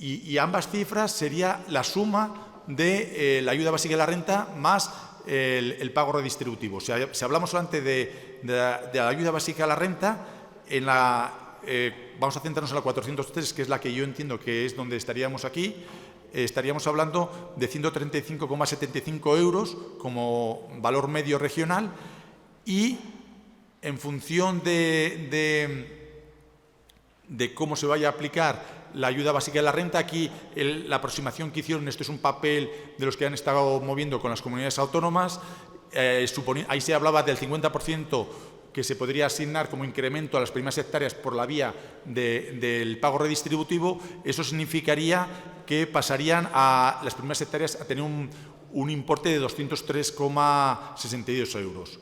Y ambas cifras sería la suma de la ayuda básica de la renta más el pago redistributivo. Si hablamos antes de la ayuda básica a la renta, vamos a centrarnos en la 403, que es la que yo entiendo que es donde estaríamos aquí. Estaríamos hablando de 135,75 euros como valor medio regional, y en función de cómo se vaya a aplicar la ayuda básica de la renta, aquí la aproximación que hicieron, esto es un papel de los que han estado moviendo con las comunidades autónomas, ahí se hablaba del 50% que se podría asignar como incremento a las primeras hectáreas por la vía del pago redistributivo. Eso significaría que pasarían a las primeras hectáreas a tener un importe de 203,62 euros.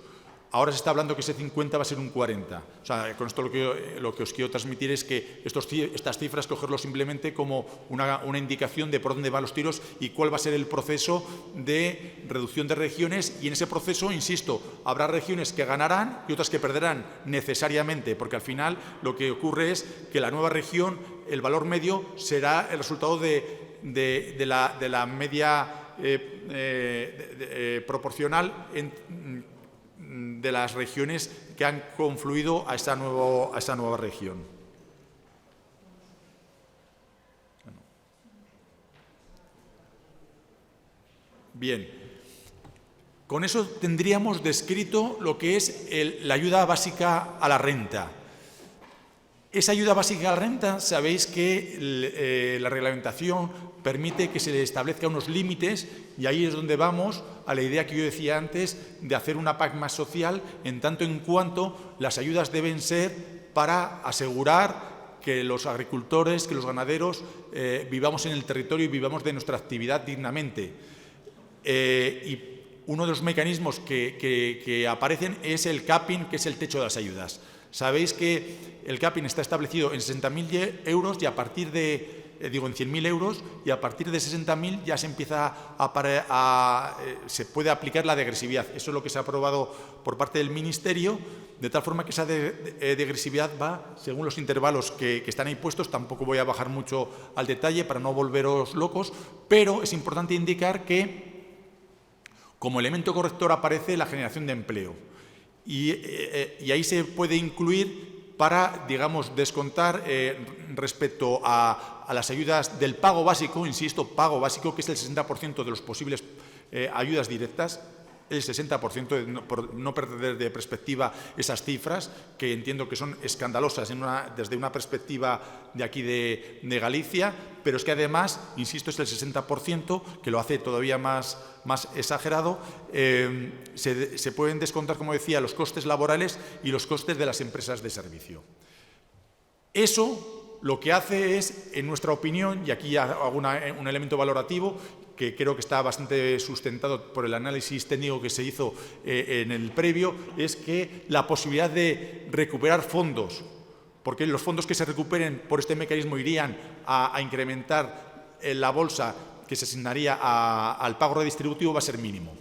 Ahora se está hablando que ese 50 va a ser un 40. O sea, con esto lo que os quiero transmitir es que estas cifras cogerlo simplemente como una indicación de por dónde van los tiros y cuál va a ser el proceso de reducción de regiones. Y en ese proceso, insisto, habrá regiones que ganarán y otras que perderán necesariamente, porque al final lo que ocurre es que la nueva región, el valor medio, será el resultado de la media proporcional de las regiones que han confluido a esa nueva región. Bien, con eso tendríamos descrito lo que es la ayuda básica a la renta. Esa ayuda básica a la renta, sabéis que la reglamentación permite que se le establezca unos límites, y ahí es donde vamos a la idea que yo decía antes de hacer una PAC más social, en tanto en cuanto las ayudas deben ser para asegurar que los agricultores, que los ganaderos vivamos en el territorio y vivamos de nuestra actividad dignamente. Y uno de los mecanismos que aparecen es el capping, que es el techo de las ayudas. Sabéis que el capping está establecido en 60.000 euros y a partir de, en 100.000 euros, y a partir de 60.000 ya se empieza se puede aplicar la degresividad. Eso es lo que se ha aprobado por parte del Ministerio, de tal forma que esa degresividad va según los intervalos que están ahí puestos. Tampoco voy a bajar mucho al detalle para no volveros locos, pero es importante indicar que como elemento corrector aparece la generación de empleo. Y ahí se puede incluir para, digamos, descontar respecto a las ayudas del pago básico, insisto, pago básico, que es el 60% de los posibles ayudas directas, el 60%, por no perder de perspectiva esas cifras, que entiendo que son escandalosas desde una perspectiva de aquí de Galicia, pero es que además, insisto, es el 60%, que lo hace todavía más exagerado. Se pueden descontar, como decía, los costes laborales y los costes de las empresas de servicio. Eso lo que hace es, en nuestra opinión, y aquí hago un elemento valorativo, que creo que está bastante sustentado por el análisis técnico que se hizo en el previo, es que la posibilidad de recuperar fondos, porque los fondos que se recuperen por este mecanismo irían a incrementar la bolsa que se asignaría al pago redistributivo, va a ser mínimo.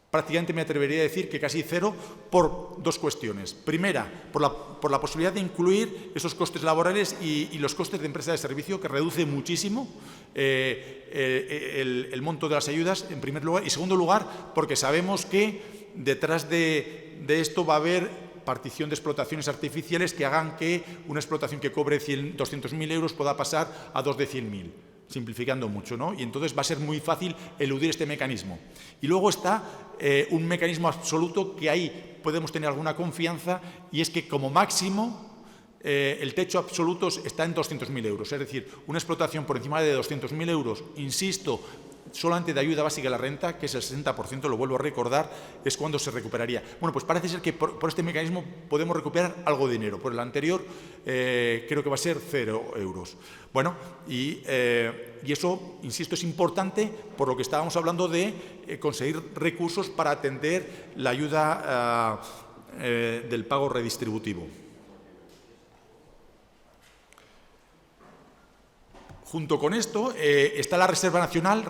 Prácticamente me atrevería a decir que casi cero, por dos cuestiones. Primera, por la posibilidad de incluir esos costes laborales y los costes de empresa de servicio, que reduce muchísimo el monto de las ayudas, en primer lugar. Y, en segundo lugar, porque sabemos que detrás de esto va a haber partición de explotaciones artificiales que hagan que una explotación que cobre 200.000 euros pueda pasar a 2 de 100.000. Simplificando mucho, ¿no? Y entonces va a ser muy fácil eludir este mecanismo. Y luego está un mecanismo absoluto que ahí podemos tener alguna confianza, y es que como máximo el techo absoluto está en 200.000 euros. Es decir, una explotación por encima de 200.000 euros, insisto, solamente de ayuda básica a la renta, que es el 60%, lo vuelvo a recordar, es cuando se recuperaría. Bueno, pues parece ser que por este mecanismo podemos recuperar algo de dinero. Por el anterior creo que va a ser 0 euros. Bueno, y eso, insisto, es importante por lo que estábamos hablando de conseguir recursos para atender la ayuda del pago redistributivo. Junto con esto está la Reserva Nacional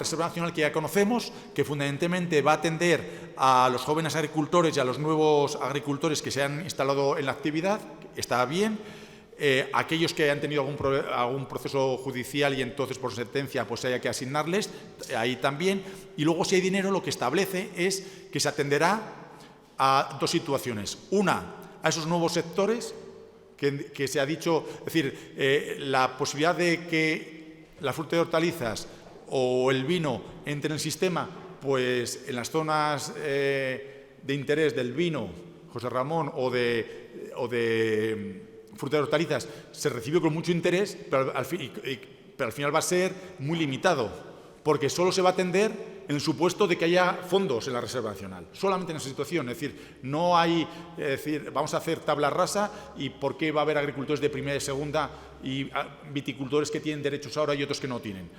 que ya conocemos, que fundamentalmente va a atender a los jóvenes agricultores y a los nuevos agricultores que se han instalado en la actividad. Está bien. aquellos que han tenido algún proceso judicial y entonces por sentencia pues haya que asignarles, ahí también. Y luego, si hay dinero, lo que establece es que se atenderá a dos situaciones. Una, a esos nuevos sectores que se ha dicho, es decir, la posibilidad de que la fruta y hortalizas o el vino entre en el sistema, pues en las zonas de interés del vino, José Ramón, o de fruta y hortalizas, se recibió con mucho interés, pero al final va a ser muy limitado, porque solo se va a atender en el supuesto de que haya fondos en la Reserva Nacional, solamente en esa situación. Es decir, no hay, vamos a hacer tabla rasa y por qué va a haber agricultores de primera y segunda y viticultores que tienen derechos ahora y otros que no tienen.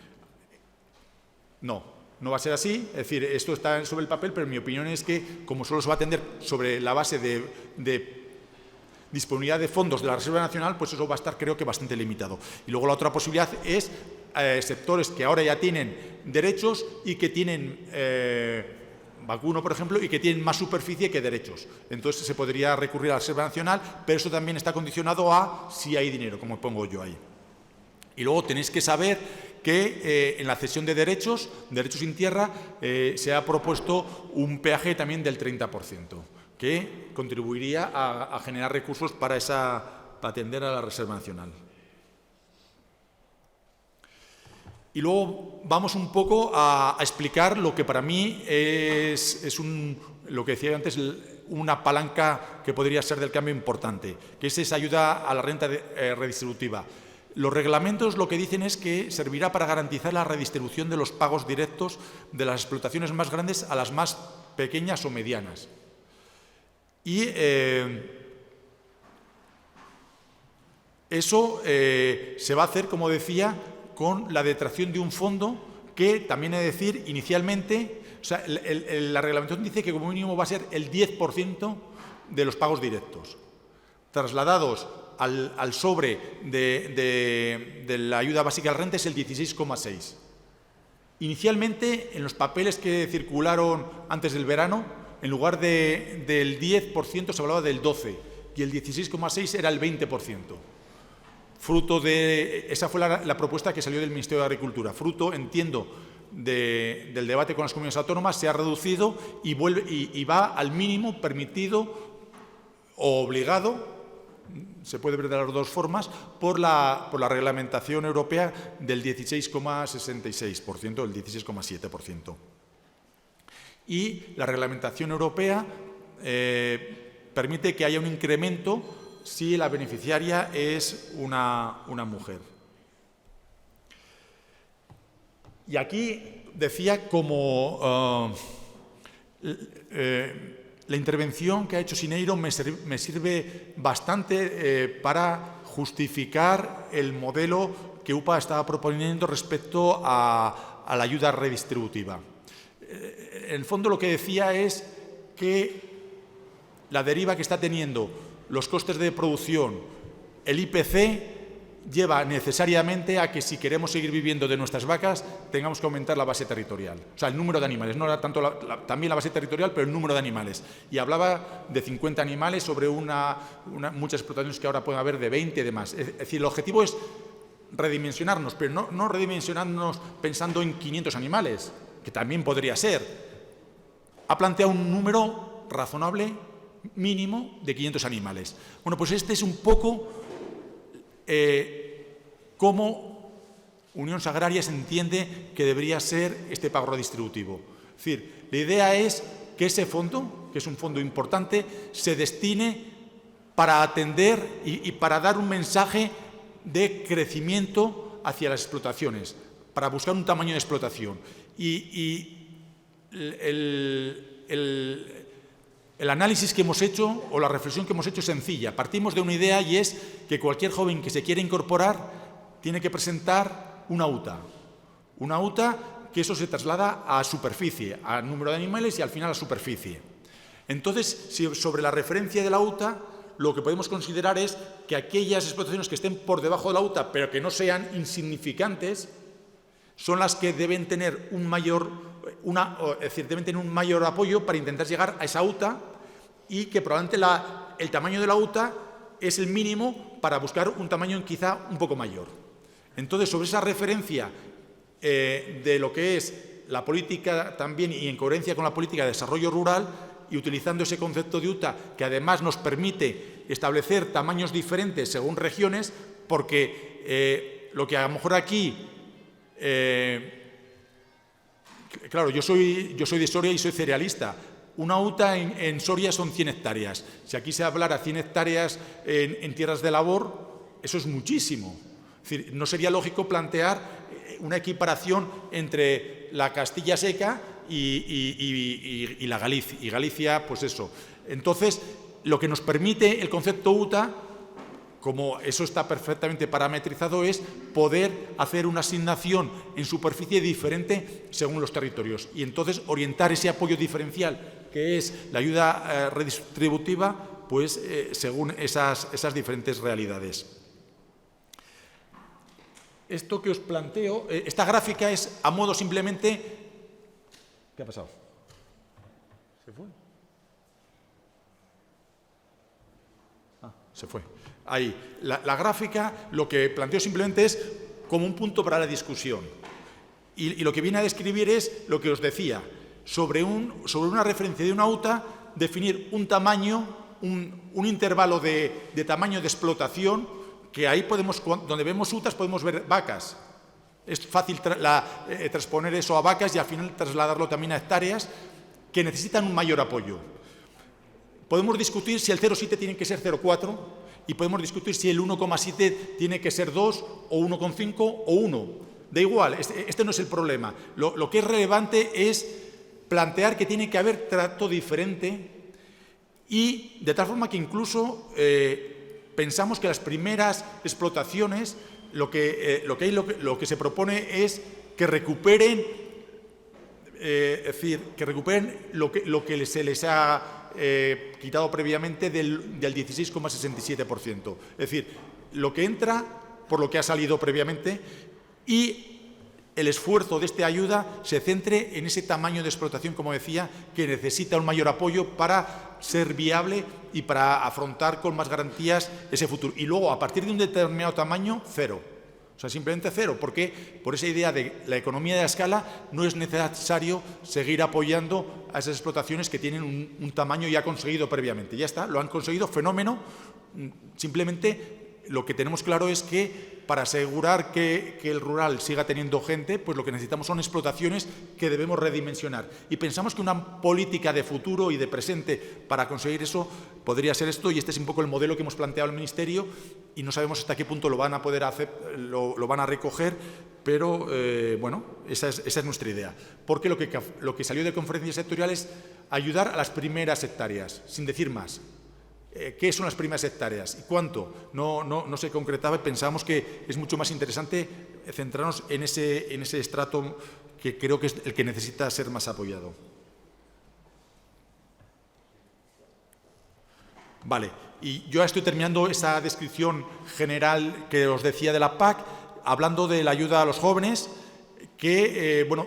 No va a ser así. Es decir, esto está sobre el papel, pero mi opinión es que, como solo se va a atender sobre la base de disponibilidad de fondos de la Reserva Nacional, pues eso va a estar, creo que, bastante limitado. Y luego la otra posibilidad es sectores que ahora ya tienen derechos y que tienen vacuno, por ejemplo, y que tienen más superficie que derechos. Entonces se podría recurrir a la Reserva Nacional, pero eso también está condicionado a si hay dinero, como pongo yo ahí. Y luego tenéis que saber que en la cesión de derechos sin tierra, se ha propuesto un peaje también del 30%, que contribuiría a generar recursos para atender a la Reserva Nacional. Y luego vamos un poco a explicar lo que para mí es lo que decía antes, una palanca que podría ser del cambio importante, que es esa ayuda a la renta redistributiva. Los reglamentos lo que dicen es que servirá para garantizar la redistribución de los pagos directos de las explotaciones más grandes a las más pequeñas o medianas. Y eso se va a hacer, como decía, con la detracción de un fondo que, también he de decir, inicialmente, o sea, la reglamentación dice que como mínimo va a ser el 10% de los pagos directos, trasladados al sobre de la ayuda básica al renta es el 16,6. Inicialmente, en los papeles que circularon antes del verano, en lugar del 10% se hablaba del 12% y el 16,6 era el 20%. Fruto de... Esa fue la propuesta que salió del Ministerio de Agricultura. Fruto, entiendo, del debate con las comunidades autónomas, se ha reducido y va al mínimo permitido o obligado, se puede ver de las dos formas, por la reglamentación europea del 16,66%, el 16,7%. Y la reglamentación europea permite que haya un incremento si la beneficiaria es una mujer. Y aquí decía como la intervención que ha hecho Sineiro me sirve bastante para justificar el modelo que UPA estaba proponiendo respecto a la ayuda redistributiva. En el fondo lo que decía es que la deriva que está teniendo los costes de producción, el IPC, lleva necesariamente a que si queremos seguir viviendo de nuestras vacas tengamos que aumentar la base territorial. O sea, el número de animales, no era tanto también la base territorial, pero el número de animales. Y hablaba de 50 animales sobre muchas explotaciones que ahora pueden haber de 20 y demás. Es decir, el objetivo es redimensionarnos, pero no redimensionarnos pensando en 500 animales, que también podría ser. Ha planteado un número razonable mínimo de 500 animales. Bueno, pues este es un poco cómo Unión Agrarias entiende que debería ser este pago redistributivo. Es decir, la idea es que ese fondo, que es un fondo importante, se destine para atender y para dar un mensaje de crecimiento hacia las explotaciones, para buscar un tamaño de explotación. El análisis que hemos hecho o la reflexión que hemos hecho es sencilla. Partimos de una idea y es que cualquier joven que se quiera incorporar tiene que presentar una UTA. Una UTA que eso se traslada a superficie, al número de animales y al final a superficie. Entonces, sobre la referencia de la UTA, lo que podemos considerar es que aquellas explotaciones que estén por debajo de la UTA, pero que no sean insignificantes, son las que deben tener un mayor apoyo para intentar llegar a esa UTA y que probablemente el tamaño de la UTA es el mínimo para buscar un tamaño quizá un poco mayor. Entonces, sobre esa referencia de lo que es la política también y en coherencia con la política de desarrollo rural y utilizando ese concepto de UTA que además nos permite establecer tamaños diferentes según regiones, porque lo que a lo mejor aquí, claro, yo soy de Soria y soy cerealista. Una UTA en Soria son 100 hectáreas. Si aquí se hablara 100 hectáreas en tierras de labor, eso es muchísimo. Es decir, no sería lógico plantear una equiparación entre la Castilla seca y la Galicia. Y Galicia, pues eso. Entonces, lo que nos permite el concepto UTA, como eso está perfectamente parametrizado, es poder hacer una asignación en superficie diferente según los territorios. Y entonces orientar ese apoyo diferencial, que es la ayuda redistributiva, pues según esas diferentes realidades. Esto que os planteo, esta gráfica es a modo simplemente... ¿Qué ha pasado? ¿Se fue? Ah, se fue. Ahí. La gráfica lo que planteo simplemente es como un punto para la discusión. Y lo que viene a describir es lo que os decía. Sobre una referencia de una UTA, definir un tamaño, un intervalo de tamaño de explotación, que ahí podemos, donde vemos UTAs podemos ver vacas. Es fácil transponer eso a vacas y al final trasladarlo también a hectáreas que necesitan un mayor apoyo. Podemos discutir si el 0,7 tiene que ser 0,4 y podemos discutir si el 1,7 tiene que ser 2 o 1,5 o 1. Da igual, este no es el problema. Lo que es relevante es plantear que tiene que haber trato diferente y de tal forma que incluso pensamos que las primeras explotaciones lo que se propone es que recuperen, es decir, que recuperen lo que se les ha quitado previamente del 16,67%. Es decir, lo que entra por lo que ha salido previamente y el esfuerzo de esta ayuda se centre en ese tamaño de explotación, como decía, que necesita un mayor apoyo para ser viable y para afrontar con más garantías ese futuro. Y luego, a partir de un determinado tamaño, cero. O sea, simplemente cero, porque por esa idea de la economía de la escala no es necesario seguir apoyando a esas explotaciones que tienen un tamaño ya conseguido previamente. Ya está, lo han conseguido, fenómeno. Simplemente lo que tenemos claro es que para asegurar que el rural siga teniendo gente, pues lo que necesitamos son explotaciones que debemos redimensionar. Y pensamos que una política de futuro y de presente para conseguir eso podría ser esto, y este es un poco el modelo que hemos planteado al Ministerio, y no sabemos hasta qué punto lo van a poder hacer, lo van a recoger, pero bueno, esa es nuestra idea. Porque lo que salió de conferencias sectoriales es ayudar a las primeras hectáreas, sin decir más. ¿Qué son las primeras hectáreas y cuánto? No se concretaba y pensamos que es mucho más interesante centrarnos en ese estrato que creo que es el que necesita ser más apoyado. Vale, y yo ya estoy terminando esa descripción general que os decía de la PAC, hablando de la ayuda a los jóvenes, que, bueno,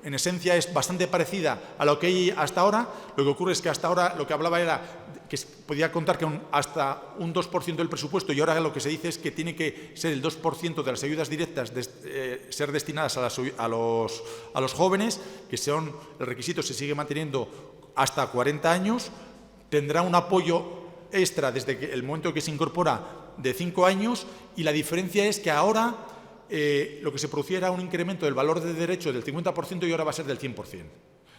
en esencia es bastante parecida a lo que hay hasta ahora. Lo que ocurre es que hasta ahora lo que hablaba era que podía contar con hasta un 2% del presupuesto y ahora lo que se dice es que tiene que ser el 2% de las ayudas directas ser destinadas a los jóvenes, que son, el requisito se sigue manteniendo hasta 40 años, tendrá un apoyo extra desde el momento que se incorpora de 5 años y la diferencia es que ahora lo que se producía era un incremento del valor de derecho del 50% y ahora va a ser del 100%.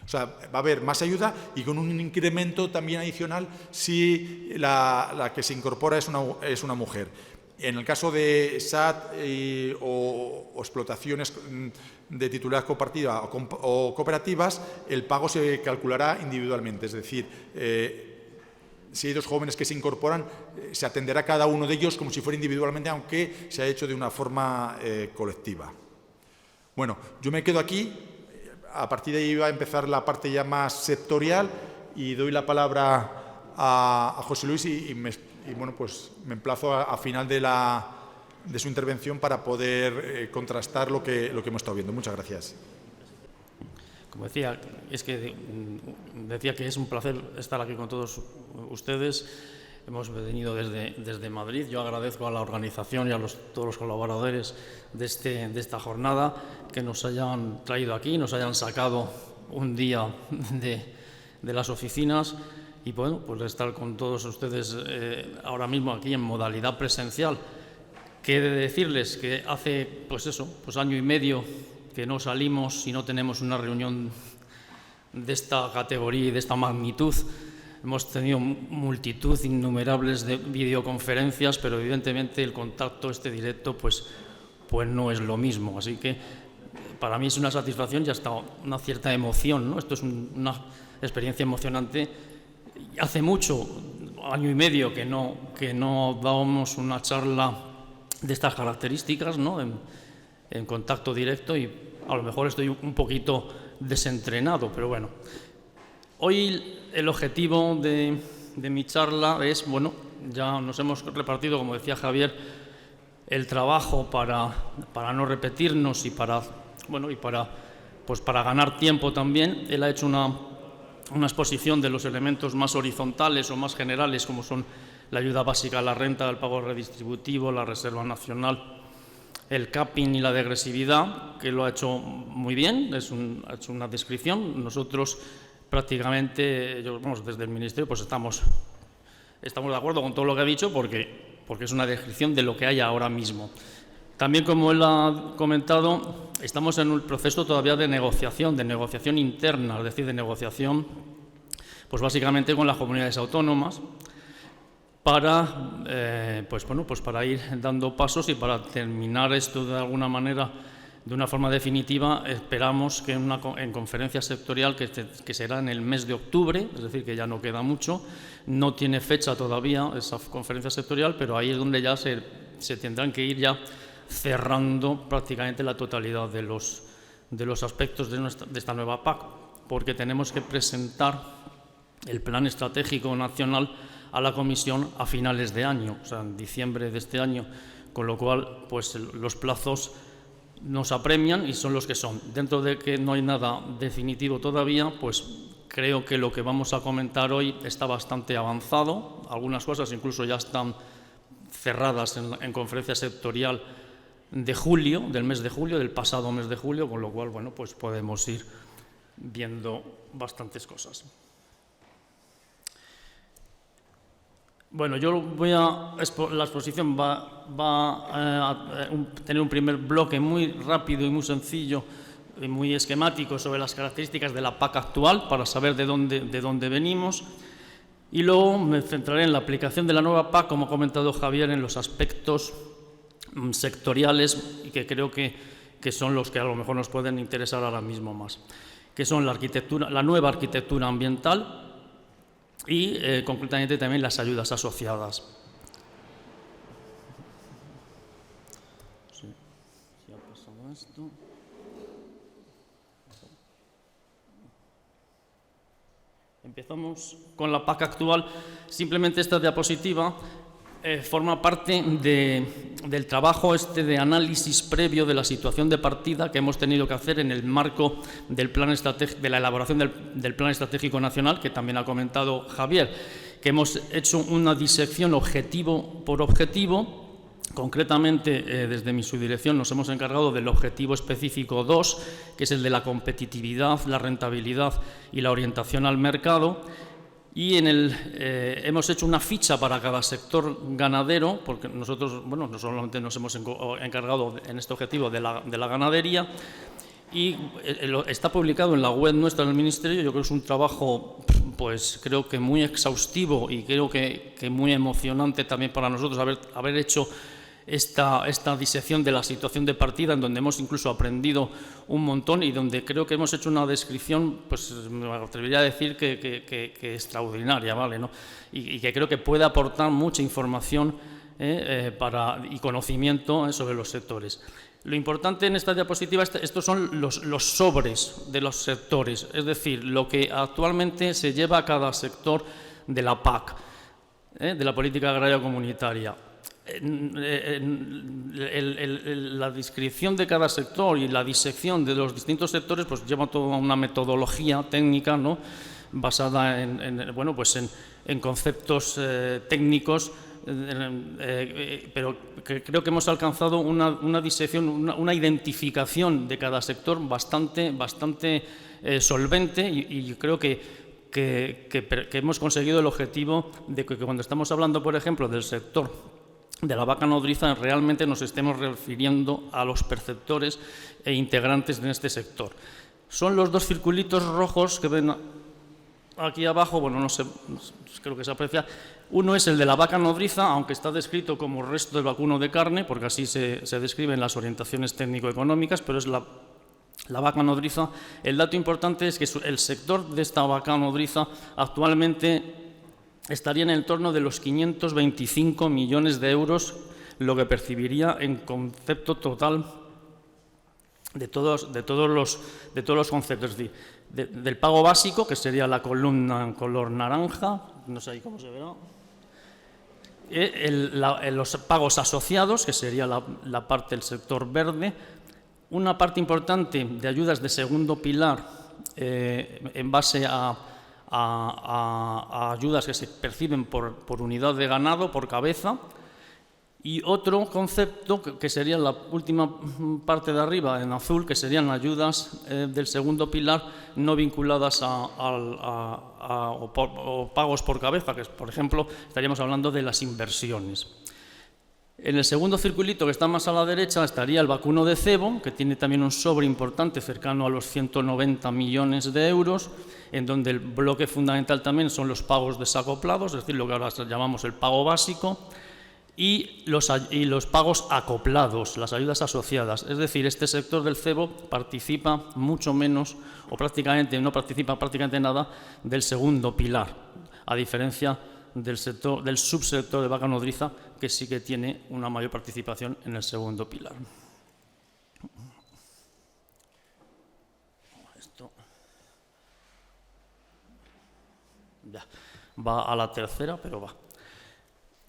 O sea, va a haber más ayuda y con un incremento también adicional si la que se incorpora es una mujer. En el caso de SAT o explotaciones de titularidad compartida o cooperativas, el pago se calculará individualmente. Es decir, si hay dos jóvenes que se incorporan, se atenderá a cada uno de ellos como si fuera individualmente, aunque se ha hecho de una forma colectiva. Bueno, yo me quedo aquí. A partir de ahí va a empezar la parte ya más sectorial y doy la palabra a José Luis y bueno, pues me emplazo a final de su intervención para poder contrastar lo que hemos estado viendo. Muchas gracias. Como decía, decía que es un placer estar aquí con todos ustedes. hemos venido desde Madrid. Yo agradezco a la organización y a todos los colaboradores de esta jornada que nos hayan traído aquí, nos hayan sacado un día de las oficinas y bueno, pues estar con todos ustedes ahora mismo aquí en modalidad presencial. ¿Qué he de decirles? Que hace, pues año y medio que no salimos y no tenemos una reunión de esta categoría y de esta magnitud. Hemos tenido multitud, innumerables de videoconferencias, pero evidentemente el contacto directo pues no es lo mismo. Así que para mí es una satisfacción y hasta una cierta emoción, ¿no? Esto es una experiencia emocionante. Hace mucho, año y medio, que no dábamos una charla de estas características, ¿no? En contacto directo, y a lo mejor estoy un poquito desentrenado, pero bueno. Hoy el objetivo de mi charla es, bueno, ya nos hemos repartido, como decía Javier, el trabajo para no repetirnos y para ganar tiempo también. Él ha hecho una exposición de los elementos más horizontales o más generales, como son la ayuda básica a la renta, el pago redistributivo, la Reserva Nacional, el capping y la degresividad, que lo ha hecho muy bien, ha hecho una descripción. Nosotros prácticamente, desde el Ministerio, pues estamos de acuerdo con todo lo que ha dicho porque es una descripción de lo que hay ahora mismo. También, como él ha comentado, estamos en un proceso todavía de negociación interna, es decir, de negociación, pues básicamente con las comunidades autónomas, para ir dando pasos y para terminar esto de alguna manera, de una forma definitiva. Esperamos que en conferencia sectorial que será en el mes de octubre, es decir, que ya no queda mucho, no tiene fecha todavía esa conferencia sectorial, pero ahí es donde ya se tendrán que ir ya cerrando prácticamente la totalidad de los aspectos de esta nueva PAC, porque tenemos que presentar el Plan Estratégico Nacional a la Comisión a finales de año, o sea, en diciembre de este año, con lo cual pues los plazos nos apremian y son los que son. Dentro de que no hay nada definitivo todavía, pues creo que lo que vamos a comentar hoy está bastante avanzado. Algunas cosas incluso ya están cerradas en conferencia sectorial de julio, del mes de julio, del pasado mes de julio, con lo cual, bueno, pues podemos ir viendo bastantes cosas. Bueno, la exposición va a tener un primer bloque muy rápido y muy sencillo y muy esquemático sobre las características de la PAC actual, para saber de dónde venimos. Y luego me centraré en la aplicación de la nueva PAC, como ha comentado Javier, en los aspectos sectoriales, y que creo que son los que a lo mejor nos pueden interesar ahora mismo más, que son la nueva arquitectura ambiental y concretamente también las ayudas asociadas. Sí, ya ha pasado esto. Empezamos con la PAC actual. Simplemente esta diapositiva forma parte del trabajo de análisis previo de la situación de partida que hemos tenido que hacer en el marco de la elaboración del Plan Estratégico Nacional, que también ha comentado Javier, que hemos hecho una disección objetivo por objetivo. Concretamente, desde mi subdirección nos hemos encargado del objetivo específico 2, que es el de la competitividad, la rentabilidad y la orientación al mercado. Y hemos hecho una ficha para cada sector ganadero, porque nosotros, bueno, no solamente nos hemos encargado en este objetivo de la ganadería, y está publicado en la web nuestra del Ministerio. Yo creo que es un trabajo, pues creo que muy exhaustivo y creo que muy emocionante también para nosotros haber hecho esta disección de la situación de partida, en donde hemos incluso aprendido un montón y donde creo que hemos hecho una descripción, pues me atrevería a decir que extraordinaria, ¿vale? ¿No? Y que creo que puede aportar mucha información y conocimiento sobre los sectores. Lo importante en esta diapositiva, estos son los sobres de los sectores, es decir, lo que actualmente se lleva a cada sector de la PAC, de la Política Agraria Comunitaria. La descripción de cada sector y la disección de los distintos sectores pues lleva toda una metodología técnica, ¿no? basada en conceptos técnicos, pero creo que hemos alcanzado una disección, una identificación de cada sector bastante solvente, y creo que hemos conseguido el objetivo de que cuando estamos hablando, por ejemplo, del sector de la vaca nodriza, realmente nos estemos refiriendo a los perceptores e integrantes en este sector. Son los dos circulitos rojos que ven aquí abajo, bueno, no sé, creo que se aprecia. Uno es el de la vaca nodriza, aunque está descrito como resto del vacuno de carne, porque así se describen las orientaciones técnico-económicas, pero es la vaca nodriza. El dato importante es que el sector de esta vaca nodriza actualmente estaría en el entorno de los 525 millones de euros, lo que percibiría en concepto total de todos los conceptos, es decir, del pago básico, que sería la columna en color naranja, no sé ahí cómo se verá, los pagos asociados, que sería la parte del sector verde, una parte importante de ayudas de segundo pilar en base a ayudas que se perciben por unidad de ganado, por cabeza, y otro concepto que sería la última parte de arriba en azul, que serían ayudas del segundo pilar no vinculadas o pagos por cabeza, que por ejemplo estaríamos hablando de las inversiones. En el segundo circulito, que está más a la derecha, estaría el vacuno de cebo, que tiene también un sobre importante cercano a los 190 millones de euros, en donde el bloque fundamental también son los pagos desacoplados, es decir, lo que ahora llamamos el pago básico, y los pagos acoplados, las ayudas asociadas. Es decir, este sector del cebo participa mucho menos, o prácticamente no participa prácticamente nada, del segundo pilar, a diferencia del subsector de vaca nodriza, que sí que tiene una mayor participación en el segundo pilar. Esto ya va a la tercera, pero va.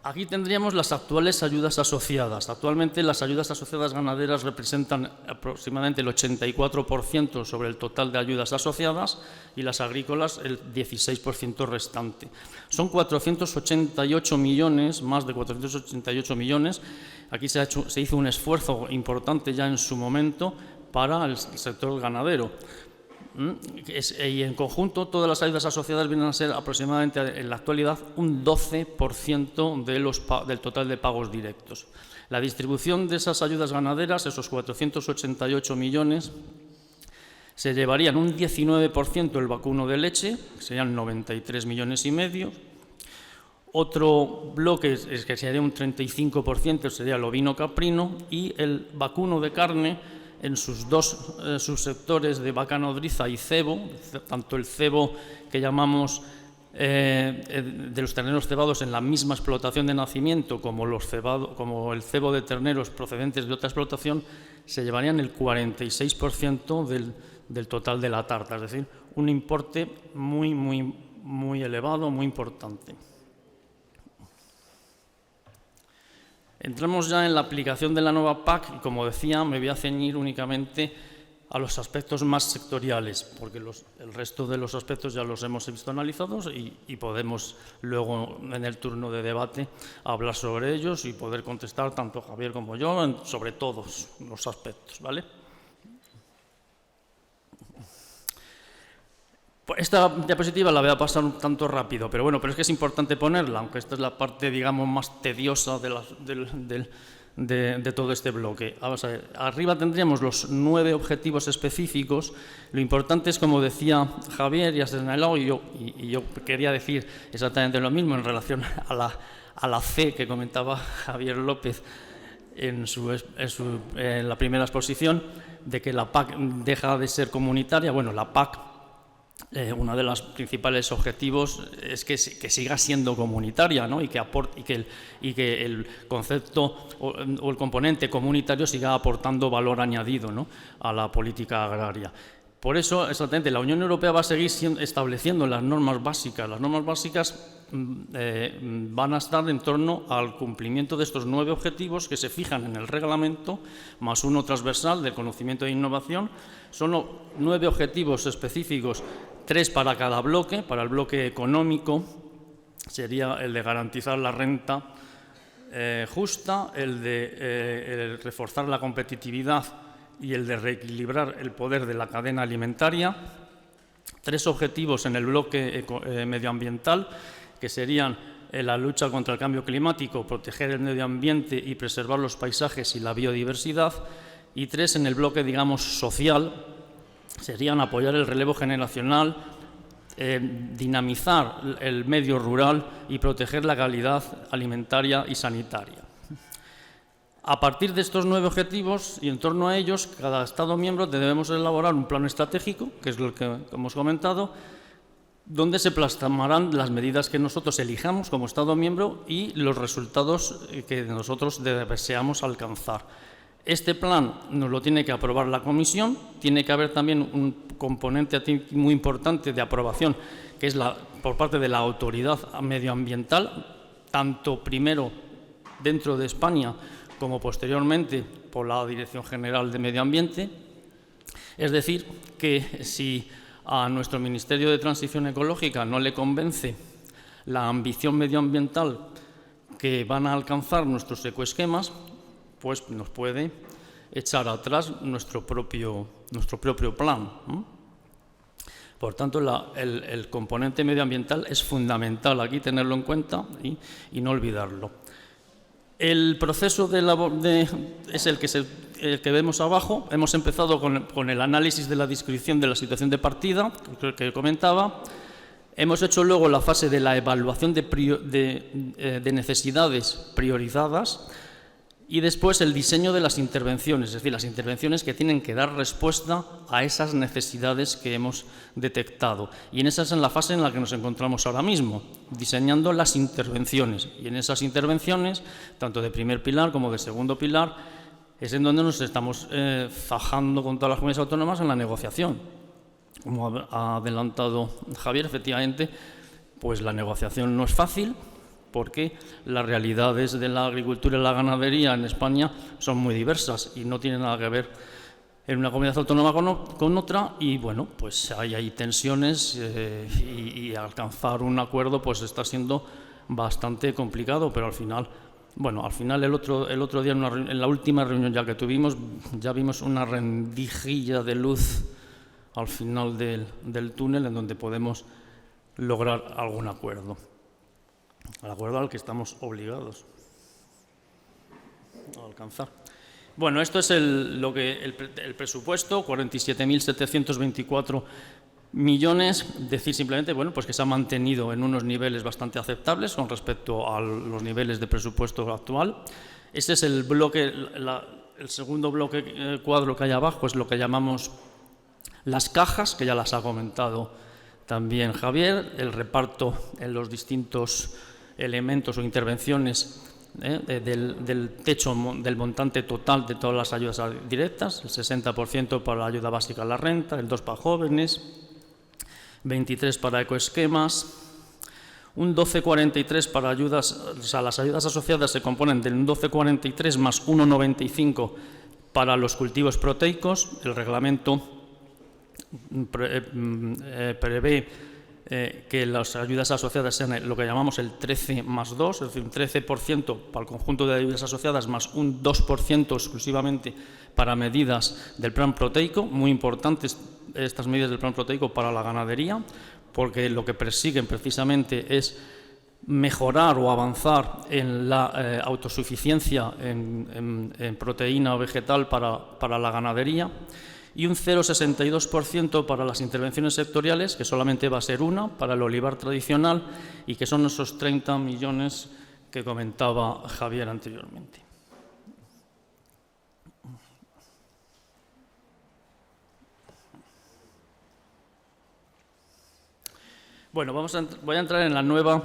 Aquí tendríamos las actuales ayudas asociadas. Actualmente las ayudas asociadas ganaderas representan aproximadamente el 84% sobre el total de ayudas asociadas y las agrícolas el 16% restante. Son 488 millones, más de 488 millones. Aquí se hizo un esfuerzo importante ya en su momento para el sector ganadero. Y en conjunto todas las ayudas asociadas vienen a ser aproximadamente en la actualidad un 12% del total de pagos directos. La distribución de esas ayudas ganaderas, esos 488 millones, se llevarían un 19% el vacuno de leche, que serían 93 millones y medio. Otro bloque es que sería un 35%, sería el ovino caprino, y el vacuno de carne en sus dos subsectores de vaca nodriza y cebo, tanto el cebo que llamamos de los terneros cebados en la misma explotación de nacimiento como el cebo de terneros procedentes de otra explotación, se llevarían el 46% del total de la tarta, es decir, un importe muy elevado, muy importante. Entramos ya en la aplicación de la nueva PAC y, como decía, me voy a ceñir únicamente a los aspectos más sectoriales, porque el resto de los aspectos ya los hemos visto analizados y podemos luego, en el turno de debate, hablar sobre ellos y poder contestar tanto Javier como yo sobre todos los aspectos, ¿vale? Esta diapositiva la voy a pasar un tanto rápido, pero bueno, pero es que es importante ponerla, aunque esta es la parte, digamos, más tediosa de todo este bloque. Vamos a ver, arriba tendríamos los 9 objetivos específicos. Lo importante es, como decía Javier, ya se señaló, y yo quería decir exactamente lo mismo en relación a la C que comentaba Javier López en la primera exposición, de que la PAC deja de ser comunitaria. Bueno, la PAC, uno de los principales objetivos es que siga siendo comunitaria, ¿no? y que el concepto o el componente comunitario siga aportando valor añadido, ¿no? a la política agraria. Por eso, exactamente, la Unión Europea va a seguir estableciendo las normas básicas. Las normas básicas van a estar en torno al cumplimiento de estos 9 objetivos que se fijan en el reglamento, más uno transversal del conocimiento e innovación. Son 9 objetivos específicos 3 para cada bloque. Para el bloque económico sería el de garantizar la renta justa, el de reforzar la competitividad y el de reequilibrar el poder de la cadena alimentaria. 3 objetivos en el bloque medioambiental, que serían la lucha contra el cambio climático, proteger el medio ambiente y preservar los paisajes y la biodiversidad. Y 3 en el bloque, digamos, social, serían apoyar el relevo generacional, dinamizar el medio rural y proteger la calidad alimentaria y sanitaria. A partir de estos 9 objetivos y en torno a ellos, cada Estado miembro debemos elaborar un plan estratégico, que es lo que hemos comentado, donde se plasmarán las medidas que nosotros elijamos como Estado miembro y los resultados que nosotros deseamos alcanzar. Este plan nos lo tiene que aprobar la Comisión, tiene que haber también un componente muy importante de aprobación, que es por parte de la autoridad medioambiental, tanto primero dentro de España como posteriormente por la Dirección General de Medio Ambiente. Es decir, que si a nuestro Ministerio de Transición Ecológica no le convence la ambición medioambiental que van a alcanzar nuestros ecoesquemas, pues nos puede echar atrás nuestro propio plan. Por tanto, el componente medioambiental es fundamental aquí tenerlo en cuenta y no olvidarlo. El proceso es el que vemos abajo. Hemos empezado con el análisis de la descripción de la situación de partida, que comentaba. Hemos hecho luego la fase de la evaluación de necesidades priorizadas y después el diseño de las intervenciones, es decir, las intervenciones que tienen que dar respuesta a esas necesidades que hemos detectado. Y esa es la fase en la que nos encontramos ahora mismo, diseñando las intervenciones. Y en esas intervenciones, tanto de primer pilar como de segundo pilar, es en donde nos estamos fajando con todas las comunidades autónomas en la negociación. Como ha adelantado Javier, efectivamente, pues la negociación no es fácil, porque las realidades de la agricultura y la ganadería en España son muy diversas y no tienen nada que ver en una comunidad autónoma con otra, y bueno, pues hay tensiones y alcanzar un acuerdo pues está siendo bastante complicado, pero al final, bueno, el otro día en la última reunión ya que tuvimos, ya vimos una rendijilla de luz al final del túnel en donde podemos lograr algún acuerdo. Al acuerdo al que estamos obligados a alcanzar. Bueno, esto es el presupuesto, 47.724 millones. Decir simplemente, bueno, pues que se ha mantenido en unos niveles bastante aceptables con respecto a los niveles de presupuesto actual. Este es el bloque, el segundo bloque cuadro que hay abajo, es lo que llamamos las cajas, que ya las ha comentado también Javier, el reparto en los distintos elementos o intervenciones del techo del montante total de todas las ayudas directas, el 60% para la ayuda básica a la renta, el 2% para jóvenes, 23% para ecoesquemas, un 12,43% para ayudas, o sea, las ayudas asociadas se componen del 12,43 más 1,95 para los cultivos proteicos. El reglamento prevé que las ayudas asociadas sean lo que llamamos el 13 más 2, es decir, un 13% para el conjunto de ayudas asociadas más un 2% exclusivamente para medidas del plan proteico. Muy importantes estas medidas del plan proteico para la ganadería, porque lo que persiguen precisamente es mejorar o avanzar en la autosuficiencia en proteína vegetal para la ganadería. Y un 0,62% para las intervenciones sectoriales, que solamente va a ser una, para el olivar tradicional, y que son esos 30 millones que comentaba Javier anteriormente. Bueno, voy a entrar en la nueva,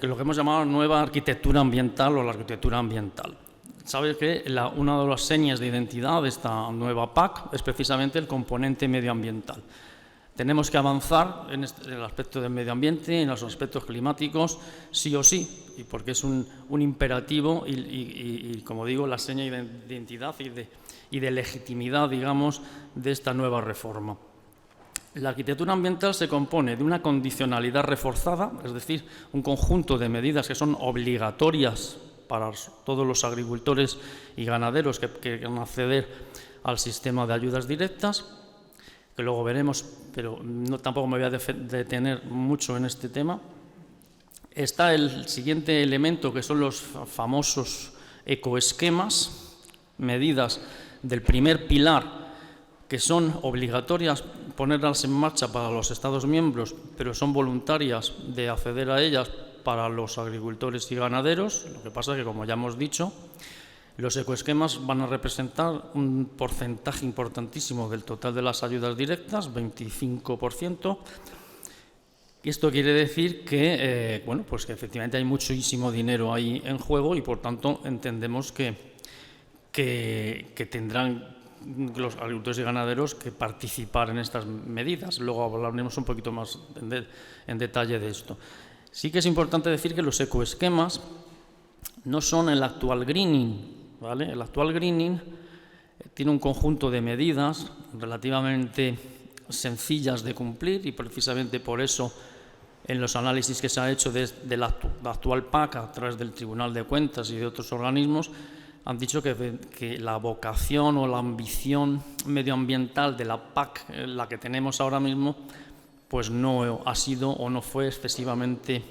lo que hemos llamado nueva arquitectura ambiental o la arquitectura ambiental. Sabes que una de las señas de identidad de esta nueva PAC es precisamente el componente medioambiental. Tenemos que avanzar en el aspecto del medio ambiente, en los aspectos climáticos, sí o sí, y porque es un imperativo y, como digo, la seña de identidad y de legitimidad, digamos, de esta nueva reforma. La arquitectura ambiental se compone de una condicionalidad reforzada, es decir, un conjunto de medidas que son obligatorias para todos los agricultores y ganaderos que quieran acceder al sistema de ayudas directas, que luego veremos, pero tampoco me voy a detener mucho en este tema. Está el siguiente elemento, que son los famosos ecoesquemas, medidas del primer pilar, que son obligatorias ponerlas en marcha para los Estados miembros, pero son voluntarias de acceder a ellas para los agricultores y ganaderos. Lo que pasa es que, como ya hemos dicho, los ecoesquemas van a representar un porcentaje importantísimo del total de las ayudas directas, 25%. Y esto quiere decir que, bueno, pues que efectivamente hay muchísimo dinero ahí en juego y, por tanto, entendemos que tendrán los agricultores y ganaderos que participar en estas medidas. Luego hablaremos un poquito más en detalle de esto. Sí que es importante decir que los ecoesquemas no son el actual greening, ¿vale? El actual greening tiene un conjunto de medidas relativamente sencillas de cumplir y precisamente por eso en los análisis que se ha hecho de la actual PAC a través del Tribunal de Cuentas y de otros organismos han dicho que la vocación o la ambición medioambiental de la PAC, la que tenemos ahora mismo, pues no ha sido o no fue excesivamente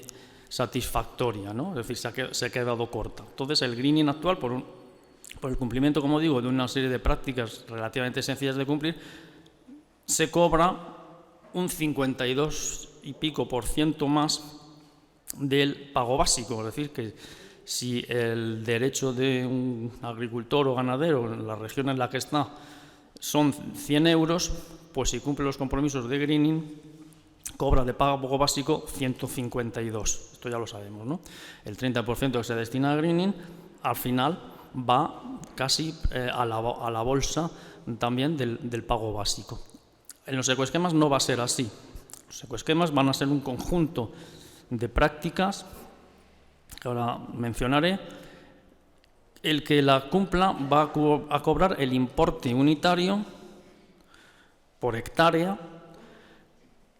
satisfactoria, ¿no? Es decir, se ha quedado corta. Entonces, el greening actual, por el cumplimiento, como digo, de una serie de prácticas relativamente sencillas de cumplir, se cobra un 52 y pico % más del pago básico. Es decir, que si el derecho de un agricultor o ganadero en la región en la que está son 100 euros, pues si cumple los compromisos de greening, cobra de pago básico 152. Esto ya lo sabemos, ¿no? El 30% que se destina a greening, al final va casi a la bolsa también del pago básico. En los ecoesquemas no va a ser así. Los ecoesquemas van a ser un conjunto de prácticas que ahora mencionaré. El que la cumpla va a cobrar el importe unitario por hectárea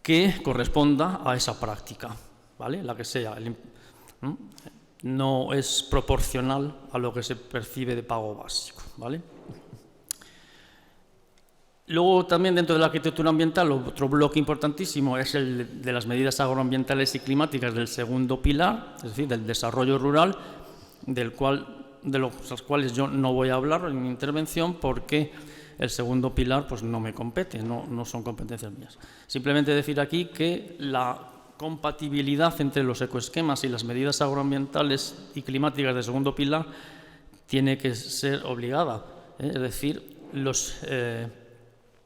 que corresponda a esa práctica, ¿vale? La que sea. No es proporcional a lo que se percibe de pago básico, ¿vale? Luego, también dentro de la arquitectura ambiental, otro bloque importantísimo es el de las medidas agroambientales y climáticas del segundo pilar, es decir, del desarrollo rural, de los cuales yo no voy a hablar en mi intervención porque el segundo pilar pues, no me compete, no son competencias mías. Simplemente decir aquí que la compatibilidad entre los ecoesquemas y las medidas agroambientales y climáticas del segundo pilar tiene que ser obligada, es decir,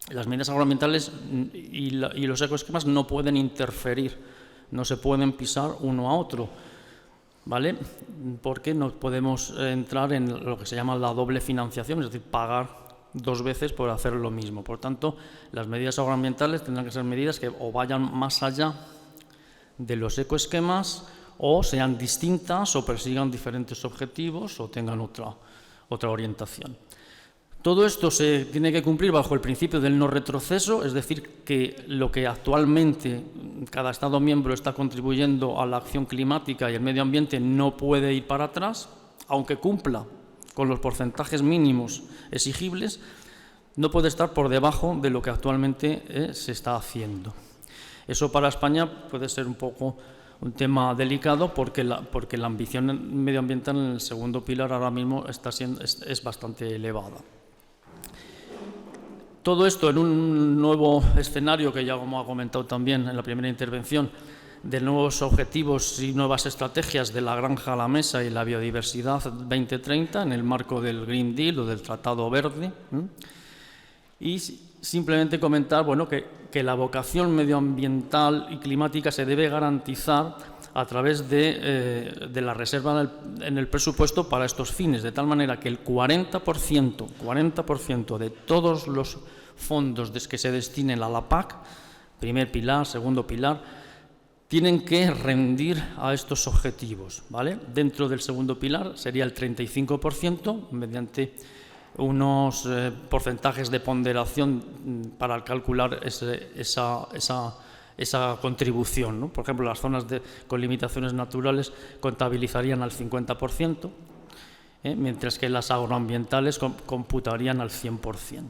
las medidas agroambientales y los ecoesquemas no pueden interferir, no se pueden pisar uno a otro, ¿vale? Porque no podemos entrar en lo que se llama la doble financiación, es decir, pagar dos veces por hacer lo mismo. Por tanto, las medidas agroambientales tendrán que ser medidas que o vayan más allá de los ecoesquemas o sean distintas o persigan diferentes objetivos o tengan otra orientación. Todo esto se tiene que cumplir bajo el principio del no retroceso, es decir, que lo que actualmente cada Estado miembro está contribuyendo a la acción climática y el medio ambiente no puede ir para atrás, aunque cumpla con los porcentajes mínimos exigibles, no puede estar por debajo de lo que actualmente se está haciendo. Eso para España puede ser un poco un tema delicado porque la ambición medioambiental en el segundo pilar ahora mismo es bastante elevada. Todo esto en un nuevo escenario que ya como ha comentado también en la primera intervención, de nuevos objetivos y nuevas estrategias de la granja a la mesa y la biodiversidad 2030 en el marco del Green Deal o del Tratado Verde. Y simplemente comentar bueno, que la vocación medioambiental y climática se debe garantizar a través de la reserva en el presupuesto para estos fines, de tal manera que el 40% de todos los fondos que se destinen a la PAC, primer pilar, segundo pilar, tienen que rendir a estos objetivos, ¿vale? Dentro del segundo pilar sería el 35% mediante unos porcentajes de ponderación para calcular esa contribución, ¿no? Por ejemplo, las zonas con limitaciones naturales contabilizarían al 50%, mientras que las agroambientales computarían al 100%.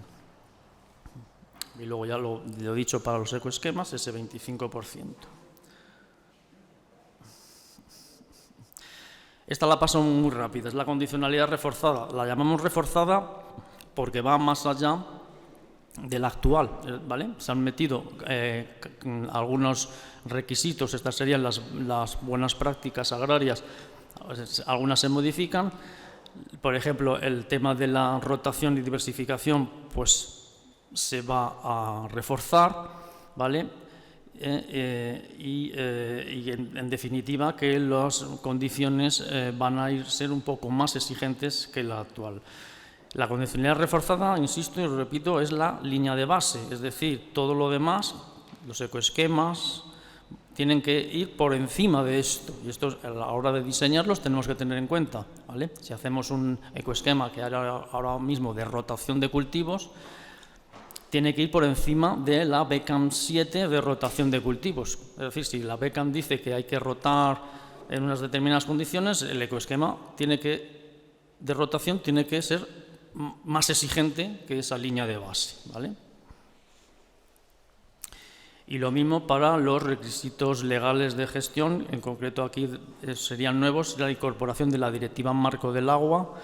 Y luego ya lo he dicho para los ecoesquemas, ese 25%. Esta la paso muy rápida, es la condicionalidad reforzada. La llamamos reforzada porque va más allá de la actual, ¿vale? Se han metido algunos requisitos, estas serían las buenas prácticas agrarias, algunas se modifican. Por ejemplo, el tema de la rotación y diversificación, pues se va a reforzar, ¿vale? Y en definitiva que las condiciones van a ser un poco más exigentes que la actual. La condicionalidad reforzada, insisto y repito, es la línea de base, es decir, todo lo demás, los ecoesquemas, tienen que ir por encima de esto, y esto a la hora de diseñarlos tenemos que tener en cuenta, ¿vale? Si hacemos un ecoesquema que ahora mismo de rotación de cultivos, tiene que ir por encima de la BECAM 7 de rotación de cultivos. Es decir, si la BECAM dice que hay que rotar en unas determinadas condiciones, el ecoesquema de rotación tiene que ser más exigente que esa línea de base, ¿vale? Y lo mismo para los requisitos legales de gestión, en concreto aquí serían nuevos, la incorporación de la Directiva Marco del Agua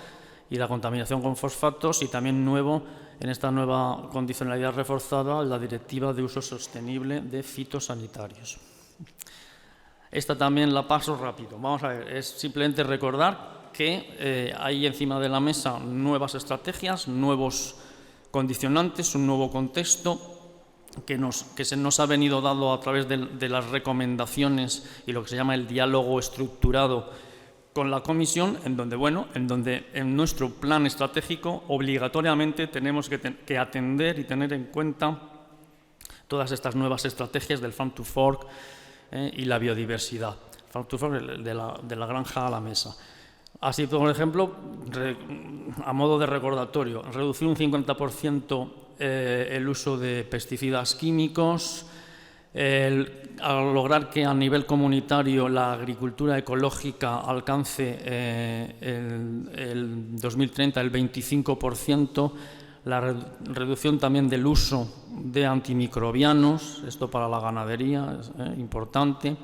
y la contaminación con fosfatos, y también nuevo en esta nueva condicionalidad reforzada la Directiva de Uso Sostenible de Fitosanitarios. Esta también la paso rápido. Vamos a ver, es simplemente recordar que hay encima de la mesa nuevas estrategias, nuevos condicionantes, un nuevo contexto que se nos ha venido dado a través de las recomendaciones y lo que se llama el diálogo estructurado con la Comisión, en donde en nuestro plan estratégico obligatoriamente tenemos que atender y tener en cuenta todas estas nuevas estrategias del Farm to Fork y la biodiversidad. Farm to Fork de la granja a la mesa. Así, por ejemplo, a modo de recordatorio, reducir un 50% el uso de pesticidas químicos, a lograr que a nivel comunitario la agricultura ecológica alcance el 2030 el 25%, la reducción también del uso de antimicrobianos, esto para la ganadería es importante,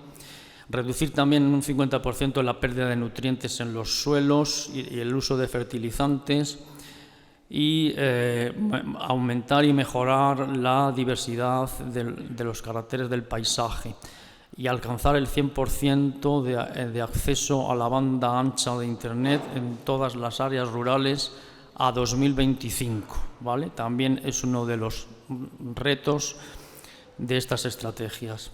reducir también un 50% la pérdida de nutrientes en los suelos y el uso de fertilizantes, y aumentar y mejorar la diversidad de los caracteres del paisaje y alcanzar el 100% de acceso a la banda ancha de Internet en todas las áreas rurales a 2025, ¿vale? También es uno de los retos de estas estrategias.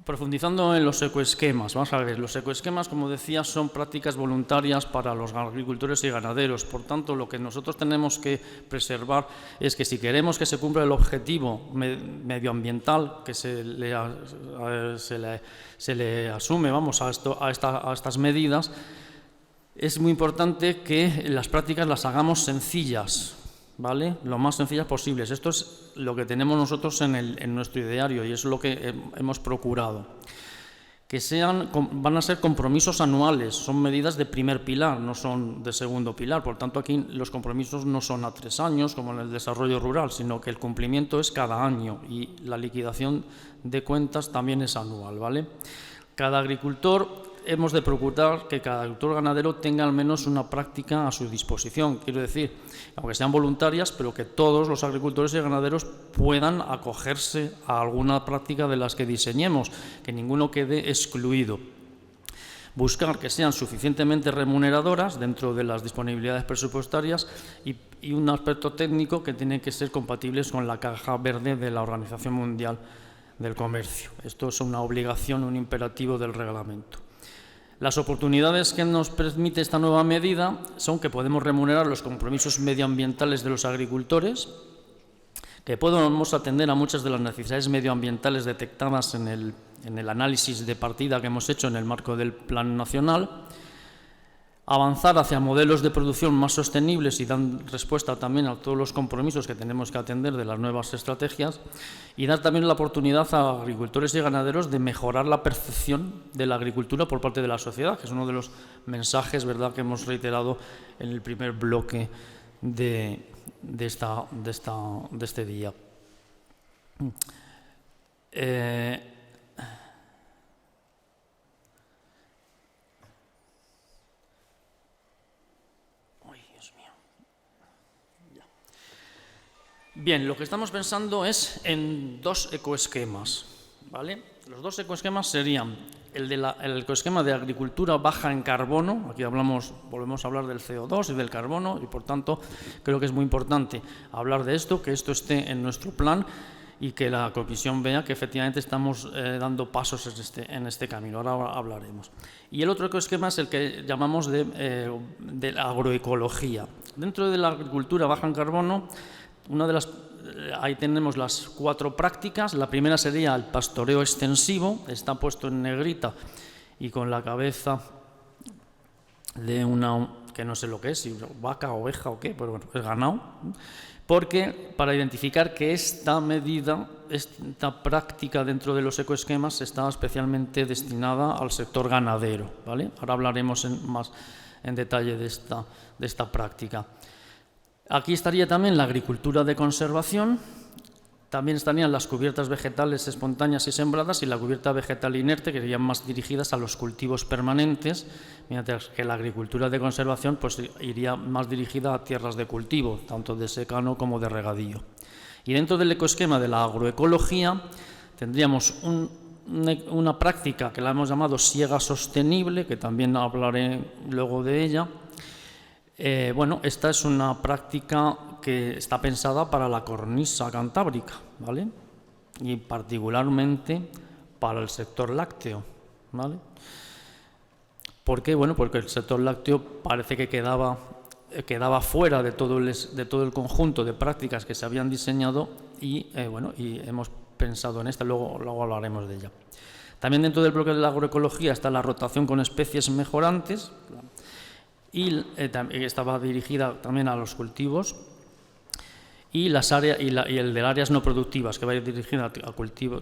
Profundizando en los ecoesquemas, vamos a ver, los ecoesquemas, como decía, son prácticas voluntarias para los agricultores y ganaderos. Por tanto, lo que nosotros tenemos que preservar es que si queremos que se cumpla el objetivo medioambiental que se le asume, vamos, a estas medidas, es muy importante que las prácticas las hagamos sencillas, ¿vale? Lo más sencillas posibles. Esto es lo que tenemos nosotros en nuestro ideario y es lo que hemos procurado. Que van a ser compromisos anuales, son medidas de primer pilar, no son de segundo pilar. Por tanto, aquí los compromisos no son a 3 años, como en el desarrollo rural, sino que el cumplimiento es cada año y la liquidación de cuentas también es anual, ¿vale? Cada agricultor, hemos de procurar que cada agricultor ganadero tenga al menos una práctica a su disposición. Quiero decir, aunque sean voluntarias, pero que todos los agricultores y ganaderos puedan acogerse a alguna práctica de las que diseñemos, que ninguno quede excluido. Buscar que sean suficientemente remuneradoras dentro de las disponibilidades presupuestarias y un aspecto técnico que tiene que ser compatibles con la caja verde de la Organización Mundial del Comercio. Esto es una obligación, un imperativo del reglamento. Las oportunidades que nos permite esta nueva medida son que podemos remunerar los compromisos medioambientales de los agricultores, que podemos atender a muchas de las necesidades medioambientales detectadas en el análisis de partida que hemos hecho en el marco del Plan Nacional, avanzar hacia modelos de producción más sostenibles y dan respuesta también a todos los compromisos que tenemos que atender de las nuevas estrategias, y dar también la oportunidad a agricultores y ganaderos de mejorar la percepción de la agricultura por parte de la sociedad, que es uno de los mensajes, ¿verdad?, que hemos reiterado en el primer bloque de este día. Bien, lo que estamos pensando es en dos ecoesquemas, ¿vale? Los dos ecoesquemas serían el ecoesquema de agricultura baja en carbono. Aquí volvemos a hablar del CO2 y del carbono, y por tanto creo que es muy importante hablar de esto, que esto esté en nuestro plan y que la Comisión vea que efectivamente estamos dando pasos en este camino. Ahora hablaremos. Y el otro ecoesquema es el que llamamos de la agroecología. Dentro de la agricultura baja en carbono, ahí tenemos las 4 prácticas. La primera sería el pastoreo extensivo, está puesto en negrita y con la cabeza de una, que no sé lo que es, si vaca, oveja o qué, pero bueno, es ganado, porque para identificar que esta medida, esta práctica dentro de los ecoesquemas está especialmente destinada al sector ganadero, ¿vale? Ahora hablaremos más en detalle de esta práctica. Aquí estaría también la agricultura de conservación, también estarían las cubiertas vegetales espontáneas y sembradas y la cubierta vegetal inerte, que serían más dirigidas a los cultivos permanentes, mientras que la agricultura de conservación pues, iría más dirigida a tierras de cultivo, tanto de secano como de regadío. Y dentro del ecoesquema de la agroecología tendríamos una práctica que la hemos llamado siega sostenible, que también hablaré luego de ella. Bueno, esta es una práctica que está pensada para la cornisa cantábrica, ¿vale? Y particularmente para el sector lácteo, ¿vale? ¿Por qué? Bueno, porque el sector lácteo parece que quedaba fuera de todo el conjunto de prácticas que se habían diseñado y hemos pensado en esta, luego hablaremos de ella. También dentro del bloque de la agroecología está la rotación con especies mejorantes, y estaba dirigida también a los cultivos, y el de áreas no productivas, que va dirigida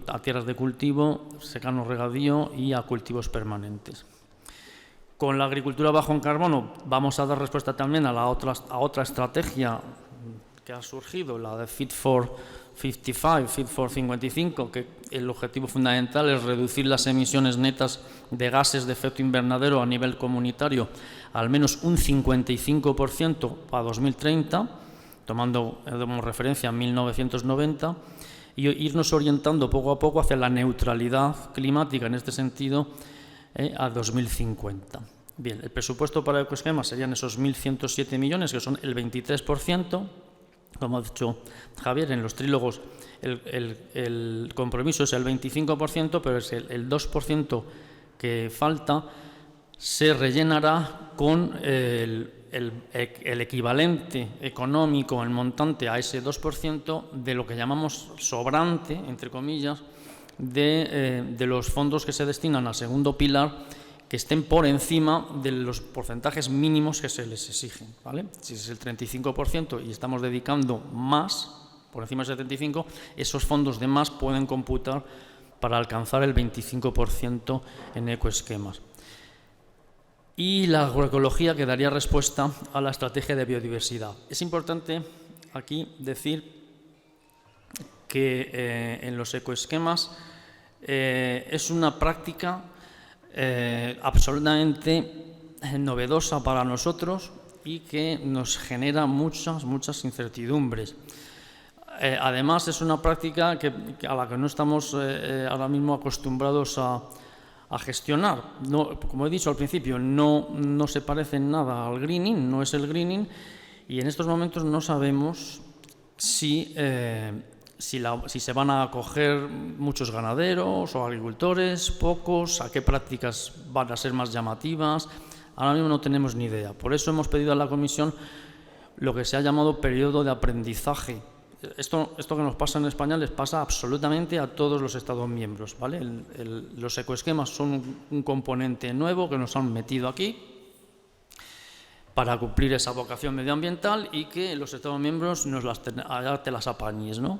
a tierras de cultivo, secano, regadío y a cultivos permanentes. Con la agricultura bajo en carbono vamos a dar respuesta también a otra estrategia que ha surgido, la de Fit for 55, que el objetivo fundamental es reducir las emisiones netas de gases de efecto invernadero a nivel comunitario al menos un 55% para 2030, tomando como referencia 1990, y irnos orientando poco a poco hacia la neutralidad climática en este sentido a 2050. Bien, el presupuesto para ecoesquemas serían esos 1.107 millones, que son el 23%. Como ha dicho Javier, en los trílogos el compromiso es el 25%, pero es el 2% que falta se rellenará con el equivalente económico en montante a ese 2% de lo que llamamos sobrante, entre comillas, de los fondos que se destinan al segundo pilar, que estén por encima de los porcentajes mínimos que se les exigen, ¿vale? Si es el 35% y estamos dedicando más, por encima del 75%, esos fondos de más pueden computar para alcanzar el 25% en ecoesquemas. Y la agroecología que daría respuesta a la estrategia de biodiversidad. Es importante aquí decir que en los ecoesquemas es una práctica absolutamente novedosa para nosotros y que nos genera muchas incertidumbres. Además, es una práctica a la que no estamos ahora mismo acostumbrados a gestionar. No, como he dicho al principio, no se parece en nada al greening, no es el greening, y en estos momentos no sabemos si se van a acoger muchos ganaderos o agricultores, pocos, a qué prácticas van a ser más llamativas. Ahora mismo no tenemos ni idea. Por eso hemos pedido a la Comisión lo que se ha llamado periodo de aprendizaje. Esto que nos pasa en España les pasa absolutamente a todos los Estados miembros, ¿vale? Los ecoesquemas son un componente nuevo que nos han metido aquí para cumplir esa vocación medioambiental y que los Estados miembros allá te las apañes, ¿no?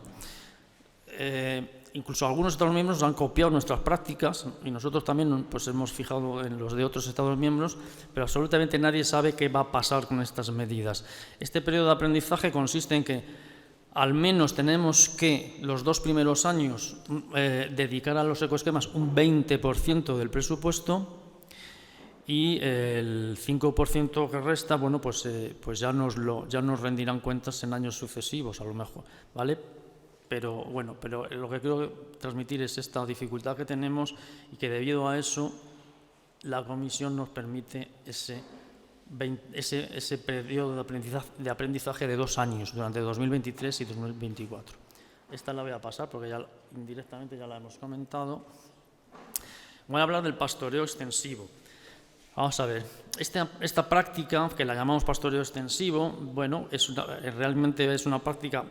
Incluso algunos Estados miembros han copiado nuestras prácticas y nosotros también pues, hemos fijado en los de otros Estados miembros, pero absolutamente nadie sabe qué va a pasar con estas medidas. Este periodo de aprendizaje consiste en que al menos tenemos que los 2 primeros años dedicar a los ecoesquemas un 20% del presupuesto y el 5% que resta, bueno, pues ya nos rendirán cuentas en años sucesivos, a lo mejor, ¿vale? Pero bueno, lo que quiero transmitir es esta dificultad que tenemos y que debido a eso la Comisión nos permite ese periodo de aprendizaje de 2 años, durante 2023 y 2024. Esta la voy a pasar porque ya indirectamente ya la hemos comentado. Voy a hablar del pastoreo extensivo. Vamos a ver, esta práctica, que la llamamos pastoreo extensivo, bueno, realmente es una práctica,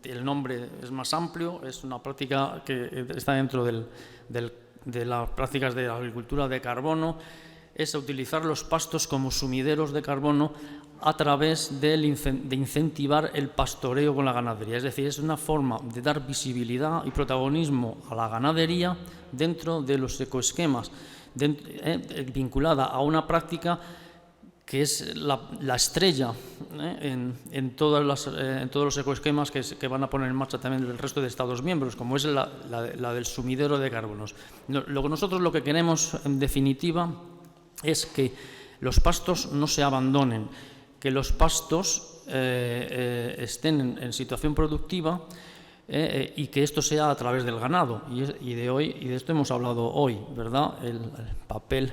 el nombre es más amplio, es una práctica que está dentro de las prácticas de agricultura de carbono, es utilizar los pastos como sumideros de carbono a través de incentivar el pastoreo con la ganadería. Es decir, es una forma de dar visibilidad y protagonismo a la ganadería dentro de los ecoesquemas, vinculada a una práctica que es la estrella en todos los ecoesquemas que van a poner en marcha también el resto de Estados miembros, como es la del sumidero de carbonos. Nosotros lo que queremos, en definitiva, es que los pastos no se abandonen, que los pastos estén en situación productiva y que esto sea a través del ganado. Y de esto hemos hablado hoy, ¿verdad? El papel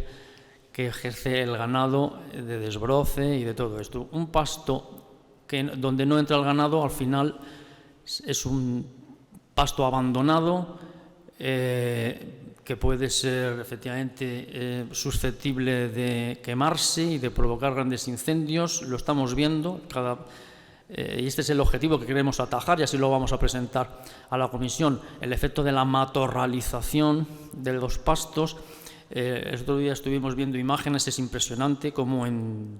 que ejerce el ganado de desbroce y de todo esto. Un pasto donde no entra el ganado, al final es un pasto abandonado que puede ser efectivamente susceptible de quemarse y de provocar grandes incendios. Lo estamos viendo y este es el objetivo que queremos atajar y así lo vamos a presentar a la Comisión. El efecto de la matorralización de los pastos. El otro día estuvimos viendo imágenes, es impresionante cómo en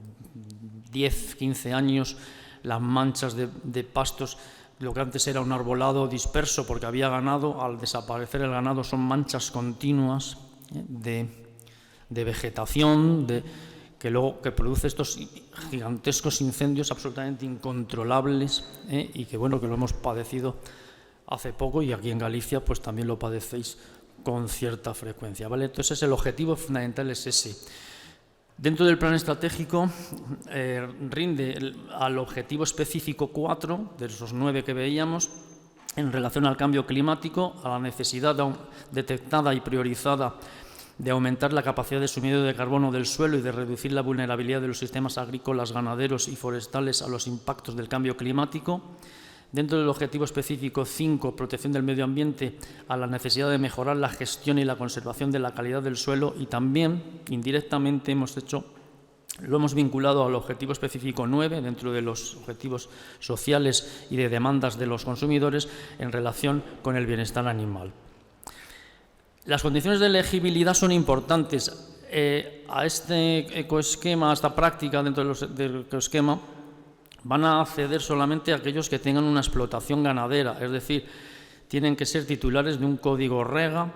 10, 15 años las manchas de pastos, lo que antes era un arbolado disperso porque había ganado, al desaparecer el ganado son manchas continuas de vegetación, que produce estos gigantescos incendios absolutamente incontrolables y que bueno, que lo hemos padecido hace poco y aquí en Galicia pues también lo padecéis con cierta frecuencia, ¿vale? Entonces el objetivo fundamental es ese. Dentro del plan estratégico rinde al objetivo específico 4 de esos 9 que veíamos en relación al cambio climático, a la necesidad detectada y priorizada de aumentar la capacidad de sumido de carbono del suelo y de reducir la vulnerabilidad de los sistemas agrícolas, ganaderos y forestales a los impactos del cambio climático. Dentro del objetivo específico 5, protección del medio ambiente, a la necesidad de mejorar la gestión y la conservación de la calidad del suelo y también, indirectamente, lo hemos vinculado al objetivo específico 9, dentro de los objetivos sociales y de demandas de los consumidores en relación con el bienestar animal. Las condiciones de elegibilidad son importantes. A este ecoesquema, a esta práctica dentro del ecoesquema, van a acceder solamente aquellos que tengan una explotación ganadera, es decir, tienen que ser titulares de un código REGA.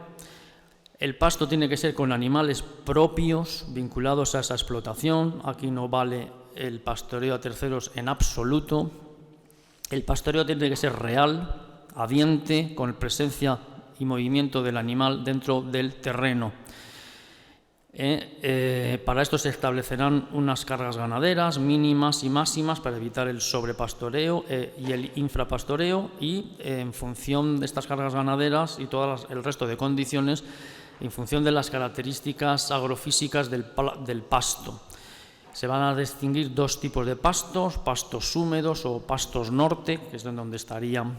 El pasto tiene que ser con animales propios vinculados a esa explotación. Aquí no vale el pastoreo a terceros en absoluto. El pastoreo tiene que ser real, habiente, con presencia y movimiento del animal dentro del terreno. Para esto se establecerán unas cargas ganaderas mínimas y máximas para evitar el sobrepastoreo y el infrapastoreo y en función de estas cargas ganaderas y todo el resto de condiciones, en función de las características agrofísicas del pasto. Se van a distinguir 2 tipos de pastos, pastos húmedos o pastos norte, que es donde estarían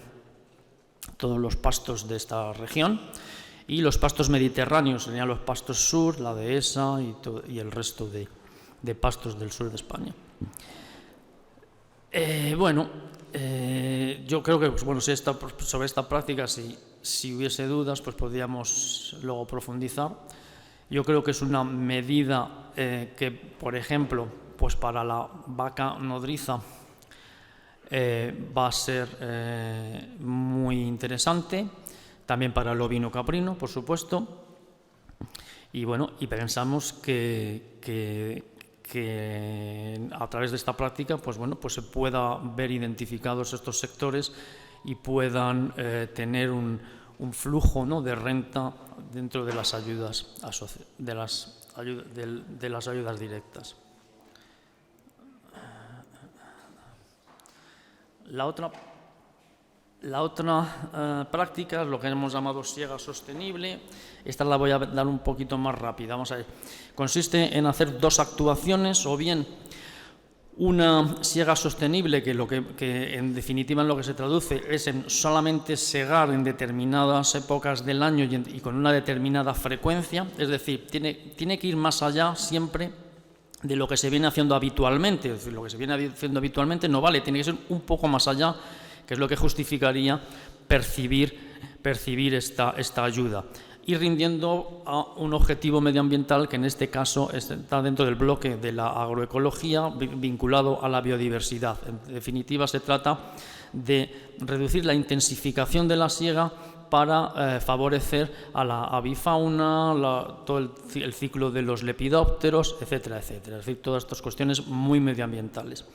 todos los pastos de esta región, y los pastos mediterráneos serían los pastos sur, la dehesa y el resto de pastos del sur de España. Yo creo que sobre esta práctica, si hubiese dudas, pues podríamos luego profundizar. Yo creo que es una medida que, por ejemplo, pues para la vaca nodriza va a ser muy interesante, también para el ovino caprino, por supuesto, y bueno, y pensamos que a través de esta práctica, pues bueno, pues se pueda ver identificados estos sectores y puedan tener un flujo, ¿no?, de renta dentro de las ayudas directas. La otra práctica es lo que hemos llamado siega sostenible. Esta la voy a dar un poquito más rápida. Vamos a ver. Consiste en hacer dos actuaciones, o bien una siega sostenible, que en definitiva en lo que se traduce es en solamente segar en determinadas épocas del año y con una determinada frecuencia, es decir, tiene que ir más allá siempre de lo que se viene haciendo habitualmente. Es decir, lo que se viene haciendo habitualmente no vale, tiene que ser un poco más allá, que es lo que justificaría percibir esta ayuda, y rindiendo a un objetivo medioambiental que en este caso está dentro del bloque de la agroecología vinculado a la biodiversidad. En definitiva, se trata de reducir la intensificación de la siega para favorecer a la avifauna, todo el ciclo de los lepidópteros, etcétera, etcétera. Es decir, todas estas cuestiones muy medioambientales.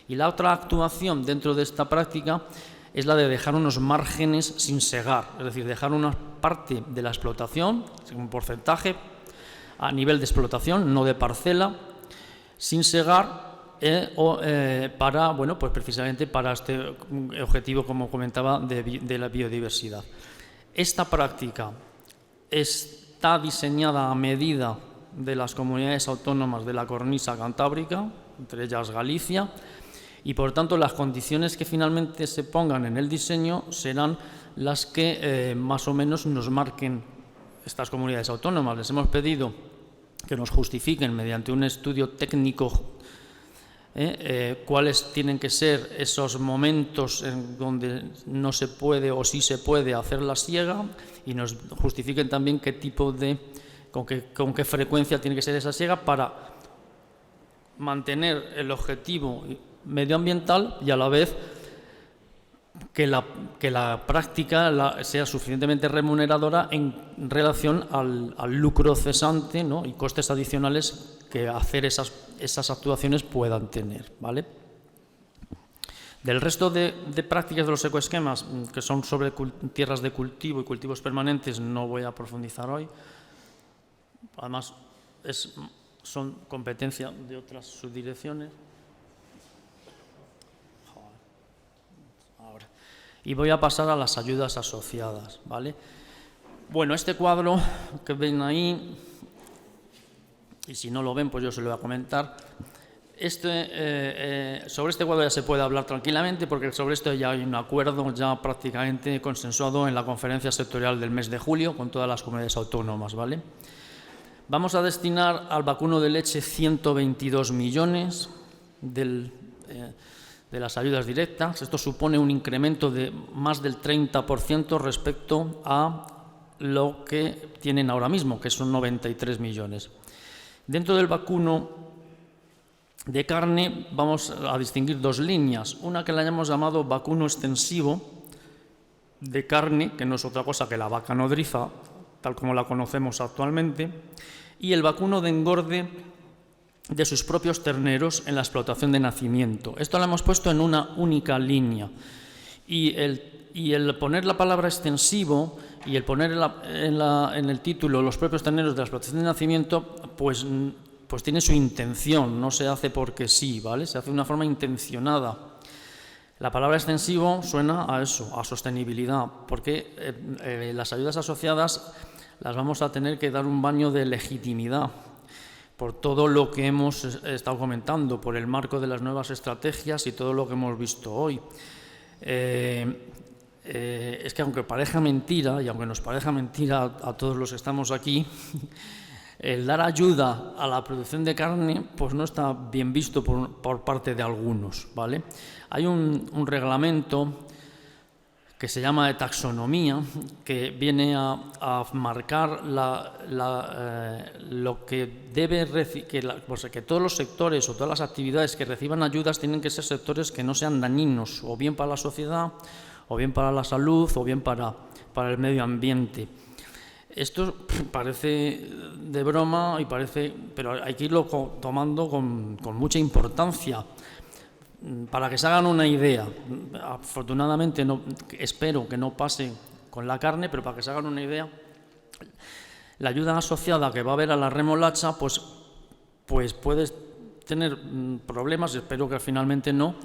Y la otra actuación dentro de esta práctica es la de dejar unos márgenes sin segar, es decir, dejar una parte de la explotación, un porcentaje a nivel de explotación, no de parcela, sin segar, para, bueno, pues precisamente para este objetivo, como comentaba, de la biodiversidad. Esta práctica está diseñada a medida de las comunidades autónomas de la cornisa cantábrica, entre ellas Galicia, y por tanto las condiciones que finalmente se pongan en el diseño serán las que más o menos nos marquen estas comunidades autónomas. Les hemos pedido que nos justifiquen mediante un estudio técnico cuáles tienen que ser esos momentos en donde no se puede o sí se puede hacer la siega, y nos justifiquen también qué tipo con qué frecuencia tiene que ser esa siega para mantener el objetivo medioambiental y a la vez que la práctica sea suficientemente remuneradora en relación al lucro cesante, ¿no?, y costes adicionales que hacer esas actuaciones puedan tener, ¿vale? Del resto de prácticas de los ecoesquemas, que son sobre tierras de cultivo y cultivos permanentes, no voy a profundizar hoy. Además, son competencia de otras subdirecciones. Y voy a pasar a las ayudas asociadas, ¿vale? Bueno, este cuadro que ven ahí, y si no lo ven, pues yo se lo voy a comentar. Sobre este cuadro ya se puede hablar tranquilamente, porque sobre esto ya hay un acuerdo ya prácticamente consensuado en la conferencia sectorial del mes de julio con todas las comunidades autónomas, ¿vale? Vamos a destinar al vacuno de leche 122 millones de las ayudas directas. Esto supone un incremento de más del 30% respecto a lo que tienen ahora mismo, que son 93 millones. Dentro del vacuno de carne vamos a distinguir dos líneas. Una que la hemos llamado vacuno extensivo de carne, que no es otra cosa que la vaca nodriza, tal como la conocemos actualmente, y el vacuno de engorde de sus propios terneros en la explotación de nacimiento. Esto lo hemos puesto en una única línea. Y el poner la palabra extensivo y el poner en el título los propios terneros de la explotación de nacimiento, pues tiene su intención, no se hace porque sí, ¿vale? Se hace de una forma intencionada. La palabra extensivo suena a eso, a sostenibilidad, porque las ayudas asociadas las vamos a tener que dar un baño de legitimidad por todo lo que hemos estado comentando, por el marco de las nuevas estrategias y todo lo que hemos visto hoy. Es que aunque parezca mentira, y aunque nos parezca mentira a todos los que estamos aquí, el dar ayuda a la producción de carne pues no está bien visto por parte de algunos, ¿vale? Hay un reglamento que se llama de taxonomía, que viene a marcar lo que debe que todos los sectores o todas las actividades que reciban ayudas tienen que ser sectores que no sean dañinos, o bien para la sociedad, o bien para la salud, o bien para el medio ambiente. Esto parece de broma, pero hay que irlo tomando con mucha importancia. Para que se hagan una idea, afortunadamente espero que no pase con la carne, pero para que se hagan una idea, la ayuda asociada que va a haber a la remolacha, pues puedes tener problemas, espero que finalmente no,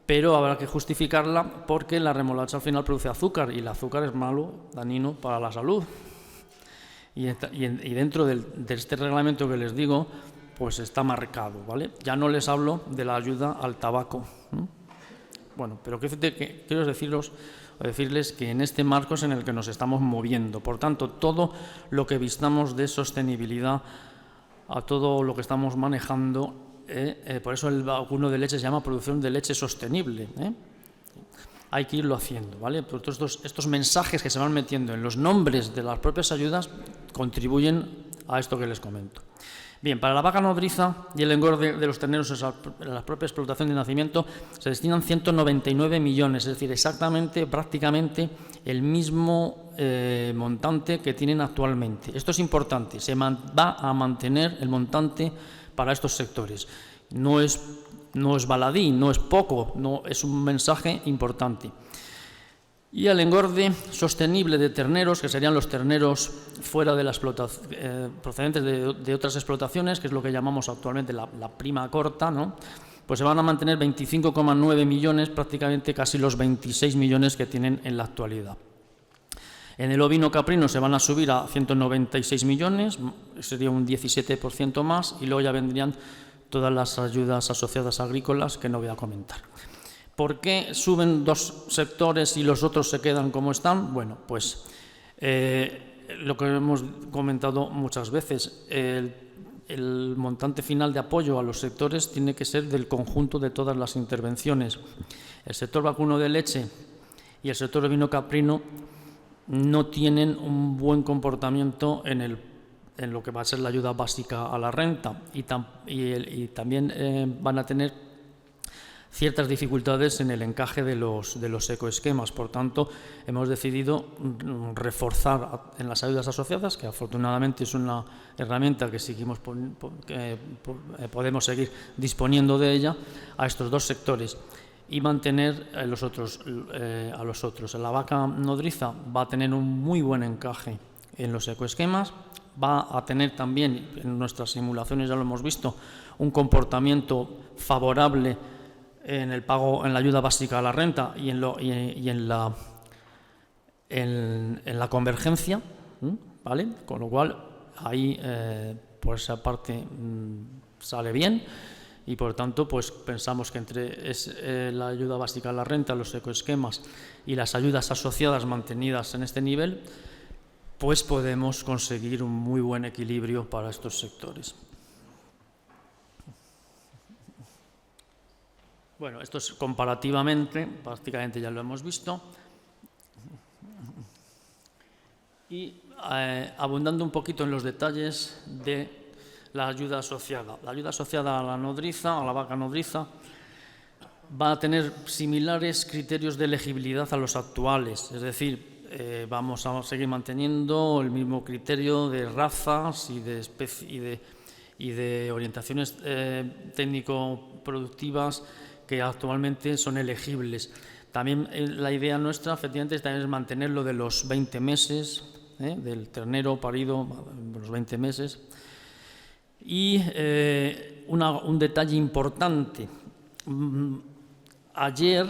pero habrá que justificarla porque la remolacha al final produce azúcar y el azúcar es malo, dañino para la salud. Y dentro de este reglamento que les digo, pues está marcado, ¿vale? Ya no les hablo de la ayuda al tabaco. Bueno, pero quiero decirles que en este marco es en el que nos estamos moviendo. Por tanto, todo lo que vistamos de sostenibilidad, a todo lo que estamos manejando, por eso el vacuno de leche se llama producción de leche sostenible. Hay que irlo haciendo, ¿vale? Por estos mensajes que se van metiendo en los nombres de las propias ayudas contribuyen a esto que les comento. Bien, para la vaca nodriza y el engorde de los terneros en la propia explotación de nacimiento se destinan 199 millones, es decir, prácticamente el mismo montante que tienen actualmente. Esto es importante, se va a mantener el montante para estos sectores. No es baladí, no es poco, es un mensaje importante. Y el engorde sostenible de terneros, que serían los terneros fuera de la explotación, procedentes de otras explotaciones, que es lo que llamamos actualmente la prima corta, ¿no? Pues se van a mantener 25,9 millones, prácticamente casi los 26 millones que tienen en la actualidad. En el ovino caprino se van a subir a 196 millones, sería un 17% más, y luego ya vendrían todas las ayudas asociadas agrícolas que no voy a comentar. ¿Por qué suben dos sectores y los otros se quedan como están? Bueno, pues lo que hemos comentado muchas veces, el montante final de apoyo a los sectores tiene que ser del conjunto de todas las intervenciones. El sector vacuno de leche y el sector ovino caprino no tienen un buen comportamiento en lo que va a ser la ayuda básica a la renta y también van a tener ciertas dificultades en el encaje de los ecoesquemas. Por tanto, hemos decidido reforzar en las ayudas asociadas, que afortunadamente es una herramienta que podemos seguir disponiendo de ella, a estos dos sectores y mantener a los otros. La vaca nodriza va a tener un muy buen encaje en los ecoesquemas, va a tener también, en nuestras simulaciones ya lo hemos visto, un comportamiento favorable en el pago, en la ayuda básica a la renta y en la convergencia, ¿vale? Con lo cual ahí por esa parte sale bien y por tanto pues pensamos que entre la ayuda básica a la renta, los ecoesquemas y las ayudas asociadas mantenidas en este nivel, pues podemos conseguir un muy buen equilibrio para estos sectores. Bueno, esto es comparativamente, prácticamente ya lo hemos visto. Y abundando un poquito en los detalles de la ayuda asociada. La ayuda asociada a la nodriza, a la vaca nodriza, va a tener similares criterios de elegibilidad a los actuales, es decir, vamos a seguir manteniendo el mismo criterio de razas y de orientaciones técnico-productivas que actualmente son elegibles. También la idea nuestra, efectivamente, también es mantenerlo de los 20 meses, del ternero parido, los 20 meses. Y un detalle importante. Ayer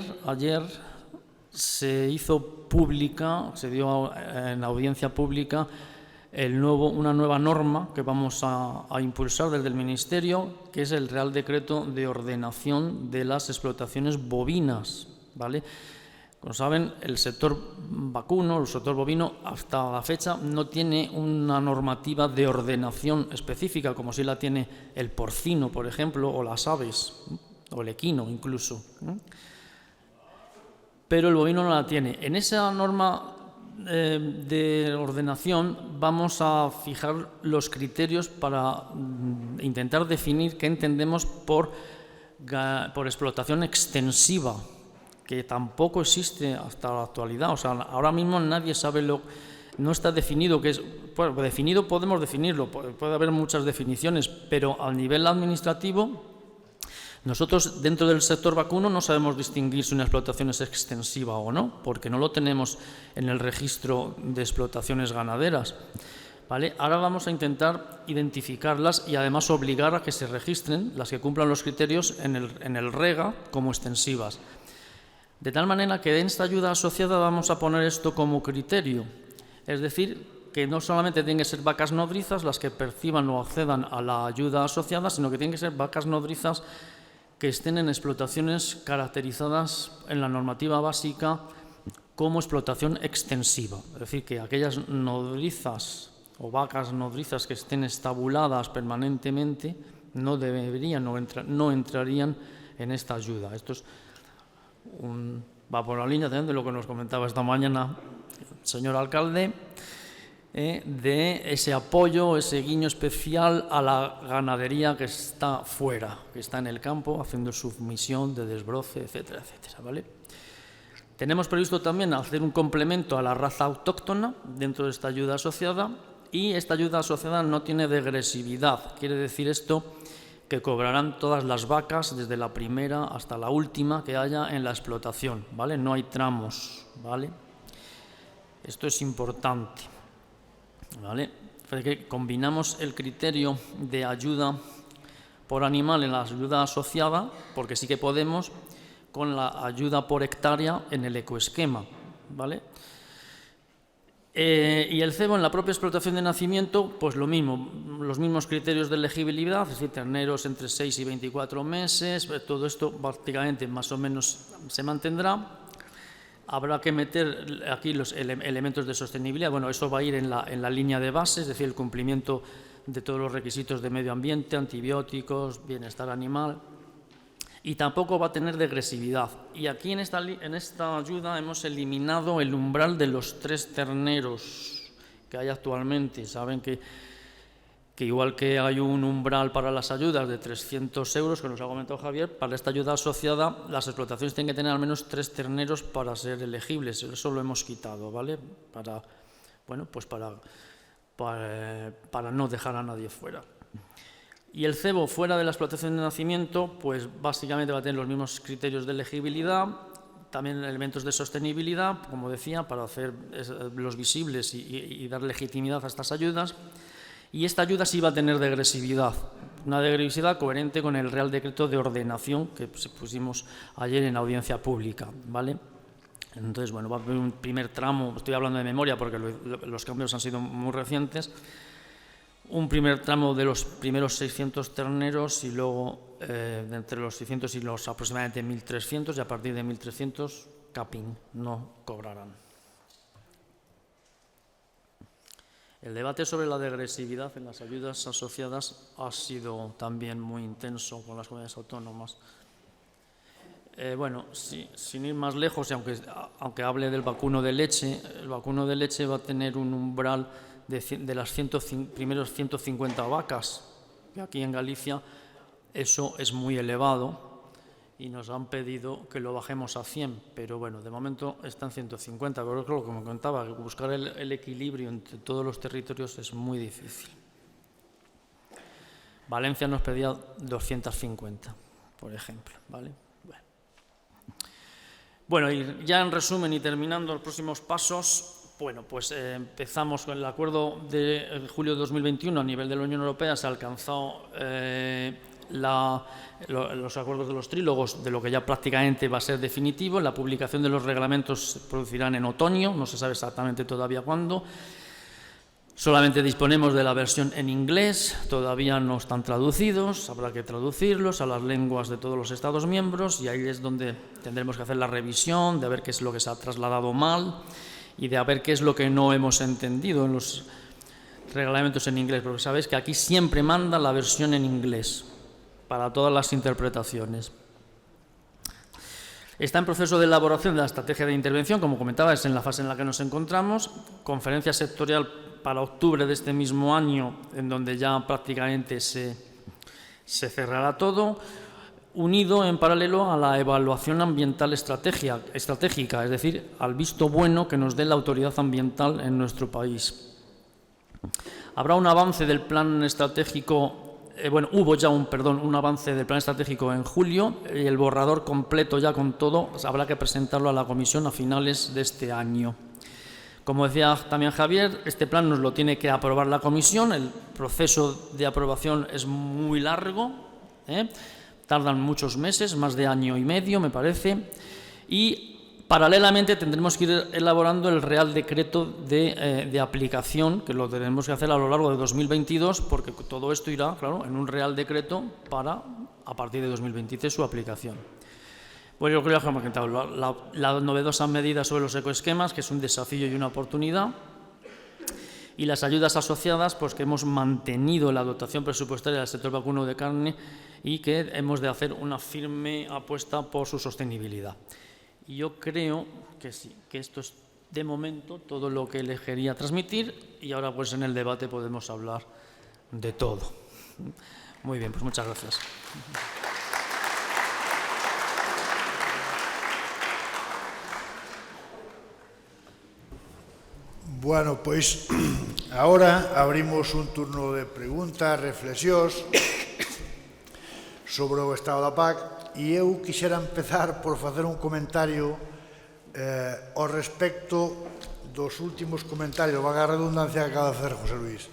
se hizo pública, se dio en audiencia pública una nueva norma que vamos a impulsar desde el Ministerio, que es el Real Decreto de Ordenación de las Explotaciones Bovinas, ¿vale? Como saben, el sector vacuno, el sector bovino, hasta la fecha no tiene una normativa de ordenación específica, como sí la tiene el porcino, por ejemplo, o las aves, o el equino incluso. pero el bovino no la tiene. En esa norma de ordenación vamos a fijar los criterios para intentar definir qué entendemos por explotación extensiva, que tampoco existe hasta la actualidad. O sea, ahora mismo nadie sabe no está definido qué es. Bueno, definido podemos definirlo, puede haber muchas definiciones, pero a nivel administrativo nosotros dentro del sector vacuno no sabemos distinguir si una explotación es extensiva o no, porque no lo tenemos en el registro de explotaciones ganaderas. ¿Vale? Ahora vamos a intentar identificarlas y además obligar a que se registren las que cumplan los criterios en el REGA como extensivas. De tal manera que en esta ayuda asociada vamos a poner esto como criterio, es decir, que no solamente tienen que ser vacas nodrizas las que perciban o accedan a la ayuda asociada, sino que tienen que ser vacas nodrizas que estén en explotaciones caracterizadas en la normativa básica como explotación extensiva. Es decir, que aquellas nodrizas o vacas nodrizas que estén estabuladas permanentemente no entrarían en esta ayuda. Esto va por la línea también de lo que nos comentaba esta mañana el señor alcalde, de ese apoyo, ese guiño especial a la ganadería que está fuera, que está en el campo haciendo su misión de desbroce, etcétera, etcétera, ¿vale? Tenemos previsto también hacer un complemento a la raza autóctona dentro de esta ayuda asociada, y esta ayuda asociada no tiene degresividad. Quiere decir esto que cobrarán todas las vacas desde la primera hasta la última que haya en la explotación, ¿vale? No hay tramos, ¿vale? Esto es importante. ¿Vale? Que combinamos el criterio de ayuda por animal en la ayuda asociada, porque sí que podemos, con la ayuda por hectárea en el ecoesquema, ¿vale? Y el cebo en la propia explotación de nacimiento, pues lo mismo, los mismos criterios de elegibilidad, es decir, terneros entre 6 y 24 meses, todo esto prácticamente más o menos se mantendrá. Habrá que meter aquí los elementos de sostenibilidad. Bueno, eso va a ir en la línea de base, es decir, el cumplimiento de todos los requisitos de medio ambiente, antibióticos, bienestar animal, y tampoco va a tener degresividad. Y aquí en esta ayuda hemos eliminado el umbral de los 3 terneros que hay actualmente. Saben que igual que hay un umbral para las ayudas de 300 euros, que nos ha comentado Javier, para esta ayuda asociada las explotaciones tienen que tener al menos 3 terneros para ser elegibles. Eso lo hemos quitado, ¿vale? Para no dejar a nadie fuera. Y el cebo fuera de la explotación de nacimiento, pues básicamente va a tener los mismos criterios de elegibilidad, también elementos de sostenibilidad, como decía, para hacer los visibles y dar legitimidad a estas ayudas. Y esta ayuda sí va a tener degresividad, una degresividad coherente con el Real Decreto de Ordenación que pusimos ayer en audiencia pública, ¿vale? Entonces, bueno, va a haber un primer tramo, estoy hablando de memoria porque los cambios han sido muy recientes, un primer tramo de los primeros 600 terneros y luego entre los 600 y los aproximadamente 1.300, y a partir de 1.300 capping, no cobrarán. El debate sobre la degresividad en las ayudas asociadas ha sido también muy intenso con las comunidades autónomas. Bueno, sin ir más lejos, y aunque hable del vacuno de leche, el vacuno de leche va a tener un umbral de las primeros 150 vacas, que aquí en Galicia eso es muy elevado y nos han pedido que lo bajemos a 100, pero bueno, de momento está en 150, pero creo que, como contaba, buscar el equilibrio entre todos los territorios es muy difícil. Valencia nos pedía 250, por ejemplo, ¿vale? Bueno, y ya en resumen y terminando los próximos pasos, bueno, pues empezamos con el acuerdo de julio de 2021 a nivel de la Unión Europea. Se ha alcanzado los acuerdos de los trílogos de lo que ya prácticamente va a ser definitivo. La publicación de los reglamentos se producirán en otoño, no se sabe exactamente todavía cuándo. Solamente disponemos de la versión en inglés, todavía no están traducidos, habrá que traducirlos a las lenguas de todos los Estados miembros, y ahí es donde tendremos que hacer la revisión, de ver qué es lo que se ha trasladado mal y de ver qué es lo que no hemos entendido en los reglamentos en inglés, porque sabéis que aquí siempre manda la versión en inglés para todas las interpretaciones. Está en proceso de elaboración de la estrategia de intervención, como comentaba, es en la fase en la que nos encontramos. Conferencia sectorial para octubre de este mismo año, en donde ya prácticamente se cerrará todo, unido en paralelo a la evaluación ambiental estratégica, es decir, al visto bueno que nos dé la autoridad ambiental en nuestro país. Habrá un avance del plan estratégico. Hubo ya un avance del plan estratégico en julio y el borrador completo ya con todo habrá que presentarlo a la Comisión a finales de este año. Como decía también Javier, este plan nos lo tiene que aprobar la Comisión. El proceso de aprobación es muy largo, tardan muchos meses, más de año y medio me parece, y paralelamente tendremos que ir elaborando el Real Decreto de aplicación, que lo tenemos que hacer a lo largo de 2022, porque todo esto irá, claro, en un Real Decreto para, a partir de 2023, su aplicación. Pues yo creo que hemos comentado la novedosa medida sobre los ecoesquemas, que es un desafío y una oportunidad, y las ayudas asociadas, pues que hemos mantenido la dotación presupuestaria del sector vacuno de carne y que hemos de hacer una firme apuesta por su sostenibilidad. Y yo creo que sí, que esto es de momento todo lo que les quería transmitir y ahora pues en el debate podemos hablar de todo. Muy bien, pues muchas gracias. Bueno, pois agora abrimos un turno de preguntas, reflexións sobre o estado da PAC e eu quixera empezar por facer un comentario ao respecto dos últimos comentarios, vaga a redundancia que acaba de facer José Luis,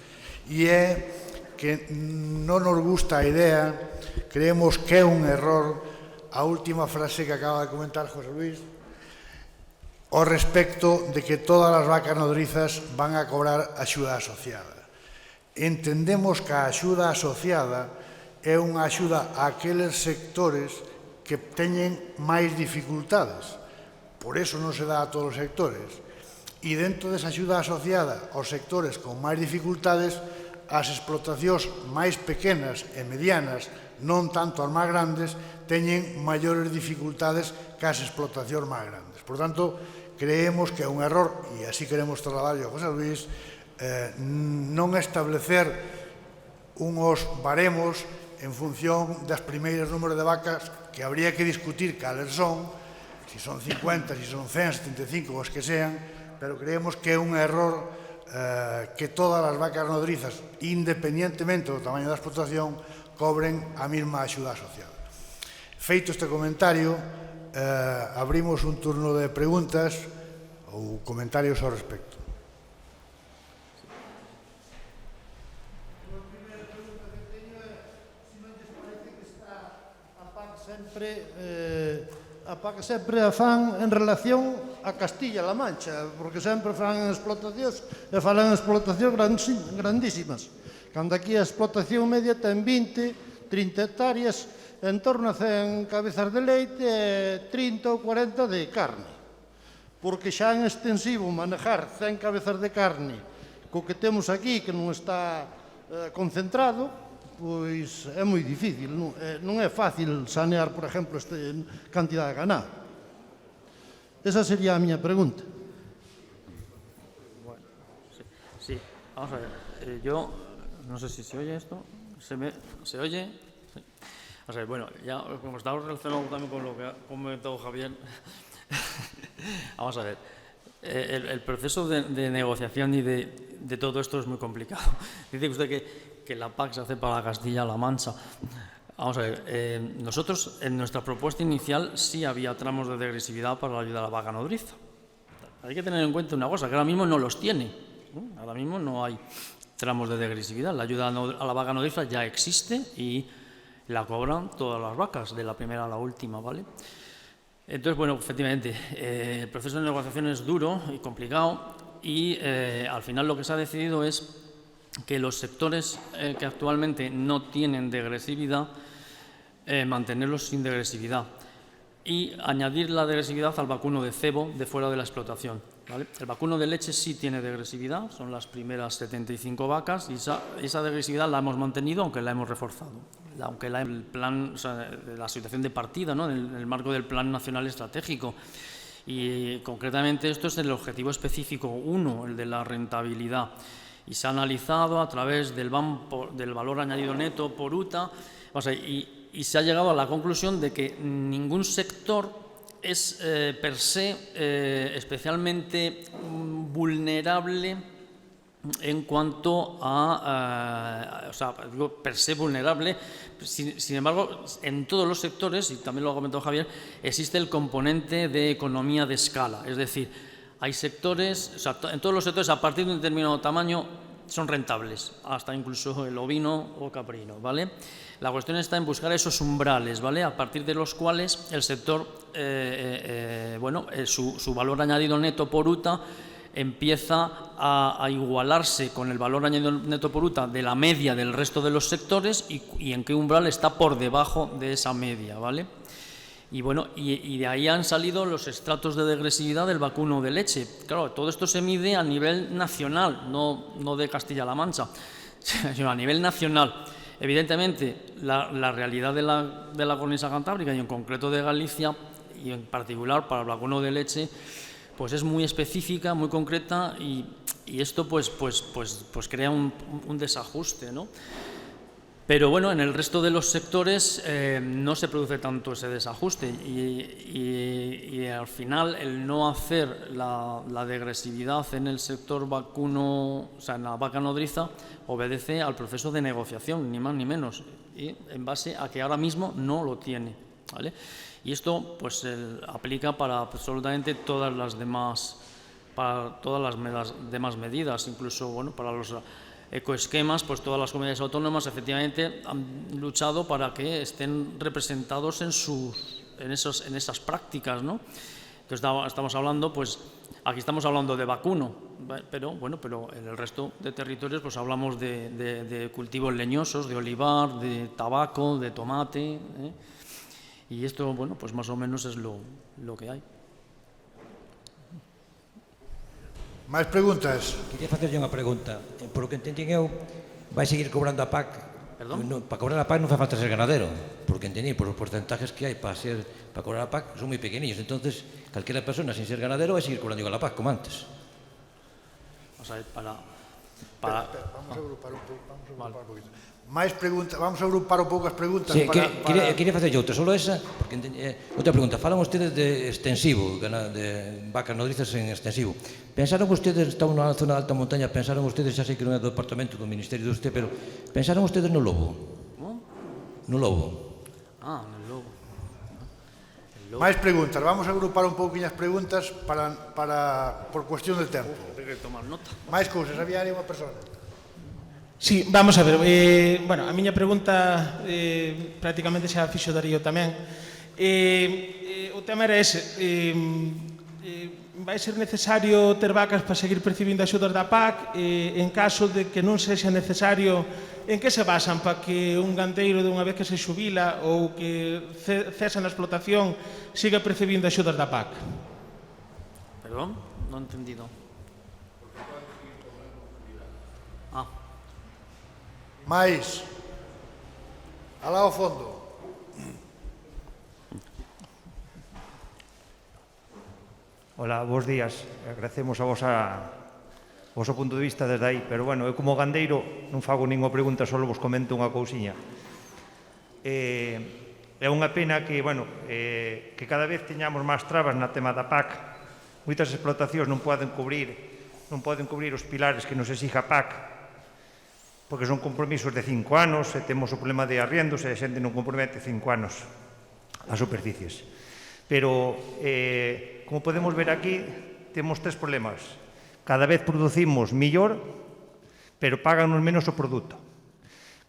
e é que non nos gusta a idea, creemos que é un error a última frase que acaba de comentar José Luis, ao respecto de que todas as vacas nodrizas van a cobrar axuda asociada. Entendemos que a axuda asociada é unha axuda a aqueles sectores que teñen máis dificultades. Por eso non se dá a todos os sectores. E dentro desa axuda asociada aos sectores con máis dificultades, as explotacións máis pequenas e medianas, non tanto as máis grandes, teñen maiores dificultades que as explotacións máis grandes. Por tanto, creemos que é un error, e así queremos trasladarlo a José Luis, non establecer unhos baremos en función das primeiras números de vacas que habría que discutir cales son, si son 50, si son 100, 75 ou as que sean, pero creemos que é un error que todas as vacas nodrizas, independientemente do tamaño da explotación, cobren a mesma axuda asociada. Feito este comentario, abrimos un turno de preguntas ou comentarios ao respecto. A PAC sempre a fan en relación a Castilla-La Mancha, porque sempre fan explotacións e falan explotacións grandísimas. Cando aquí a explotación media ten 20, 30 hectáreas, en torno a 100 cabezas de leite e 30 ou 40 de carne. Porque xa é extensivo manejar 100 cabezas de carne co que temos aquí, que non está concentrado, pois é moi difícil, non é fácil sanear, por exemplo, esta cantidad de ganado. Esa sería a miña pregunta. Bueno, sí, vamos a ver. Yo no sé si se oye esto. ¿Se oye? Sí. O sea, bueno, ya como estamos relacionados también con lo que ha comentado Javier, vamos a ver. El proceso de negociación y de todo esto es muy complicado. Dice usted que la PAC se hace para Castilla-La Mancha. Vamos a ver, nosotros en nuestra propuesta inicial sí había tramos de degresividad para la ayuda a la vaca nodriza. Hay que tener en cuenta una cosa, que ahora mismo no los tiene. Ahora mismo no hay tramos de degresividad. La ayuda a la vaca nodriza ya existe y la cobran todas las vacas, de la primera a la última, ¿vale? Entonces, bueno, efectivamente, el proceso de negociación es duro y complicado y al final lo que se ha decidido es que los sectores que actualmente no tienen degresividad, mantenerlos sin degresividad y añadir la degresividad al vacuno de cebo de fuera de la explotación, ¿vale? El vacuno de leche sí tiene degresividad, son las primeras 75 vacas y esa degresividad la hemos mantenido, aunque la hemos reforzado. aunque el plan, o sea, la situación de partida, ¿no?, en el marco del Plan Nacional Estratégico. Y concretamente esto es el objetivo específico 1, el de la rentabilidad. Y se ha analizado a través del valor añadido neto por UTA, o sea, y se ha llegado a la conclusión de que ningún sector es per se especialmente vulnerable en cuanto a, o sea, digo per se vulnerable. Sin embargo, en todos los sectores, y también lo ha comentado Javier, existe el componente de economía de escala. Es decir, hay sectores, o sea, en todos los sectores a partir de un determinado tamaño son rentables, hasta incluso el ovino o caprino, ¿vale? La cuestión está en buscar esos umbrales, ¿vale?, a partir de los cuales el sector, su valor añadido neto por UTA empieza a igualarse con el valor añadido neto por UTA de la media del resto de los sectores y en qué umbral está por debajo de esa media, ¿vale? Y bueno, y de ahí han salido los estratos de degresividad del vacuno de leche. Claro, todo esto se mide a nivel nacional, no de Castilla-La Mancha, sino a nivel nacional. Evidentemente, la realidad de la cornisa cantábrica y en concreto de Galicia, y en particular para el vacuno de leche, pues es muy específica, muy concreta, y esto pues crea un desajuste, ¿no? Pero bueno, en el resto de los sectores no se produce tanto ese desajuste y al final el no hacer la degresividad en el sector vacuno, o sea, en la vaca nodriza, obedece al proceso de negociación, ni más ni menos, y en base a que ahora mismo no lo tiene, ¿vale? Y esto pues aplica para absolutamente todas las demás medidas, incluso bueno, para los ecoesquemas, pues todas las comunidades autónomas efectivamente han luchado para que estén representados en esas prácticas, ¿no? Entonces estamos hablando, pues aquí estamos hablando de vacuno, pero bueno, pero en el resto de territorios pues hablamos de cultivos leñosos, de olivar, de tabaco, de tomate, ¿eh? Y esto, bueno, pues más o menos es lo que hay. Máis preguntas? Quería facerlle unha pregunta. Por lo que entendín eu, vai seguir cobrando a PAC. Perdón? Para cobrar a PAC non fai falta ser ganadero, porque entendí por os porcentajes que hai para cobrar a PAC son moi pequeniños. Entonces, calquera persona sin ser ganadero vai seguir cobrando igual a PAC como antes. Vamos a ver, Vamos a agrupar un poquito. Máis preguntas, vamos a agrupar un pouco as preguntas. Sí, quería facerlle outra, solo esa, porque outra pregunta. Falan ustedes de extensivo, de vacas nodrizas en extensivo. Pensaron ustedes, estamos na zona de alta montaña, pensaron ustedes, xa sei que non é do departamento do Ministerio de usted, pero pensaron ustedes no lobo? No lobo. Ah, no lobo. Máis preguntas, vamos a agrupar un pouquinho as preguntas por cuestión de tempo. Tengo que tomar nota. Máis cousas, había aí unha persona. Sí, vamos a ver, bueno, a miña pregunta prácticamente xa a fixo Darío tamén. O tema era ese, vai ser necesario ter vacas para seguir percibindo axudas da PAC, en caso de que non sexa necesario, en que se basan para que un gandeiro de unha vez que se xubila ou que cesa na explotación siga percibindo axudas da PAC? Perdón, non he entendido. Máis, alá ao fondo. Hola, bons días. Agradecemos a voso punto de vista desde aí, pero bueno, eu como gandeiro non fago ninguna pregunta, só vos comento unha cousiña. É unha pena que, bueno, que cada vez teñamos máis trabas na tema da PAC. Moitas explotacións non poden cubrir os pilares que nos exija a PAC, porque son compromisos de 5 anos, e temos o problema de arriendos e a xente non compromete 5 anos as superficies. Pero, como podemos ver aquí, temos 3 problemas. Cada vez producimos millor, pero páganos menos o produto.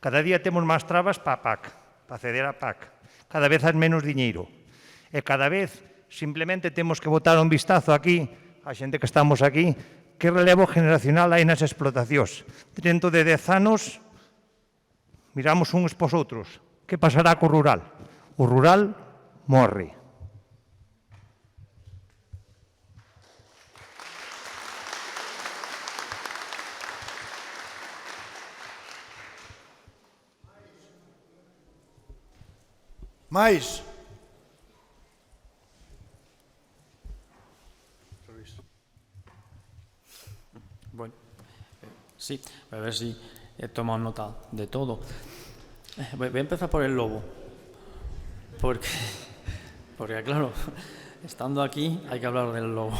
Cada día temos máis trabas para a PAC, para acceder á PAC. Cada vez hai menos diñeiro. E cada vez simplemente temos que botar un vistazo aquí, a xente que estamos aquí, que relevo generacional hai nas explotacións. Dentro de 10 anos, miramos uns pos outros. Que pasará co rural? O rural morre. Máis? Bueno, sí, a ver si he tomado nota de todo. Voy a empezar por el lobo, porque claro, estando aquí hay que hablar del lobo.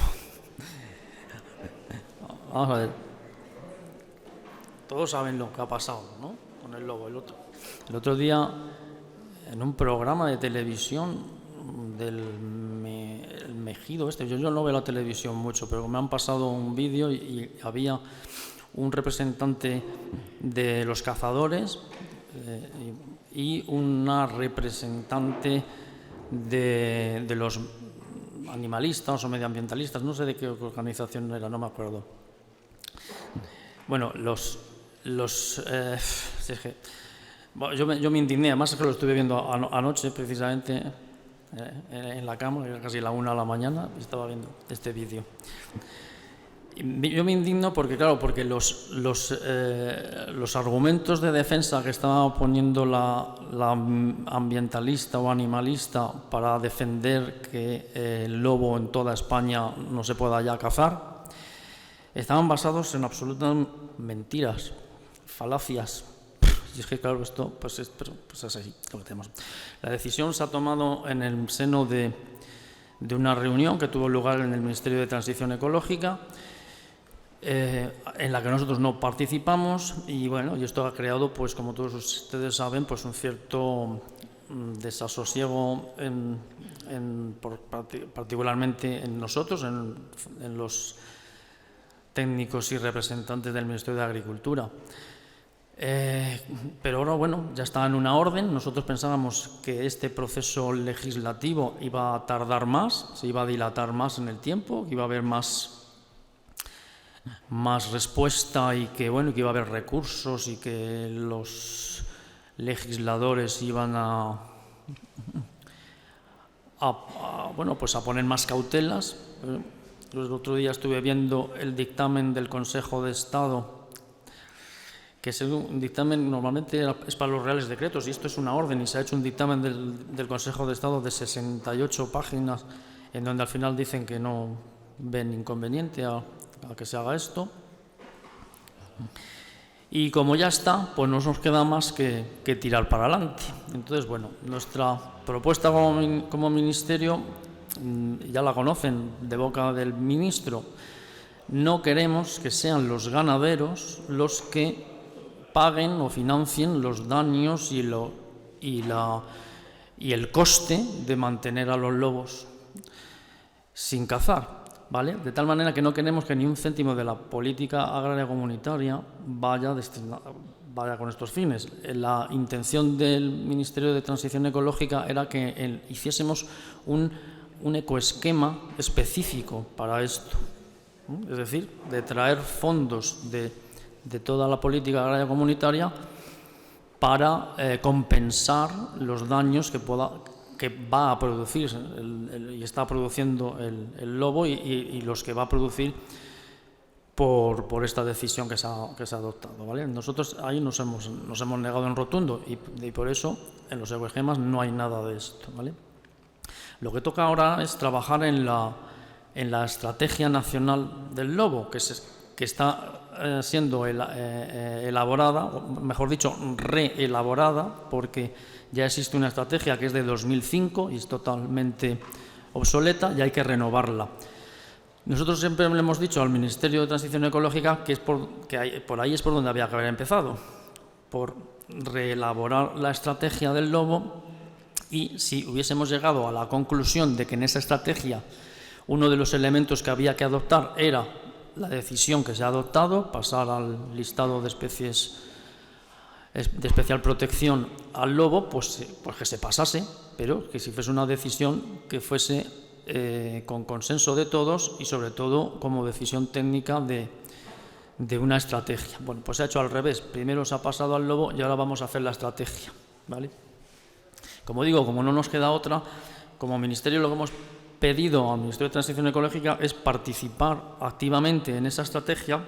Vamos a ver. Todos saben lo que ha pasado, ¿no? Con el lobo. El otro día, en un programa de televisión del el Mejido este, yo no veo la televisión mucho, pero me han pasado un vídeo y había un representante de los cazadores y una representante de los animalistas o medioambientalistas, no sé de qué organización era, no me acuerdo. Bueno, yo me indigné, además es que lo estuve viendo anoche precisamente en la cama, era casi la 1 de la mañana, y estaba viendo este vídeo. Yo me indigno porque, claro, porque los argumentos de defensa que estaba poniendo la ambientalista o animalista para defender que el lobo en toda España no se pueda ya cazar, estaban basados en absolutas mentiras, falacias. Y es que, claro, esto pues es así lo que tenemos. La decisión se ha tomado en el seno de una reunión que tuvo lugar en el Ministerio de Transición Ecológica, en la que nosotros no participamos, y bueno, y esto ha creado, pues como todos ustedes saben, pues un cierto desasosiego particularmente en nosotros, en los técnicos y representantes del Ministerio de Agricultura. Pero ahora, bueno, ya está en una orden. Nosotros pensábamos que este proceso legislativo iba a tardar más, se iba a dilatar más en el tiempo, que iba a haber más respuesta y que, bueno, que iba a haber recursos y que los legisladores iban a poner más cautelas. El otro día estuve viendo el dictamen del Consejo de Estado, que es un dictamen, normalmente es para los reales decretos, y esto es una orden, y se ha hecho un dictamen del Consejo de Estado de 68 páginas, en donde al final dicen que no ven inconveniente a que se haga esto. Y como ya está, pues no nos queda más que tirar para adelante. Entonces, bueno, nuestra propuesta como ministerio, ya la conocen de boca del ministro, no queremos que sean los ganaderos los que paguen o financien los daños y el coste de mantener a los lobos sin cazar, ¿vale? De tal manera que no queremos que ni un céntimo de la política agraria comunitaria vaya con estos fines. La intención del Ministerio de Transición Ecológica era que hiciésemos un ecoesquema específico para esto, ¿no? Es decir, de traer fondos de toda la política agraria comunitaria para compensar los daños que va a producir y está produciendo el lobo y los que va a producir por esta decisión que se ha adoptado, ¿vale? Nosotros ahí nos hemos negado en rotundo y por eso en los ecoesquemas no hay nada de esto, ¿vale? Lo que toca ahora es trabajar en la estrategia nacional del lobo, que está siendo elaborada, o mejor dicho, reelaborada, porque ya existe una estrategia que es de 2005 y es totalmente obsoleta y hay que renovarla. Nosotros siempre le hemos dicho al Ministerio de Transición Ecológica que por ahí es por donde había que haber empezado, por reelaborar la estrategia del lobo, y si hubiésemos llegado a la conclusión de que en esa estrategia uno de los elementos que había que adoptar era la decisión que se ha adoptado, pasar al listado de especies de especial protección al lobo, pues que se pasase, pero que si fuese una decisión que fuese con consenso de todos y sobre todo como decisión técnica de una estrategia. Bueno, pues se ha hecho al revés. Primero se ha pasado al lobo y ahora vamos a hacer la estrategia, ¿vale? Como digo, como no nos queda otra, como ministerio lo que hemos pedido al Ministerio de Transición Ecológica es participar activamente en esa estrategia,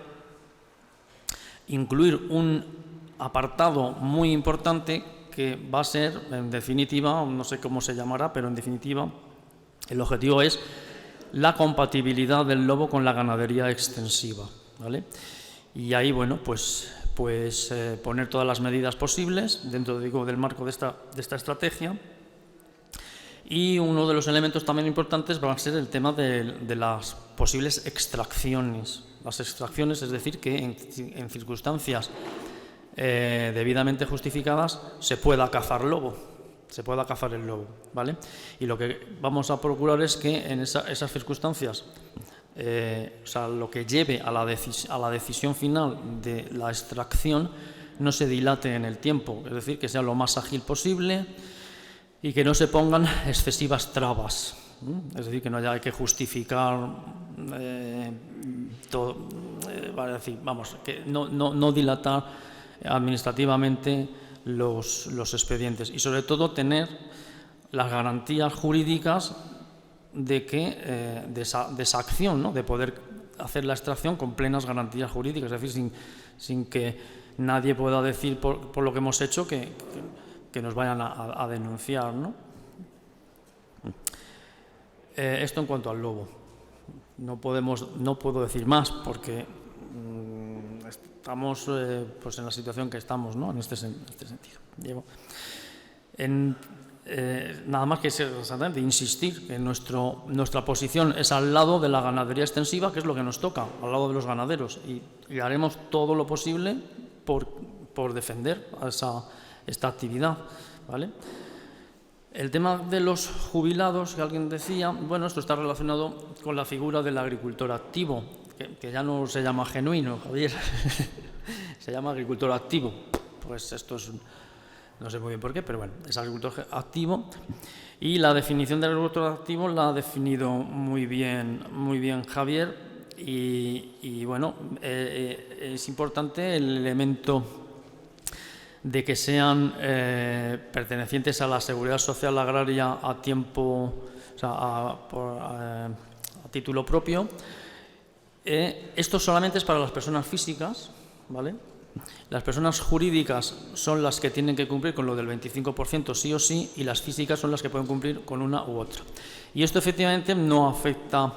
incluir un apartado muy importante que va a ser, en definitiva, no sé cómo se llamará, pero en definitiva, el objetivo es la compatibilidad del lobo con la ganadería extensiva, ¿vale? Y ahí, bueno, pues poner todas las medidas posibles dentro, digo, del marco de esta estrategia. Y uno de los elementos también importantes va a ser el tema de las posibles extracciones. Las extracciones, es decir, que en circunstancias debidamente justificadas se pueda cazar lobo, se pueda cazar el lobo, ¿vale? Y lo que vamos a procurar es que en esas circunstancias, o sea, lo que lleve a la decisión final de la extracción no se dilate en el tiempo, es decir, que sea lo más ágil posible y que no se pongan excesivas trabas, es decir, que no haya que justificar todo, vamos, que no dilatar administrativamente los expedientes y sobre todo tener las garantías jurídicas de que de esa acción, ¿no? De poder hacer la extracción con plenas garantías jurídicas, es decir, sin que nadie pueda decir por lo que hemos hecho que nos vayan a denunciar, ¿no? Esto en cuanto al lobo. No puedo decir más porque estamos pues en la situación que estamos, ¿no? En este sentido. Nada más que exactamente insistir que nuestra posición es al lado de la ganadería extensiva, que es lo que nos toca, al lado de los ganaderos, y haremos todo lo posible por defender a esta actividad, ¿vale? El tema de los jubilados, que alguien decía, bueno, esto está relacionado con la figura del agricultor activo, que ya no se llama genuino, Javier, se llama agricultor activo. Pues esto es, no sé muy bien por qué, pero bueno, es agricultor activo. Y la definición de agricultor activo la ha definido muy bien Javier. Y bueno, es importante el elemento de que sean pertenecientes a la seguridad social agraria a tiempo, o sea, a título propio. Esto solamente es para las personas físicas, ¿vale? Las personas jurídicas son las que tienen que cumplir con lo del 25% sí o sí, y las físicas son las que pueden cumplir con una u otra. Y esto efectivamente no afecta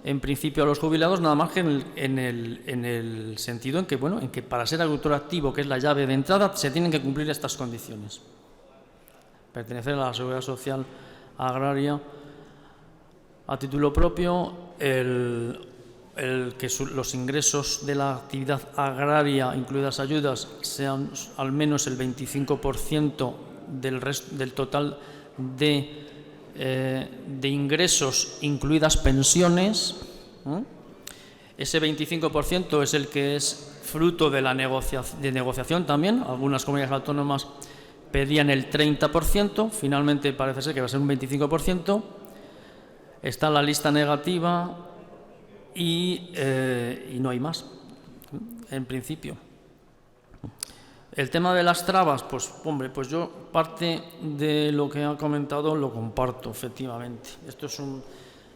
en principio a los jubilados, nada más que en el sentido en que, bueno, en que para ser agricultor activo, que es la llave de entrada, se tienen que cumplir estas condiciones. Pertenecer a la seguridad social agraria a título propio, que los ingresos de la actividad agraria, incluidas ayudas, sean al menos el 25% del total de ingresos, incluidas pensiones. Ese 25% es el que es fruto de la negociación también. Algunas comunidades autónomas pedían el 30%, finalmente parece ser que va a ser un 25%. Está la lista negativa y no hay más, en principio. El tema de las trabas, pues hombre, pues yo parte de lo que ha comentado lo comparto, efectivamente. Esto es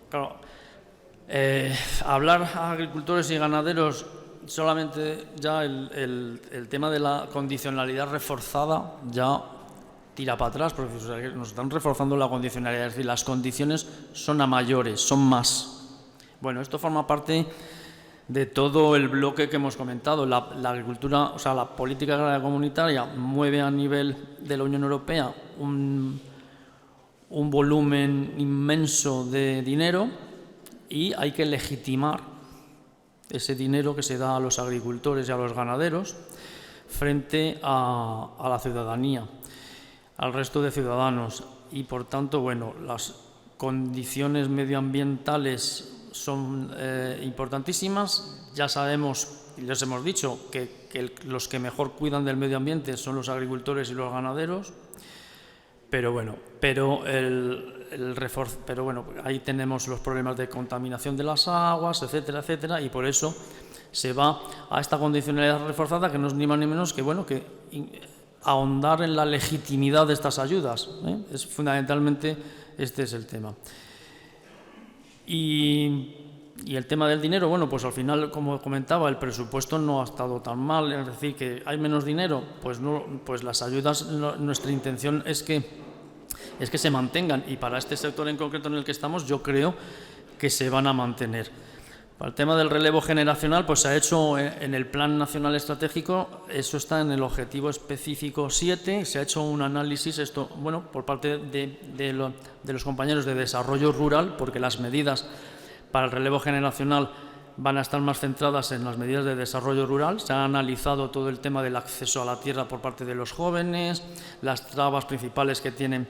claro, hablar a agricultores y ganaderos solamente ya el tema de la condicionalidad reforzada ya tira para atrás, porque nos están reforzando la condicionalidad, es decir, las condiciones son a mayores, son más. Bueno, esto forma parte de todo el bloque que hemos comentado. La agricultura, o sea, la política agraria comunitaria mueve a nivel de la Unión Europea un volumen inmenso de dinero y hay que legitimar ese dinero que se da a los agricultores y a los ganaderos frente a la ciudadanía, al resto de ciudadanos. Y, por tanto, bueno, las condiciones medioambientales son importantísimas. Ya sabemos, y les hemos dicho, que los que mejor cuidan del medio ambiente son los agricultores y los ganaderos, pero bueno, ahí tenemos los problemas de contaminación de las aguas, etcétera, etcétera, y por eso se va a esta condicionalidad reforzada, que no es ni más ni menos que, bueno, que ahondar en la legitimidad de estas ayudas, ¿eh? Es fundamentalmente, este es el tema. Y Y el tema del dinero, bueno, pues al final, como comentaba, el presupuesto no ha estado tan mal, es decir, que hay menos dinero, pues no, pues las ayudas, nuestra intención es que se mantengan, y para este sector en concreto en el que estamos, yo creo que se van a mantener. Para el tema del relevo generacional, pues se ha hecho en el Plan Nacional Estratégico, eso está en el Objetivo Específico 7, se ha hecho un análisis, esto, bueno, por parte de los compañeros de Desarrollo Rural, porque las medidas para el relevo generacional van a estar más centradas en las medidas de desarrollo rural. Se ha analizado todo el tema del acceso a la tierra por parte de los jóvenes, las trabas principales que tienen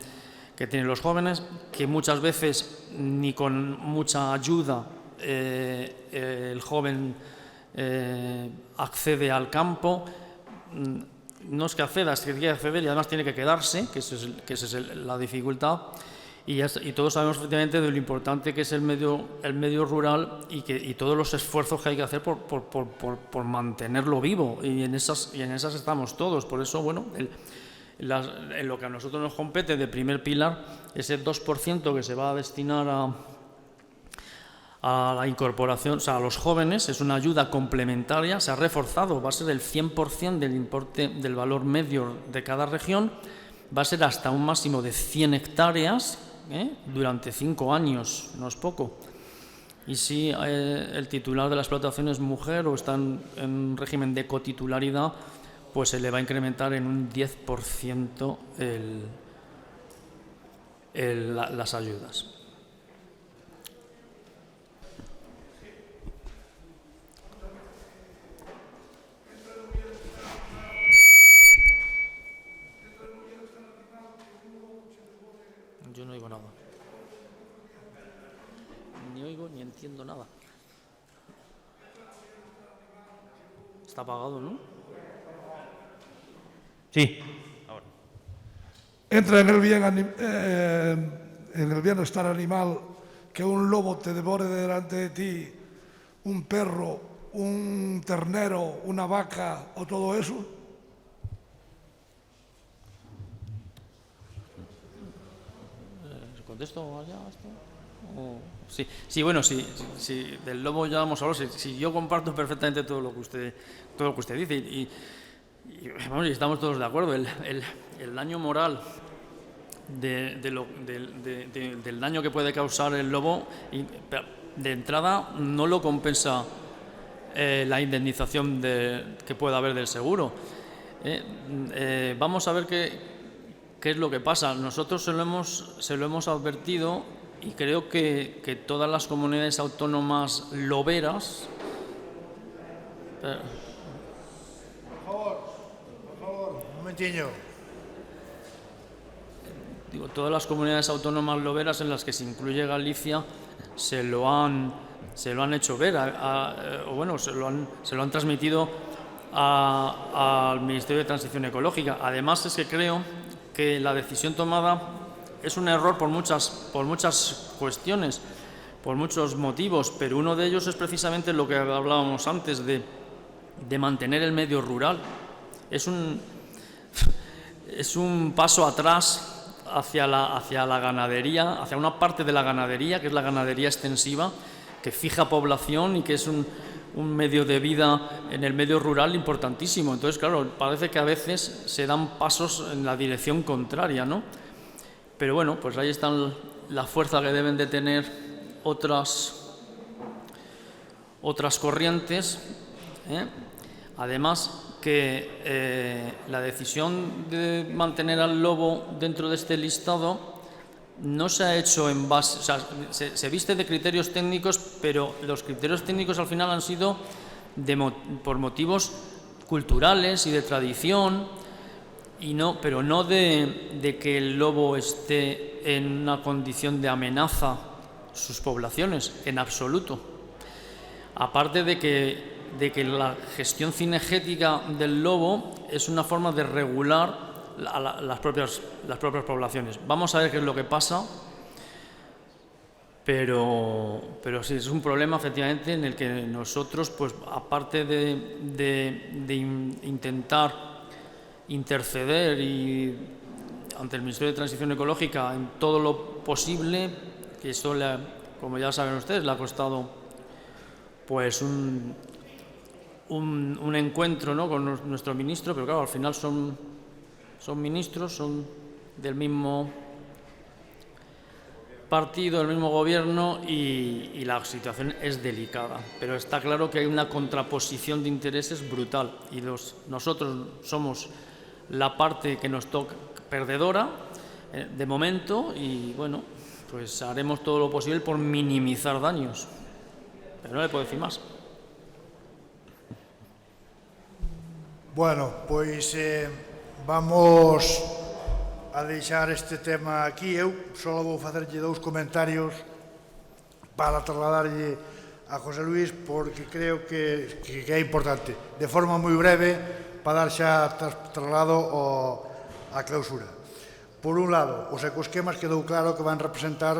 los jóvenes, que muchas veces ni con mucha ayuda el joven accede al campo. No es que acceda, es que quiere acceder y además tiene que quedarse, que esa es la dificultad. Y todos sabemos efectivamente de lo importante que es el medio rural y todos los esfuerzos que hay que hacer por mantenerlo vivo. Y en esas estamos todos. Por eso, bueno, en lo que a nosotros nos compete de primer pilar, ese 2% que se va a destinar a la incorporación, o sea, a los jóvenes, es una ayuda complementaria, se ha reforzado, va a ser el 100% del importe del valor medio de cada región, va a ser hasta un máximo de 100 hectáreas, durante 5 años, no es poco. Y si el titular de la explotación es mujer o está en régimen de cotitularidad, pues se le va a incrementar en un 10% las ayudas. Yo no oigo nada. Ni oigo ni entiendo nada. Está apagado, ¿no? Sí. Ahora. Entra en el bienestar animal que un lobo te devore delante de ti, un perro, un ternero, una vaca o todo eso. ¿Contesto allá esto? Sí, bueno, sí, del lobo ya vamos a hablar. Si yo comparto perfectamente todo lo que usted dice y vamos, y estamos todos de acuerdo. El daño moral del daño que puede causar el lobo, de entrada no lo compensa la indemnización que pueda haber del seguro. Vamos a ver qué es lo que pasa. Nosotros se lo hemos advertido y creo que todas las comunidades autónomas loberas... Por favor, un momentillo. Digo, todas las comunidades autónomas loberas en las que se incluye Galicia se lo han hecho ver, o bueno, se lo han transmitido al Ministerio de Transición Ecológica. Además, es que creo que la decisión tomada es un error por muchas cuestiones, por muchos motivos, pero uno de ellos es precisamente lo que hablábamos antes de mantener el medio rural. Es un paso atrás hacia la ganadería, hacia una parte de la ganadería, que es la ganadería extensiva, que fija población y que es un medio de vida en el medio rural importantísimo. Entonces, claro, parece que a veces se dan pasos en la dirección contraria, ¿no? Pero bueno, pues ahí está la fuerza que deben de tener otras corrientes, Además, que la decisión de mantener al lobo dentro de este listado no se ha hecho en base, o sea, se viste de criterios técnicos, pero los criterios técnicos al final han sido por motivos culturales y de tradición, pero no de que el lobo esté en una condición de amenaza a sus poblaciones, en absoluto. Aparte de que la gestión cinegética del lobo es una forma de regular las propias poblaciones. Vamos a ver qué es lo que pasa, pero sí, es un problema efectivamente en el que nosotros, pues aparte de intentar interceder ante el Ministerio de Transición Ecológica en todo lo posible, que eso, como ya saben ustedes, le ha costado pues un encuentro, ¿no?, con nuestro ministro, pero claro, al final son ministros, son del mismo partido, del mismo gobierno, y la situación es delicada. Pero está claro que hay una contraposición de intereses brutal y nosotros somos la parte que nos toca perdedora de momento, y bueno, pues haremos todo lo posible por minimizar daños, pero no le puedo decir más. Bueno, pois vamos a deixar este tema aquí. Eu só vou facerlle 2 comentarios para trasladarlle a José Luis, porque creo que é importante, de forma moi breve, para dar xa traslado á clausura. Por un lado, os ecoesquemas quedou claro que van representar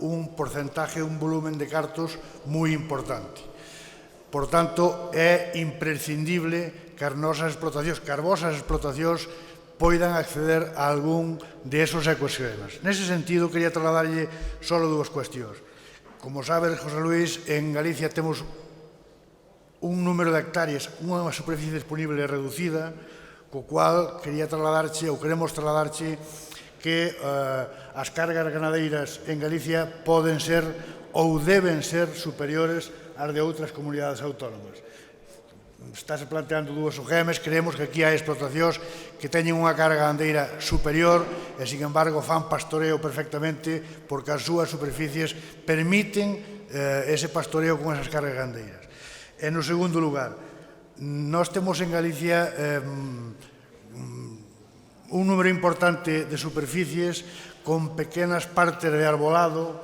un porcentaje, un volumen de cartos moi importante. Por tanto, é imprescindible que as nosas explotacións, que as vosas explotacións, poidan acceder a algún de esos ecoesquemas. Nese sentido, quería trasladarlle só 2 cuestións. Como sabes, José Luis, en Galicia temos un número de hectáreas, unha superficie disponible reducida, co cual quería trasladarche, ou queremos trasladarche, que as cargas ganadeiras en Galicia poden ser ou deben ser superiores ás de outras comunidades autónomas. Estáse planteando 2 OGMs, creemos que aquí hai explotacións que teñen unha carga gandeira superior e, sin embargo, fan pastoreo perfectamente porque as súas superficies permiten ese pastoreo con esas cargas gandeiras. E, no segundo lugar, nós temos en Galicia un número importante de superficies con pequenas partes de arbolado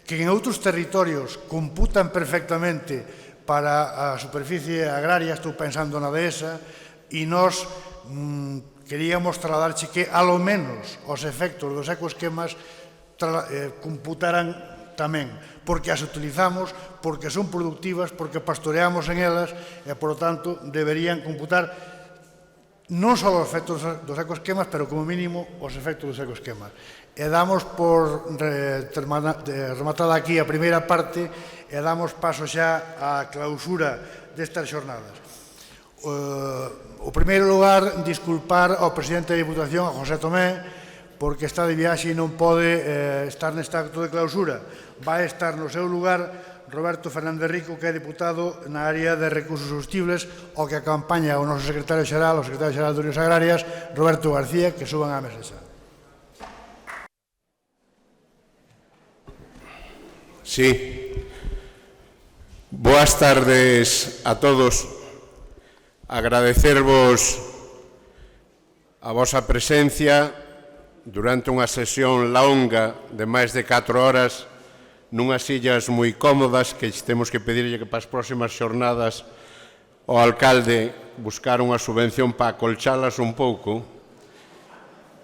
que en outros territorios computan perfectamente para a superficie agraria, estou pensando na dehesa, e nós queríamos trasladarche que, alo menos, os efectos dos ecoesquemas computaran tamén, porque as utilizamos, porque son productivas, porque pastoreamos en elas, e, por lo tanto, deberían computar non só os efectos dos ecoesquemas, pero como mínimo os efectos dos ecoesquemas. E damos por rematada aquí a primeira parte e damos paso xa á clausura destas xornadas. O primeiro lugar, disculpar ao presidente da Diputación, a José Tomé, porque está de viaxe e non pode estar neste acto de clausura. Vai estar no seu lugar Roberto Fernández Rico, que é diputado na área de recursos sostibles, o que acompaña o noso secretario xeral, o secretario xeral de Unións Agrarias, Roberto García, que suban á mesa xa. Sí. Boas tardes a todos. Agradecervos a vosa presencia durante unha sesión longa de máis de 4 horas nunhas sillas moi cómodas que temos que pedirlle que para as próximas xornadas o alcalde buscar unha subvención para acolchalas un pouco,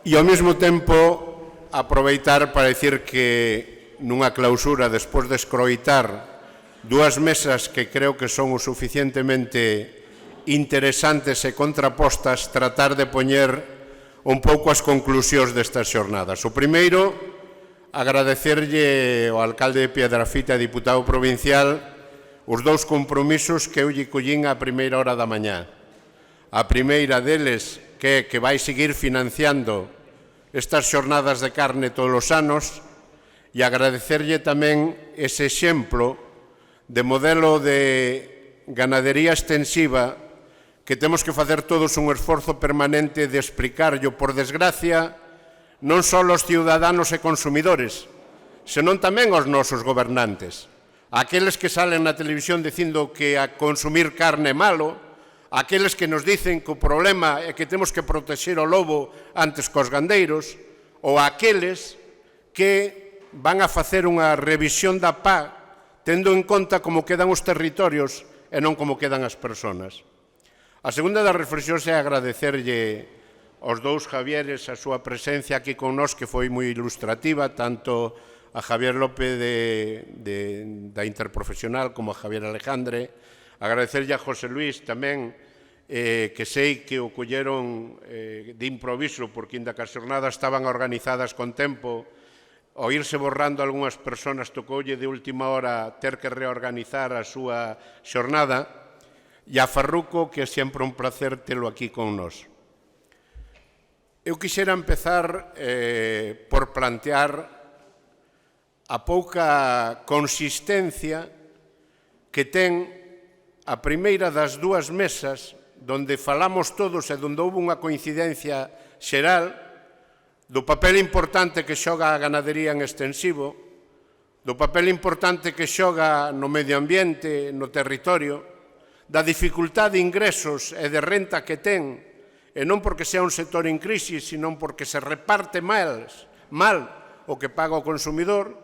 e ao mesmo tempo aproveitar para dicir que nunha clausura, despois de escroitar 2 mesas que creo que son o suficientemente interesantes e contrapostas, tratar de poñer un pouco as conclusións destas xornadas. O primeiro, agradecerlle ao alcalde de Piedrafita, diputado provincial, os 2 compromisos que eu lle collín a primeira hora da mañá. A primeira deles, que vai seguir financiando estas xornadas de carne todos os anos, e agradecerlle tamén ese exemplo de modelo de ganadería extensiva que temos que facer todos un esforzo permanente de explicarlo, por desgracia, non só aos ciudadanos e consumidores, senón tamén aos nosos gobernantes. Aqueles que salen na televisión dicindo que a consumir carne é malo, aqueles que nos dicen que o problema é que temos que protexer o lobo antes cos gandeiros, ou aqueles que van a facer unha revisión da PAC tendo en conta como quedan os territorios e non como quedan as persoas. A segunda das reflexións é agradecerlle aos 2 Javieres a súa presencia aquí con nós, que foi moi ilustrativa, tanto a Javier López da Interprofesional como a Javier Alejandre. Agradecerlle a José Luis tamén, que sei que o colleron de improviso, porque inda que as xornadas estaban organizadas con tempo, ao irse borrando algunhas persoas, tocoulle de última hora ter que reorganizar a súa xornada, e a Farruco, que é sempre un placer telo aquí con nós. Eu quixera empezar por plantear a pouca consistencia que ten a primeira das dúas mesas donde falamos todos e donde houve unha coincidencia xeral do papel importante que xoga a ganadería en extensivo, do papel importante que xoga no medio ambiente, no territorio, da dificultade de ingresos e de renta que ten, e non porque sea un sector en crisis, sino porque se reparte mal o que paga o consumidor,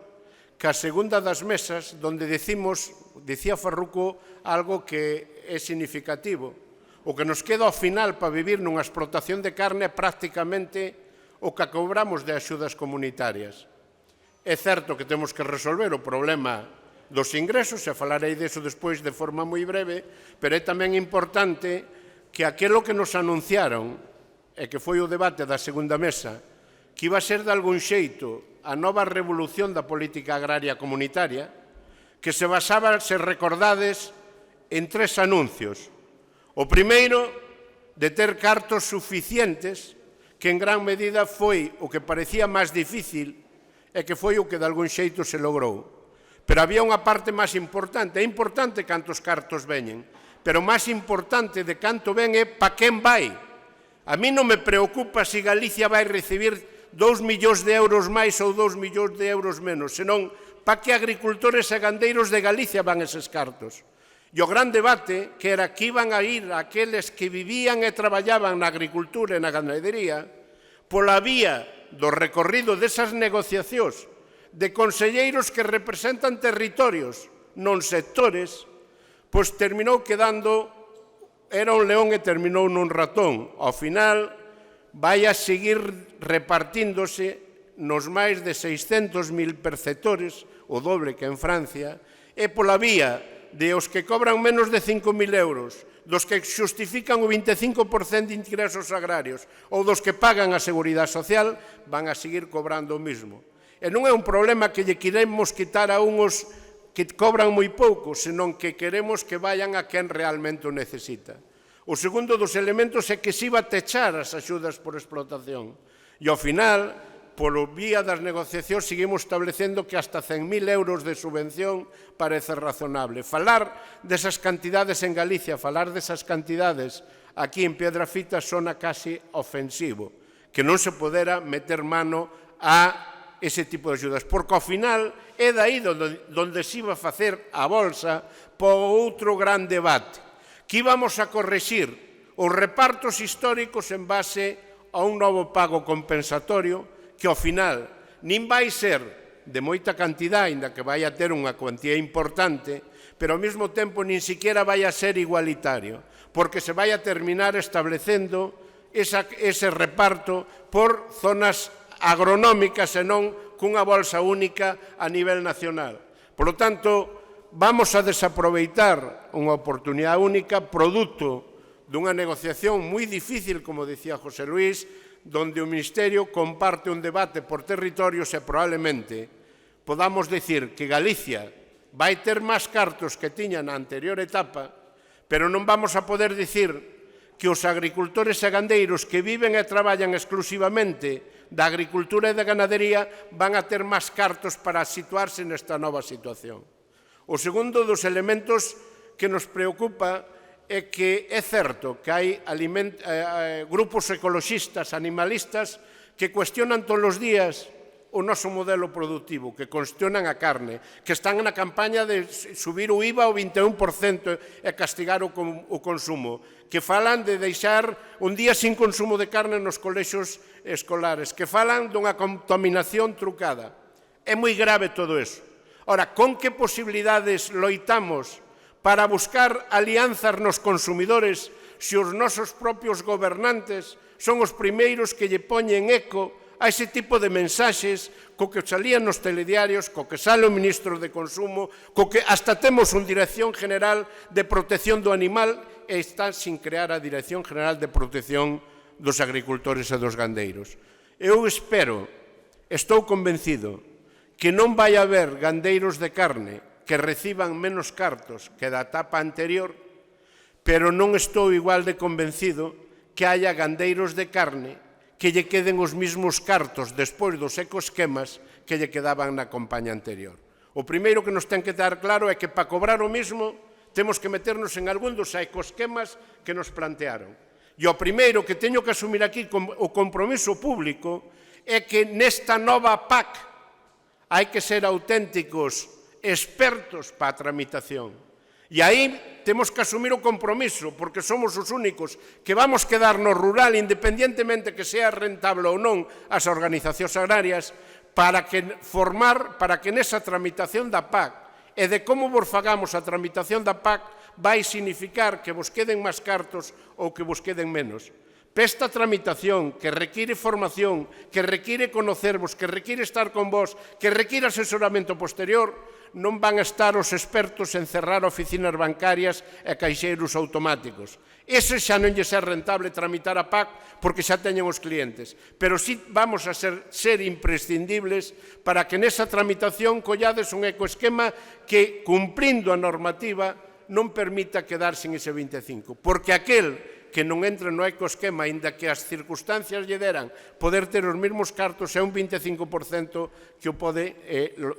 que a segunda das mesas, donde dicía Farruco algo que é significativo, o que nos queda ao final para vivir nunha explotación de carne é prácticamente o que cobramos de axudas comunitarias. É certo que temos que resolver o problema dos ingresos, e falarei deso despois de forma moi breve, pero é tamén importante que aquilo que nos anunciaron, e que foi o debate da segunda mesa, que iba a ser de algún xeito a nova revolución da política agraria comunitaria, que se basaba, se recordades, en 3 anuncios. O primeiro, de ter cartos suficientes, que en gran medida foi o que parecía máis difícil e que foi o que de algún xeito se logrou. Pero había unha parte máis importante. É importante cantos cartos veñen, pero máis importante de canto ven é pa quen vai. A mí non me preocupa se Galicia vai recibir 2 millóns de euros máis ou 2 millóns de euros menos, senón pa que agricultores e gandeiros de Galicia van eses cartos. E o gran debate, que era que iban a ir aqueles que vivían e traballaban na agricultura e na ganadería, pola vía do recorrido desas negociacións de conselleiros que representan territorios, non sectores, pois terminou quedando, era un león e terminou nun ratón. Ao final, vai a seguir repartíndose nos máis de 600.000 perceptores, o doble que en Francia, e pola vía de os que cobran menos de 5.000 euros, dos que xustifican o 25% de ingresos agrarios ou dos que pagan a Seguridade Social, van a seguir cobrando o mismo. E non é un problema que lle queremos quitar a unhos que cobran moi pouco, senón que queremos que vayan a quen realmente o necesita. O segundo dos elementos é que se iba a techar as axudas por explotación. E ao final, polo vía das negociacións, seguimos establecendo que hasta 100.000 euros de subvención parece razonable. Falar desas cantidades en Galicia, falar desas cantidades aquí en Piedrafita sona casi ofensivo, que non se podera meter mano a ese tipo de axudas, porque ao final é daí onde se iba a facer a bolsa por outro gran debate, que íbamos a correxir os repartos históricos en base a un novo pago compensatorio que ao final nin vai ser de moita cantidade, ainda que vai a ter unha cuantía importante, pero ao mesmo tempo nin siquiera vai a ser igualitario, porque se vai a terminar establecendo ese reparto por zonas agronómicas e non cunha bolsa única a nivel nacional. Por lo tanto, vamos a desaproveitar unha oportunidade única produto dunha negociación moi difícil, como dicía José Luis, donde o Ministerio comparte un debate por territorios e probablemente podamos dicir que Galicia vai ter máis cartos que tiña na anterior etapa, pero non vamos a poder dicir que os agricultores e gandeiros que viven e traballan exclusivamente da agricultura e da ganadería van a ter máis cartos para situarse nesta nova situación. O segundo dos elementos que nos preocupa é que é certo que hai grupos ecoloxistas, animalistas, que cuestionan todos os días o noso modelo productivo, que cuestionan a carne, que están na campaña de subir o IVA ao 21% e castigar o consumo, que falan de deixar un día sin consumo de carne nos colexios escolares, que falan dunha contaminación trucada. É moi grave todo iso. Ora, con que posibilidades loitamos para buscar alianzas nos consumidores se os nosos propios gobernantes son os primeiros que lle poñen eco a ese tipo de mensaxes co que salían nos telediarios, co que sale o ministro de Consumo, co que hasta temos unha Dirección General de Protección do Animal e está sin crear a Dirección General de Protección dos Agricultores e dos Gandeiros. Eu espero, estou convencido, que non vai haber gandeiros de carne que reciban menos cartos que da etapa anterior, pero non estou igual de convencido que haya gandeiros de carne que lle queden os mesmos cartos despois dos ecoesquemas que lle quedaban na campaña anterior. O primeiro que nos ten que dar claro é que para cobrar o mesmo temos que meternos en algún dos ecoesquemas que nos plantearon. E o primeiro que teño que asumir aquí o compromiso público é que nesta nova PAC hai que ser auténticos expertos para a tramitación. E aí temos que asumir o compromiso, porque somos os únicos que vamos quedar no rural, independientemente que sea rentable ou non as organizacións agrarias, para que nesa tramitación da PAC e de como vos fagamos a tramitación da PAC vai significar que vos queden máis cartos ou que vos queden menos. Esta tramitación que require formación, que require conocervos, que require estar con vos, que require asesoramento posterior, non van a estar os expertos en cerrar oficinas bancarias e caixeiros automáticos. Ese xa non lle ser rentable tramitar a PAC porque xa teñen os clientes. Pero sí vamos a ser imprescindibles para que nesa tramitación collades un ecoesquema que, cumprindo a normativa, non permita quedar sin ese 25. Porque aquel que non entre no ecoesquema, aínda que as circunstancias lle deran poder ter os mesmos cartos, é un 25% que o pode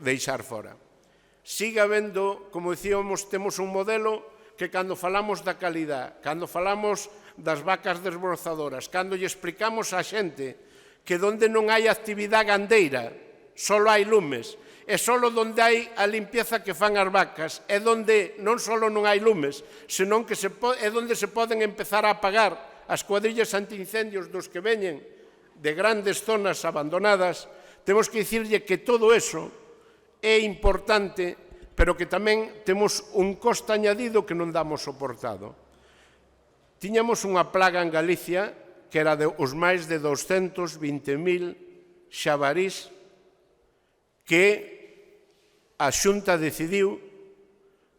deixar fora. Sigue habendo, como dicíamos, temos un modelo que cando falamos da calidad, cando falamos das vacas desbrozadoras, cando lle explicamos á xente que onde non hai actividade gandeira, só hai lumes, e só onde hai a limpieza que fan as vacas, é onde non só non hai lumes, senón que é onde se poden empezar a apagar as cuadrillas antiincendios dos que veñen de grandes zonas abandonadas. Temos que dicirlle que todo eso é importante, pero que tamén temos un coste añadido que non damos soportado. Tiñamos unha plaga en Galicia que era os máis de 220.000 xabarís que a Xunta decidiu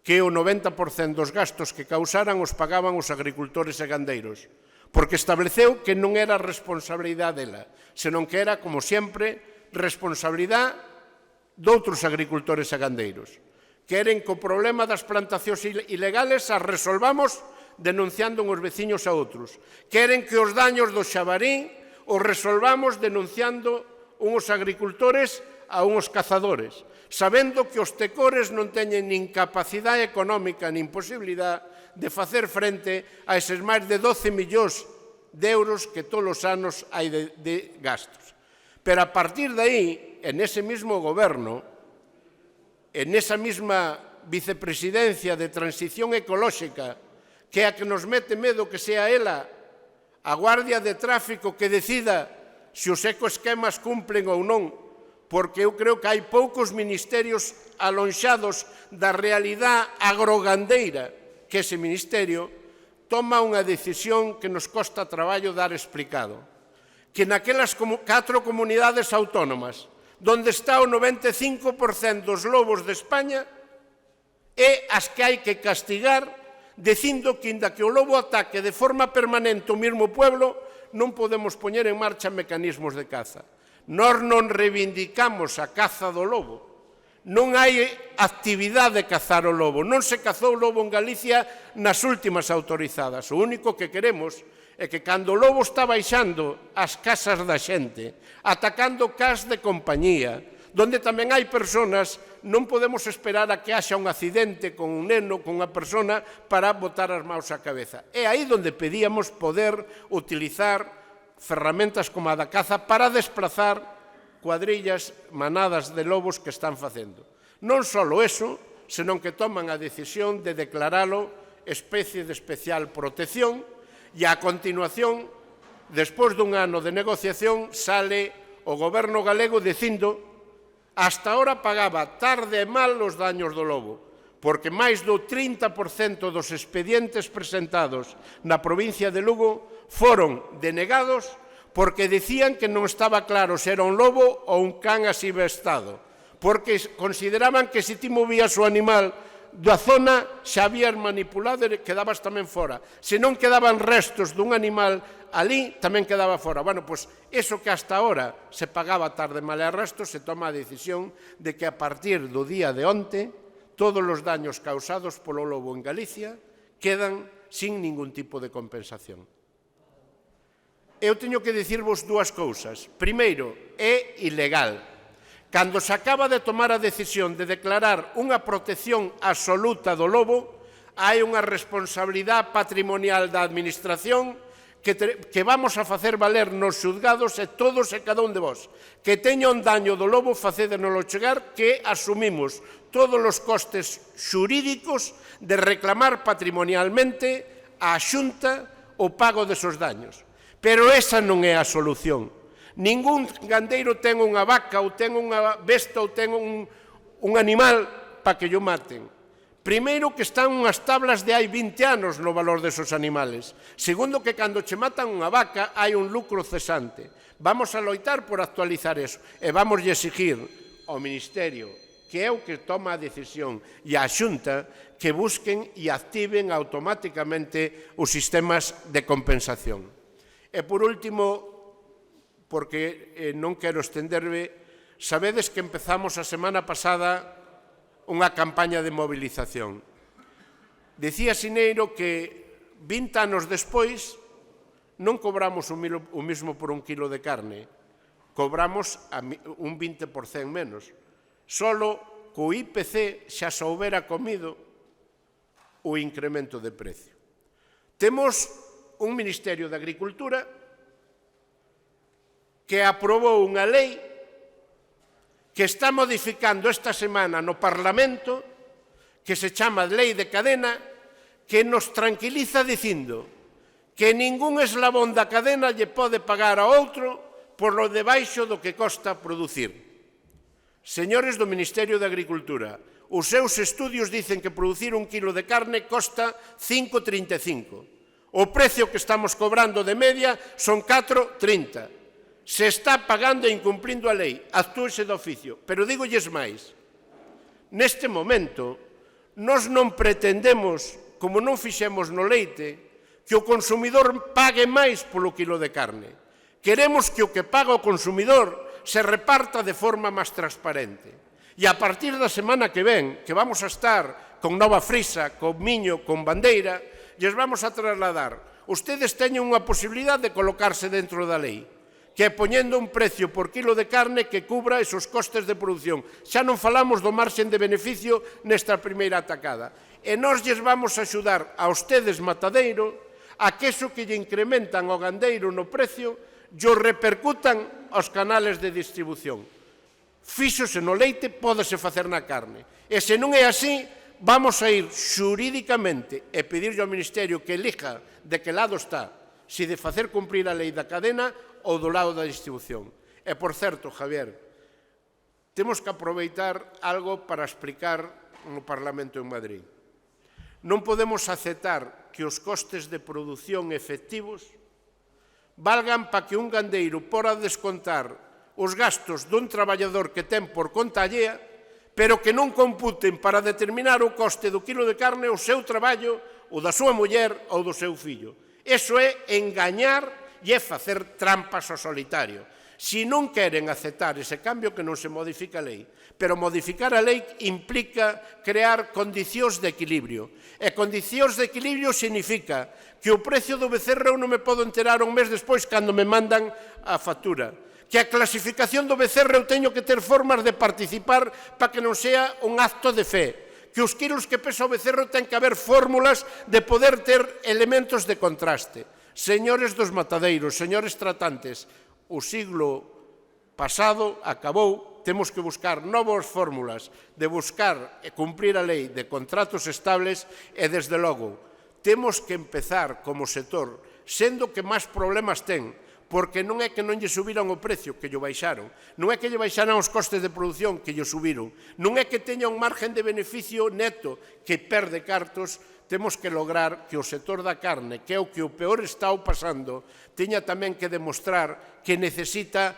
que o 90% dos gastos que causaran os pagaban os agricultores e gandeiros, porque estableceu que non era responsabilidade dela, senón que era, como sempre, responsabilidade doutros agricultores e gandeiros. Queren que o problema das plantacións ilegales as resolvamos denunciando uns veciños a outros. Queren que os daños do xabarín os resolvamos denunciando uns agricultores a uns cazadores, sabendo que os tecores non teñen nin capacidade económica nin posibilidade de facer frente a eses máis de 12 millóns de euros que todos os anos hai de gastos. Pero a partir de aí, en ese mismo goberno, en esa mesma vicepresidencia de transición ecolóxica, que é a que nos mete medo que sea ela a Guardia de Tráfico que decida se os ecoesquemas cumplen ou non, porque eu creo que hai poucos ministerios alonxados da realidade agrogandeira que ese ministerio toma unha decisión que nos costa traballo dar explicado. Que naquelas 4 comunidades autónomas, onde está o 95% dos lobos de España, é as que hai que castigar, dicindo que, inda que o lobo ataque de forma permanente o mesmo pueblo, non podemos poñer en marcha mecanismos de caza. Nós non reivindicamos a caza do lobo. Non hai actividade de cazar o lobo. Non se cazou o lobo en Galicia nas últimas autorizadas. O único que queremos é que cando o lobo está baixando as casas da xente, atacando cas de compañía, donde tamén hai persoas, non podemos esperar a que haxa un accidente con un neno, con unha persona, para botar as maus á cabeza. É aí onde pedíamos poder utilizar ferramentas como a da caza para desplazar cuadrillas, manadas de lobos que están facendo. Non só eso, senón que toman a decisión de declaralo especie de especial protección e a continuación, despois dun ano de negociación, sale o goberno galego dicindo hasta ahora pagaba tarde e mal os daños do lobo, porque máis do 30% dos expedientes presentados na provincia de Lugo foron denegados porque decían que non estaba claro se era un lobo ou un can así vestado, porque consideraban que se ti movías o animal da zona xa habías manipulado e quedabas tamén fora. Se non quedaban restos dun animal ali, tamén quedaba fora. Bueno, pois, eso que hasta ahora se pagaba tarde mal e restos, se toma a decisión de que a partir do día de onte, todos os daños causados polo lobo en Galicia quedan sin ningún tipo de compensación. Eu teño que dicirvos dúas cousas. Primeiro, é ilegal. Cando se acaba de tomar a decisión de declarar unha protección absoluta do lobo, hai unha responsabilidade patrimonial da Administración que vamos a facer valer nos xuzgados e todos e cada un de vos. Que teña un daño do lobo, facédenoslo chegar, que asumimos todos os costes xurídicos de reclamar patrimonialmente á Xunta o pago desos daños. Pero esa non é a solución. Ningún gandeiro ten unha vaca ou ten unha besta ou ten un animal para que yo maten. Primeiro, que están unhas tablas de hai 20 anos no valor desos animales. Segundo, que cando che matan unha vaca hai un lucro cesante. Vamos a loitar por actualizar eso e vamos a exigir ao Ministerio, que é o que toma a decisión, e á Xunta, que busquen e activen automáticamente os sistemas de compensación. E por último, porque non quero estenderme, sabedes que empezamos a semana pasada unha campaña de movilización. Dicía Sineiro que 20 anos despois non cobramos o mismo por un kilo de carne, cobramos un 20% menos. Solo co IPC xa se houbera comido o incremento de precio. Temos un Ministerio de Agricultura que aprobou unha lei que está modificando esta semana no Parlamento, que se chama Lei de Cadena, que nos tranquiliza dicindo que ningún eslabón da cadena lle pode pagar a outro por lo debaixo do que costa producir. Señores do Ministerio de Agricultura, os seus estudios dicen que producir un kilo de carne costa 5,35. O precio que estamos cobrando de media son 4,30. Se está pagando e incumplindo a lei, actúese de oficio. Pero dígolles máis, neste momento, nós non pretendemos, como non fixemos no leite, que o consumidor pague máis polo kilo de carne. Queremos que o que paga o consumidor se reparta de forma máis transparente. E a partir da semana que ven, que vamos a estar con Nova Frisa, con Miño, con Bandeira, lles vamos a trasladar. Ustedes teñen unha posibilidade de colocarse dentro da lei, que é poñendo un precio por kilo de carne que cubra esos costes de produción. Xa non falamos do marxen de beneficio nesta primeira atacada. E nós lles vamos a axudar a ustedes, matadeiro, a que eso que lle incrementan ao gandeiro no precio, yo repercutan aos canales de distribución. Fíxose no leite, pódese facer na carne. E se non é así, vamos a ir xurídicamente e pedirlle ao Ministerio que elija de que lado está, se de facer cumprir a lei da cadena ou do lado da distribución. E, por certo, Javier, temos que aproveitar algo para explicar no Parlamento en Madrid. Non podemos aceptar que os costes de produción efectivos valgan para que un gandeiro poda descontar os gastos dun traballador que ten por conta allea, pero que non computen para determinar o coste do kilo de carne o seu traballo, o da súa muller ou do seu fillo. Eso é engañar e é facer trampas ao solitario. Se non queren aceptar ese cambio, que non se modifica a lei. Pero modificar a lei implica crear condicións de equilibrio. E condicións de equilibrio significa que o precio do becerro eu non me podo enterar un mes despois cando me mandan a factura. Que a clasificación do becerro eu teño que ter formas de participar para que non sea un acto de fe. Que os quilos que pesa o becerro ten que haber fórmulas de poder ter elementos de contraste. Señores dos matadeiros, señores tratantes, o siglo pasado acabou, temos que buscar novas fórmulas de buscar e cumprir a lei de contratos estables e, desde logo, temos que empezar como sector, sendo que máis problemas ten, porque non é que non lle subiran o precio, que lle baixaron, non é que lle baixaran os costes de produción, que lle subiron, non é que teña un margen de beneficio neto, que perde cartos. Temos que lograr que o sector da carne, que é o que o peor está pasando, teña tamén que demostrar que necesita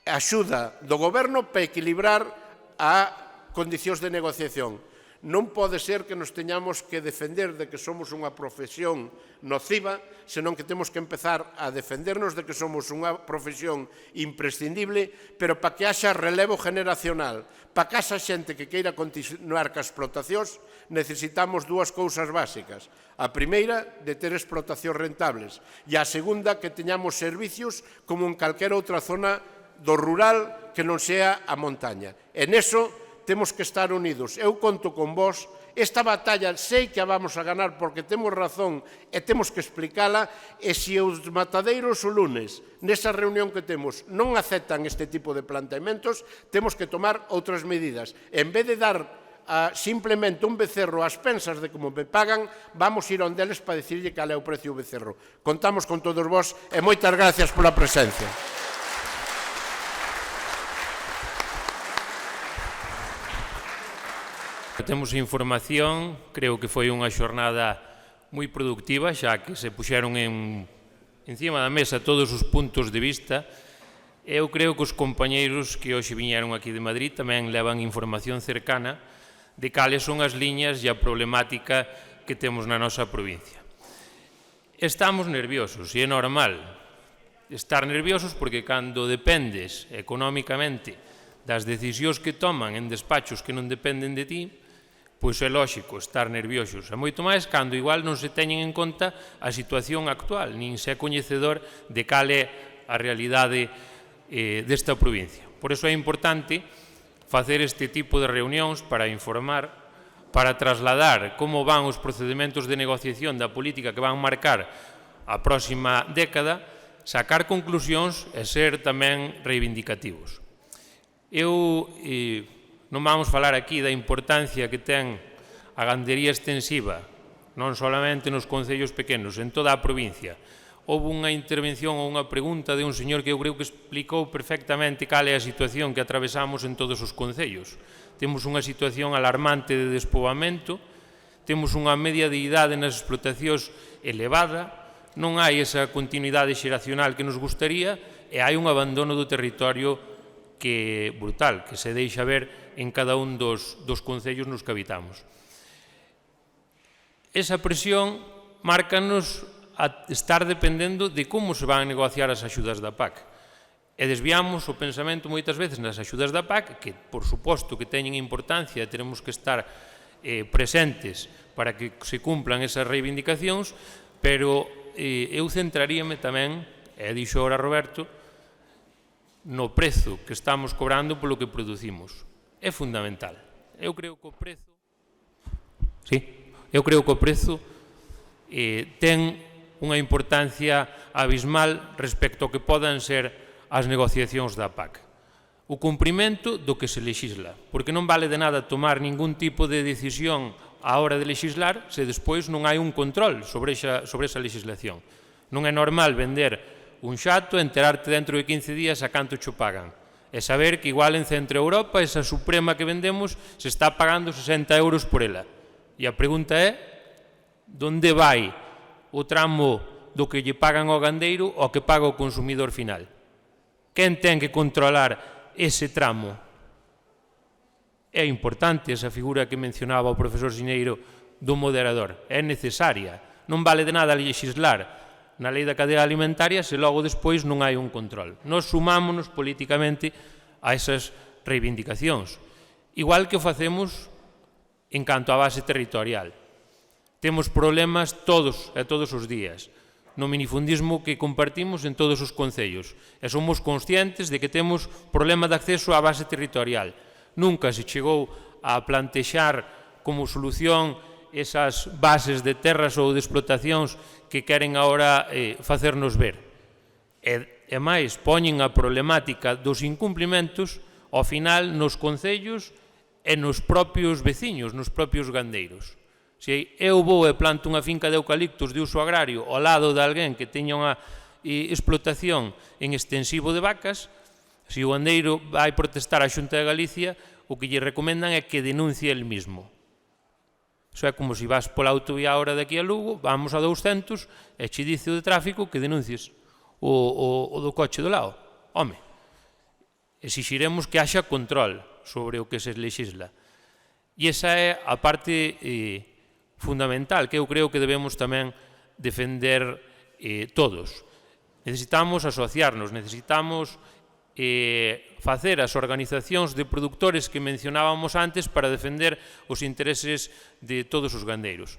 axuda do goberno para equilibrar a condicións de negociación. Non pode ser que nos teñamos que defender de que somos unha profesión nociva, senón que temos que empezar a defendernos de que somos unha profesión imprescindible, pero para que haxa relevo generacional, para que haxa xente que queira continuar ca explotacións, necesitamos dúas cousas básicas. A primeira, de ter explotacións rentables, e a segunda, que teñamos servicios como en calquera outra zona do rural que non sea a montaña. En eso temos que estar unidos. Eu conto con vos. Esta batalla sei que a vamos a ganar porque temos razón e temos que explicala, e se os matadeiros o lunes, nesa reunión que temos, non aceptan este tipo de planteamentos, temos que tomar outras medidas. En vez de dar simplemente un becerro ás pensas de como me pagan, vamos ir onde eles para dicirlle cal é o precio do becerro. Contamos con todos vos e moitas gracias pola presencia. Temos información, creo que foi unha xornada moi productiva, xa que se puxeron encima da mesa todos os puntos de vista. Eu creo que os compañeiros que hoxe viñeron aquí de Madrid tamén levan información cercana de cales son as liñas e a problemática que temos na nosa provincia. Estamos nerviosos, e é normal estar nerviosos porque cando dependes económicamente das decisións que toman en despachos que non dependen de ti, pois é lóxico estar nerviosos. E moito máis cando igual non se teñen en conta a situación actual, nin se é coñecedor de cal é a realidade desta provincia. Por iso é importante facer este tipo de reunións para informar, para trasladar como van os procedementos de negociación da política que van marcar a próxima década, sacar conclusións e ser tamén reivindicativos. Eu non vamos falar aquí da importancia que ten a gandería extensiva, non solamente nos concellos pequenos, en toda a provincia. Houve unha intervención ou unha pregunta de un señor que eu creo que explicou perfectamente cal é a situación que atravesamos en todos os concellos. Temos unha situación alarmante de despoboamento, temos unha media de idade nas explotacións elevada, non hai esa continuidade xeracional que nos gustaría e hai un abandono do territorio que brutal, que se deixa ver en cada un dos concellos nos que habitamos. Esa presión márcanos a estar dependendo de como se van a negociar as axudas da PAC. E desviamos o pensamento moitas veces nas axudas da PAC, que por suposto que teñen importancia e teremos que estar presentes para que se cumplan esas reivindicacións, pero eu centraríame tamén, e dixo ora Roberto, no prezo que estamos cobrando polo que producimos. É fundamental. Eu creo que o prezo ten unha importancia abismal respecto ao que podan ser as negociacións da PAC. O cumprimento do que se lexisla, porque non vale de nada tomar ningún tipo de decisión á hora de lexislar se despois non hai un control sobre esa legislación. Non é normal vender un xato, enterarte dentro de 15 días a canto cho pagan. E saber que igual en Centro Europa esa suprema que vendemos se está pagando 60 euros por ela. E a pregunta é, onde vai o tramo do que lle pagan ao gandeiro ao que paga o consumidor final? Quen ten que controlar ese tramo? É importante esa figura que mencionaba o profesor Xineiro do moderador. É necesaria. Non vale de nada lexislar na lei da cadea alimentaria se logo despois non hai un control. Nos sumámonos políticamente a esas reivindicacións. Igual que o facemos en canto á base territorial. Temos problemas todos os días no minifundismo que compartimos en todos os concellos e somos conscientes de que temos problema de acceso á base territorial. Nunca se chegou a plantexar como solución esas bases de terras ou de explotacións que queren agora facernos ver. E máis, poñen a problemática dos incumplimentos ao final nos concellos e nos propios veciños, nos propios gandeiros. Se eu vou e planto unha finca de eucaliptos de uso agrario ao lado de alguén que teña unha explotación en extensivo de vacas, se o gandeiro vai protestar á Xunta de Galicia, o que lle recomendan é que denuncie el mismo. Iso é como se vas pola autovía ahora de aquí a Lugo, vamos a 200 e che dice o de tráfico que denuncies o do coche do lado. Home, exixiremos que haxa control sobre o que se lexisla. E esa é a parte fundamental que eu creo que debemos tamén defender todos. Necesitamos asociarnos, necesitamos facer as organizacións de produtores que mencionábamos antes para defender os intereses de todos os gandeiros.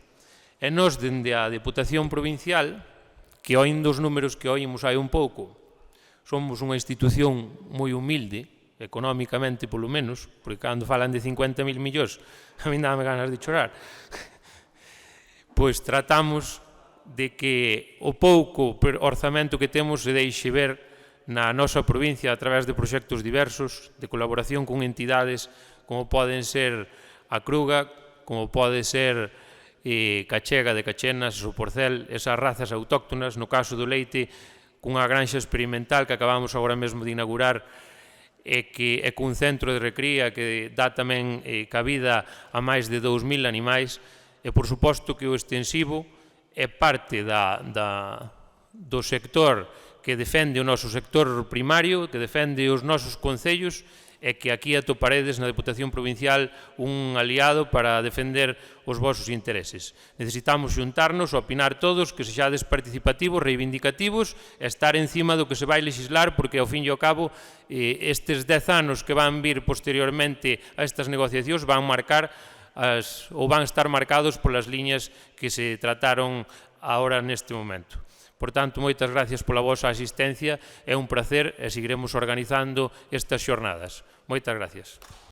E nós, dende a Deputación Provincial, que oíndo os números que oímos hai un pouco, somos unha institución moi humilde, económicamente polo menos, porque cando falan de 50.000 millóns, a mí dame ganas de chorar, pois tratamos de que o pouco orzamento que temos se deixe ver na nosa provincia a través de proxectos diversos, de colaboración con entidades como poden ser a Cruga, como pode ser Cachega de Cachenas, o Porcel, esas razas autóctonas, no caso do leite, cunha granxa experimental que acabamos agora mesmo de inaugurar e cun centro de recría que dá tamén cabida a máis de 2.000 animais e, por suposto, que o extensivo é parte do sector que defende o noso sector primario, que defende os nosos concellos e que aquí atoparedes na Deputación Provincial un aliado para defender os vosos intereses. Necesitamos xuntarnos, opinar todos, que sexades participativos, reivindicativos e estar encima do que se vai legislar, porque ao fin e ao cabo estes 10 anos que van vir posteriormente a estas negociacións van marcar ou van estar marcados polas liñas que se trataron agora neste momento. Por tanto, moitas gracias pola vosa asistencia, é un placer e seguiremos organizando estas xornadas. Moitas gracias.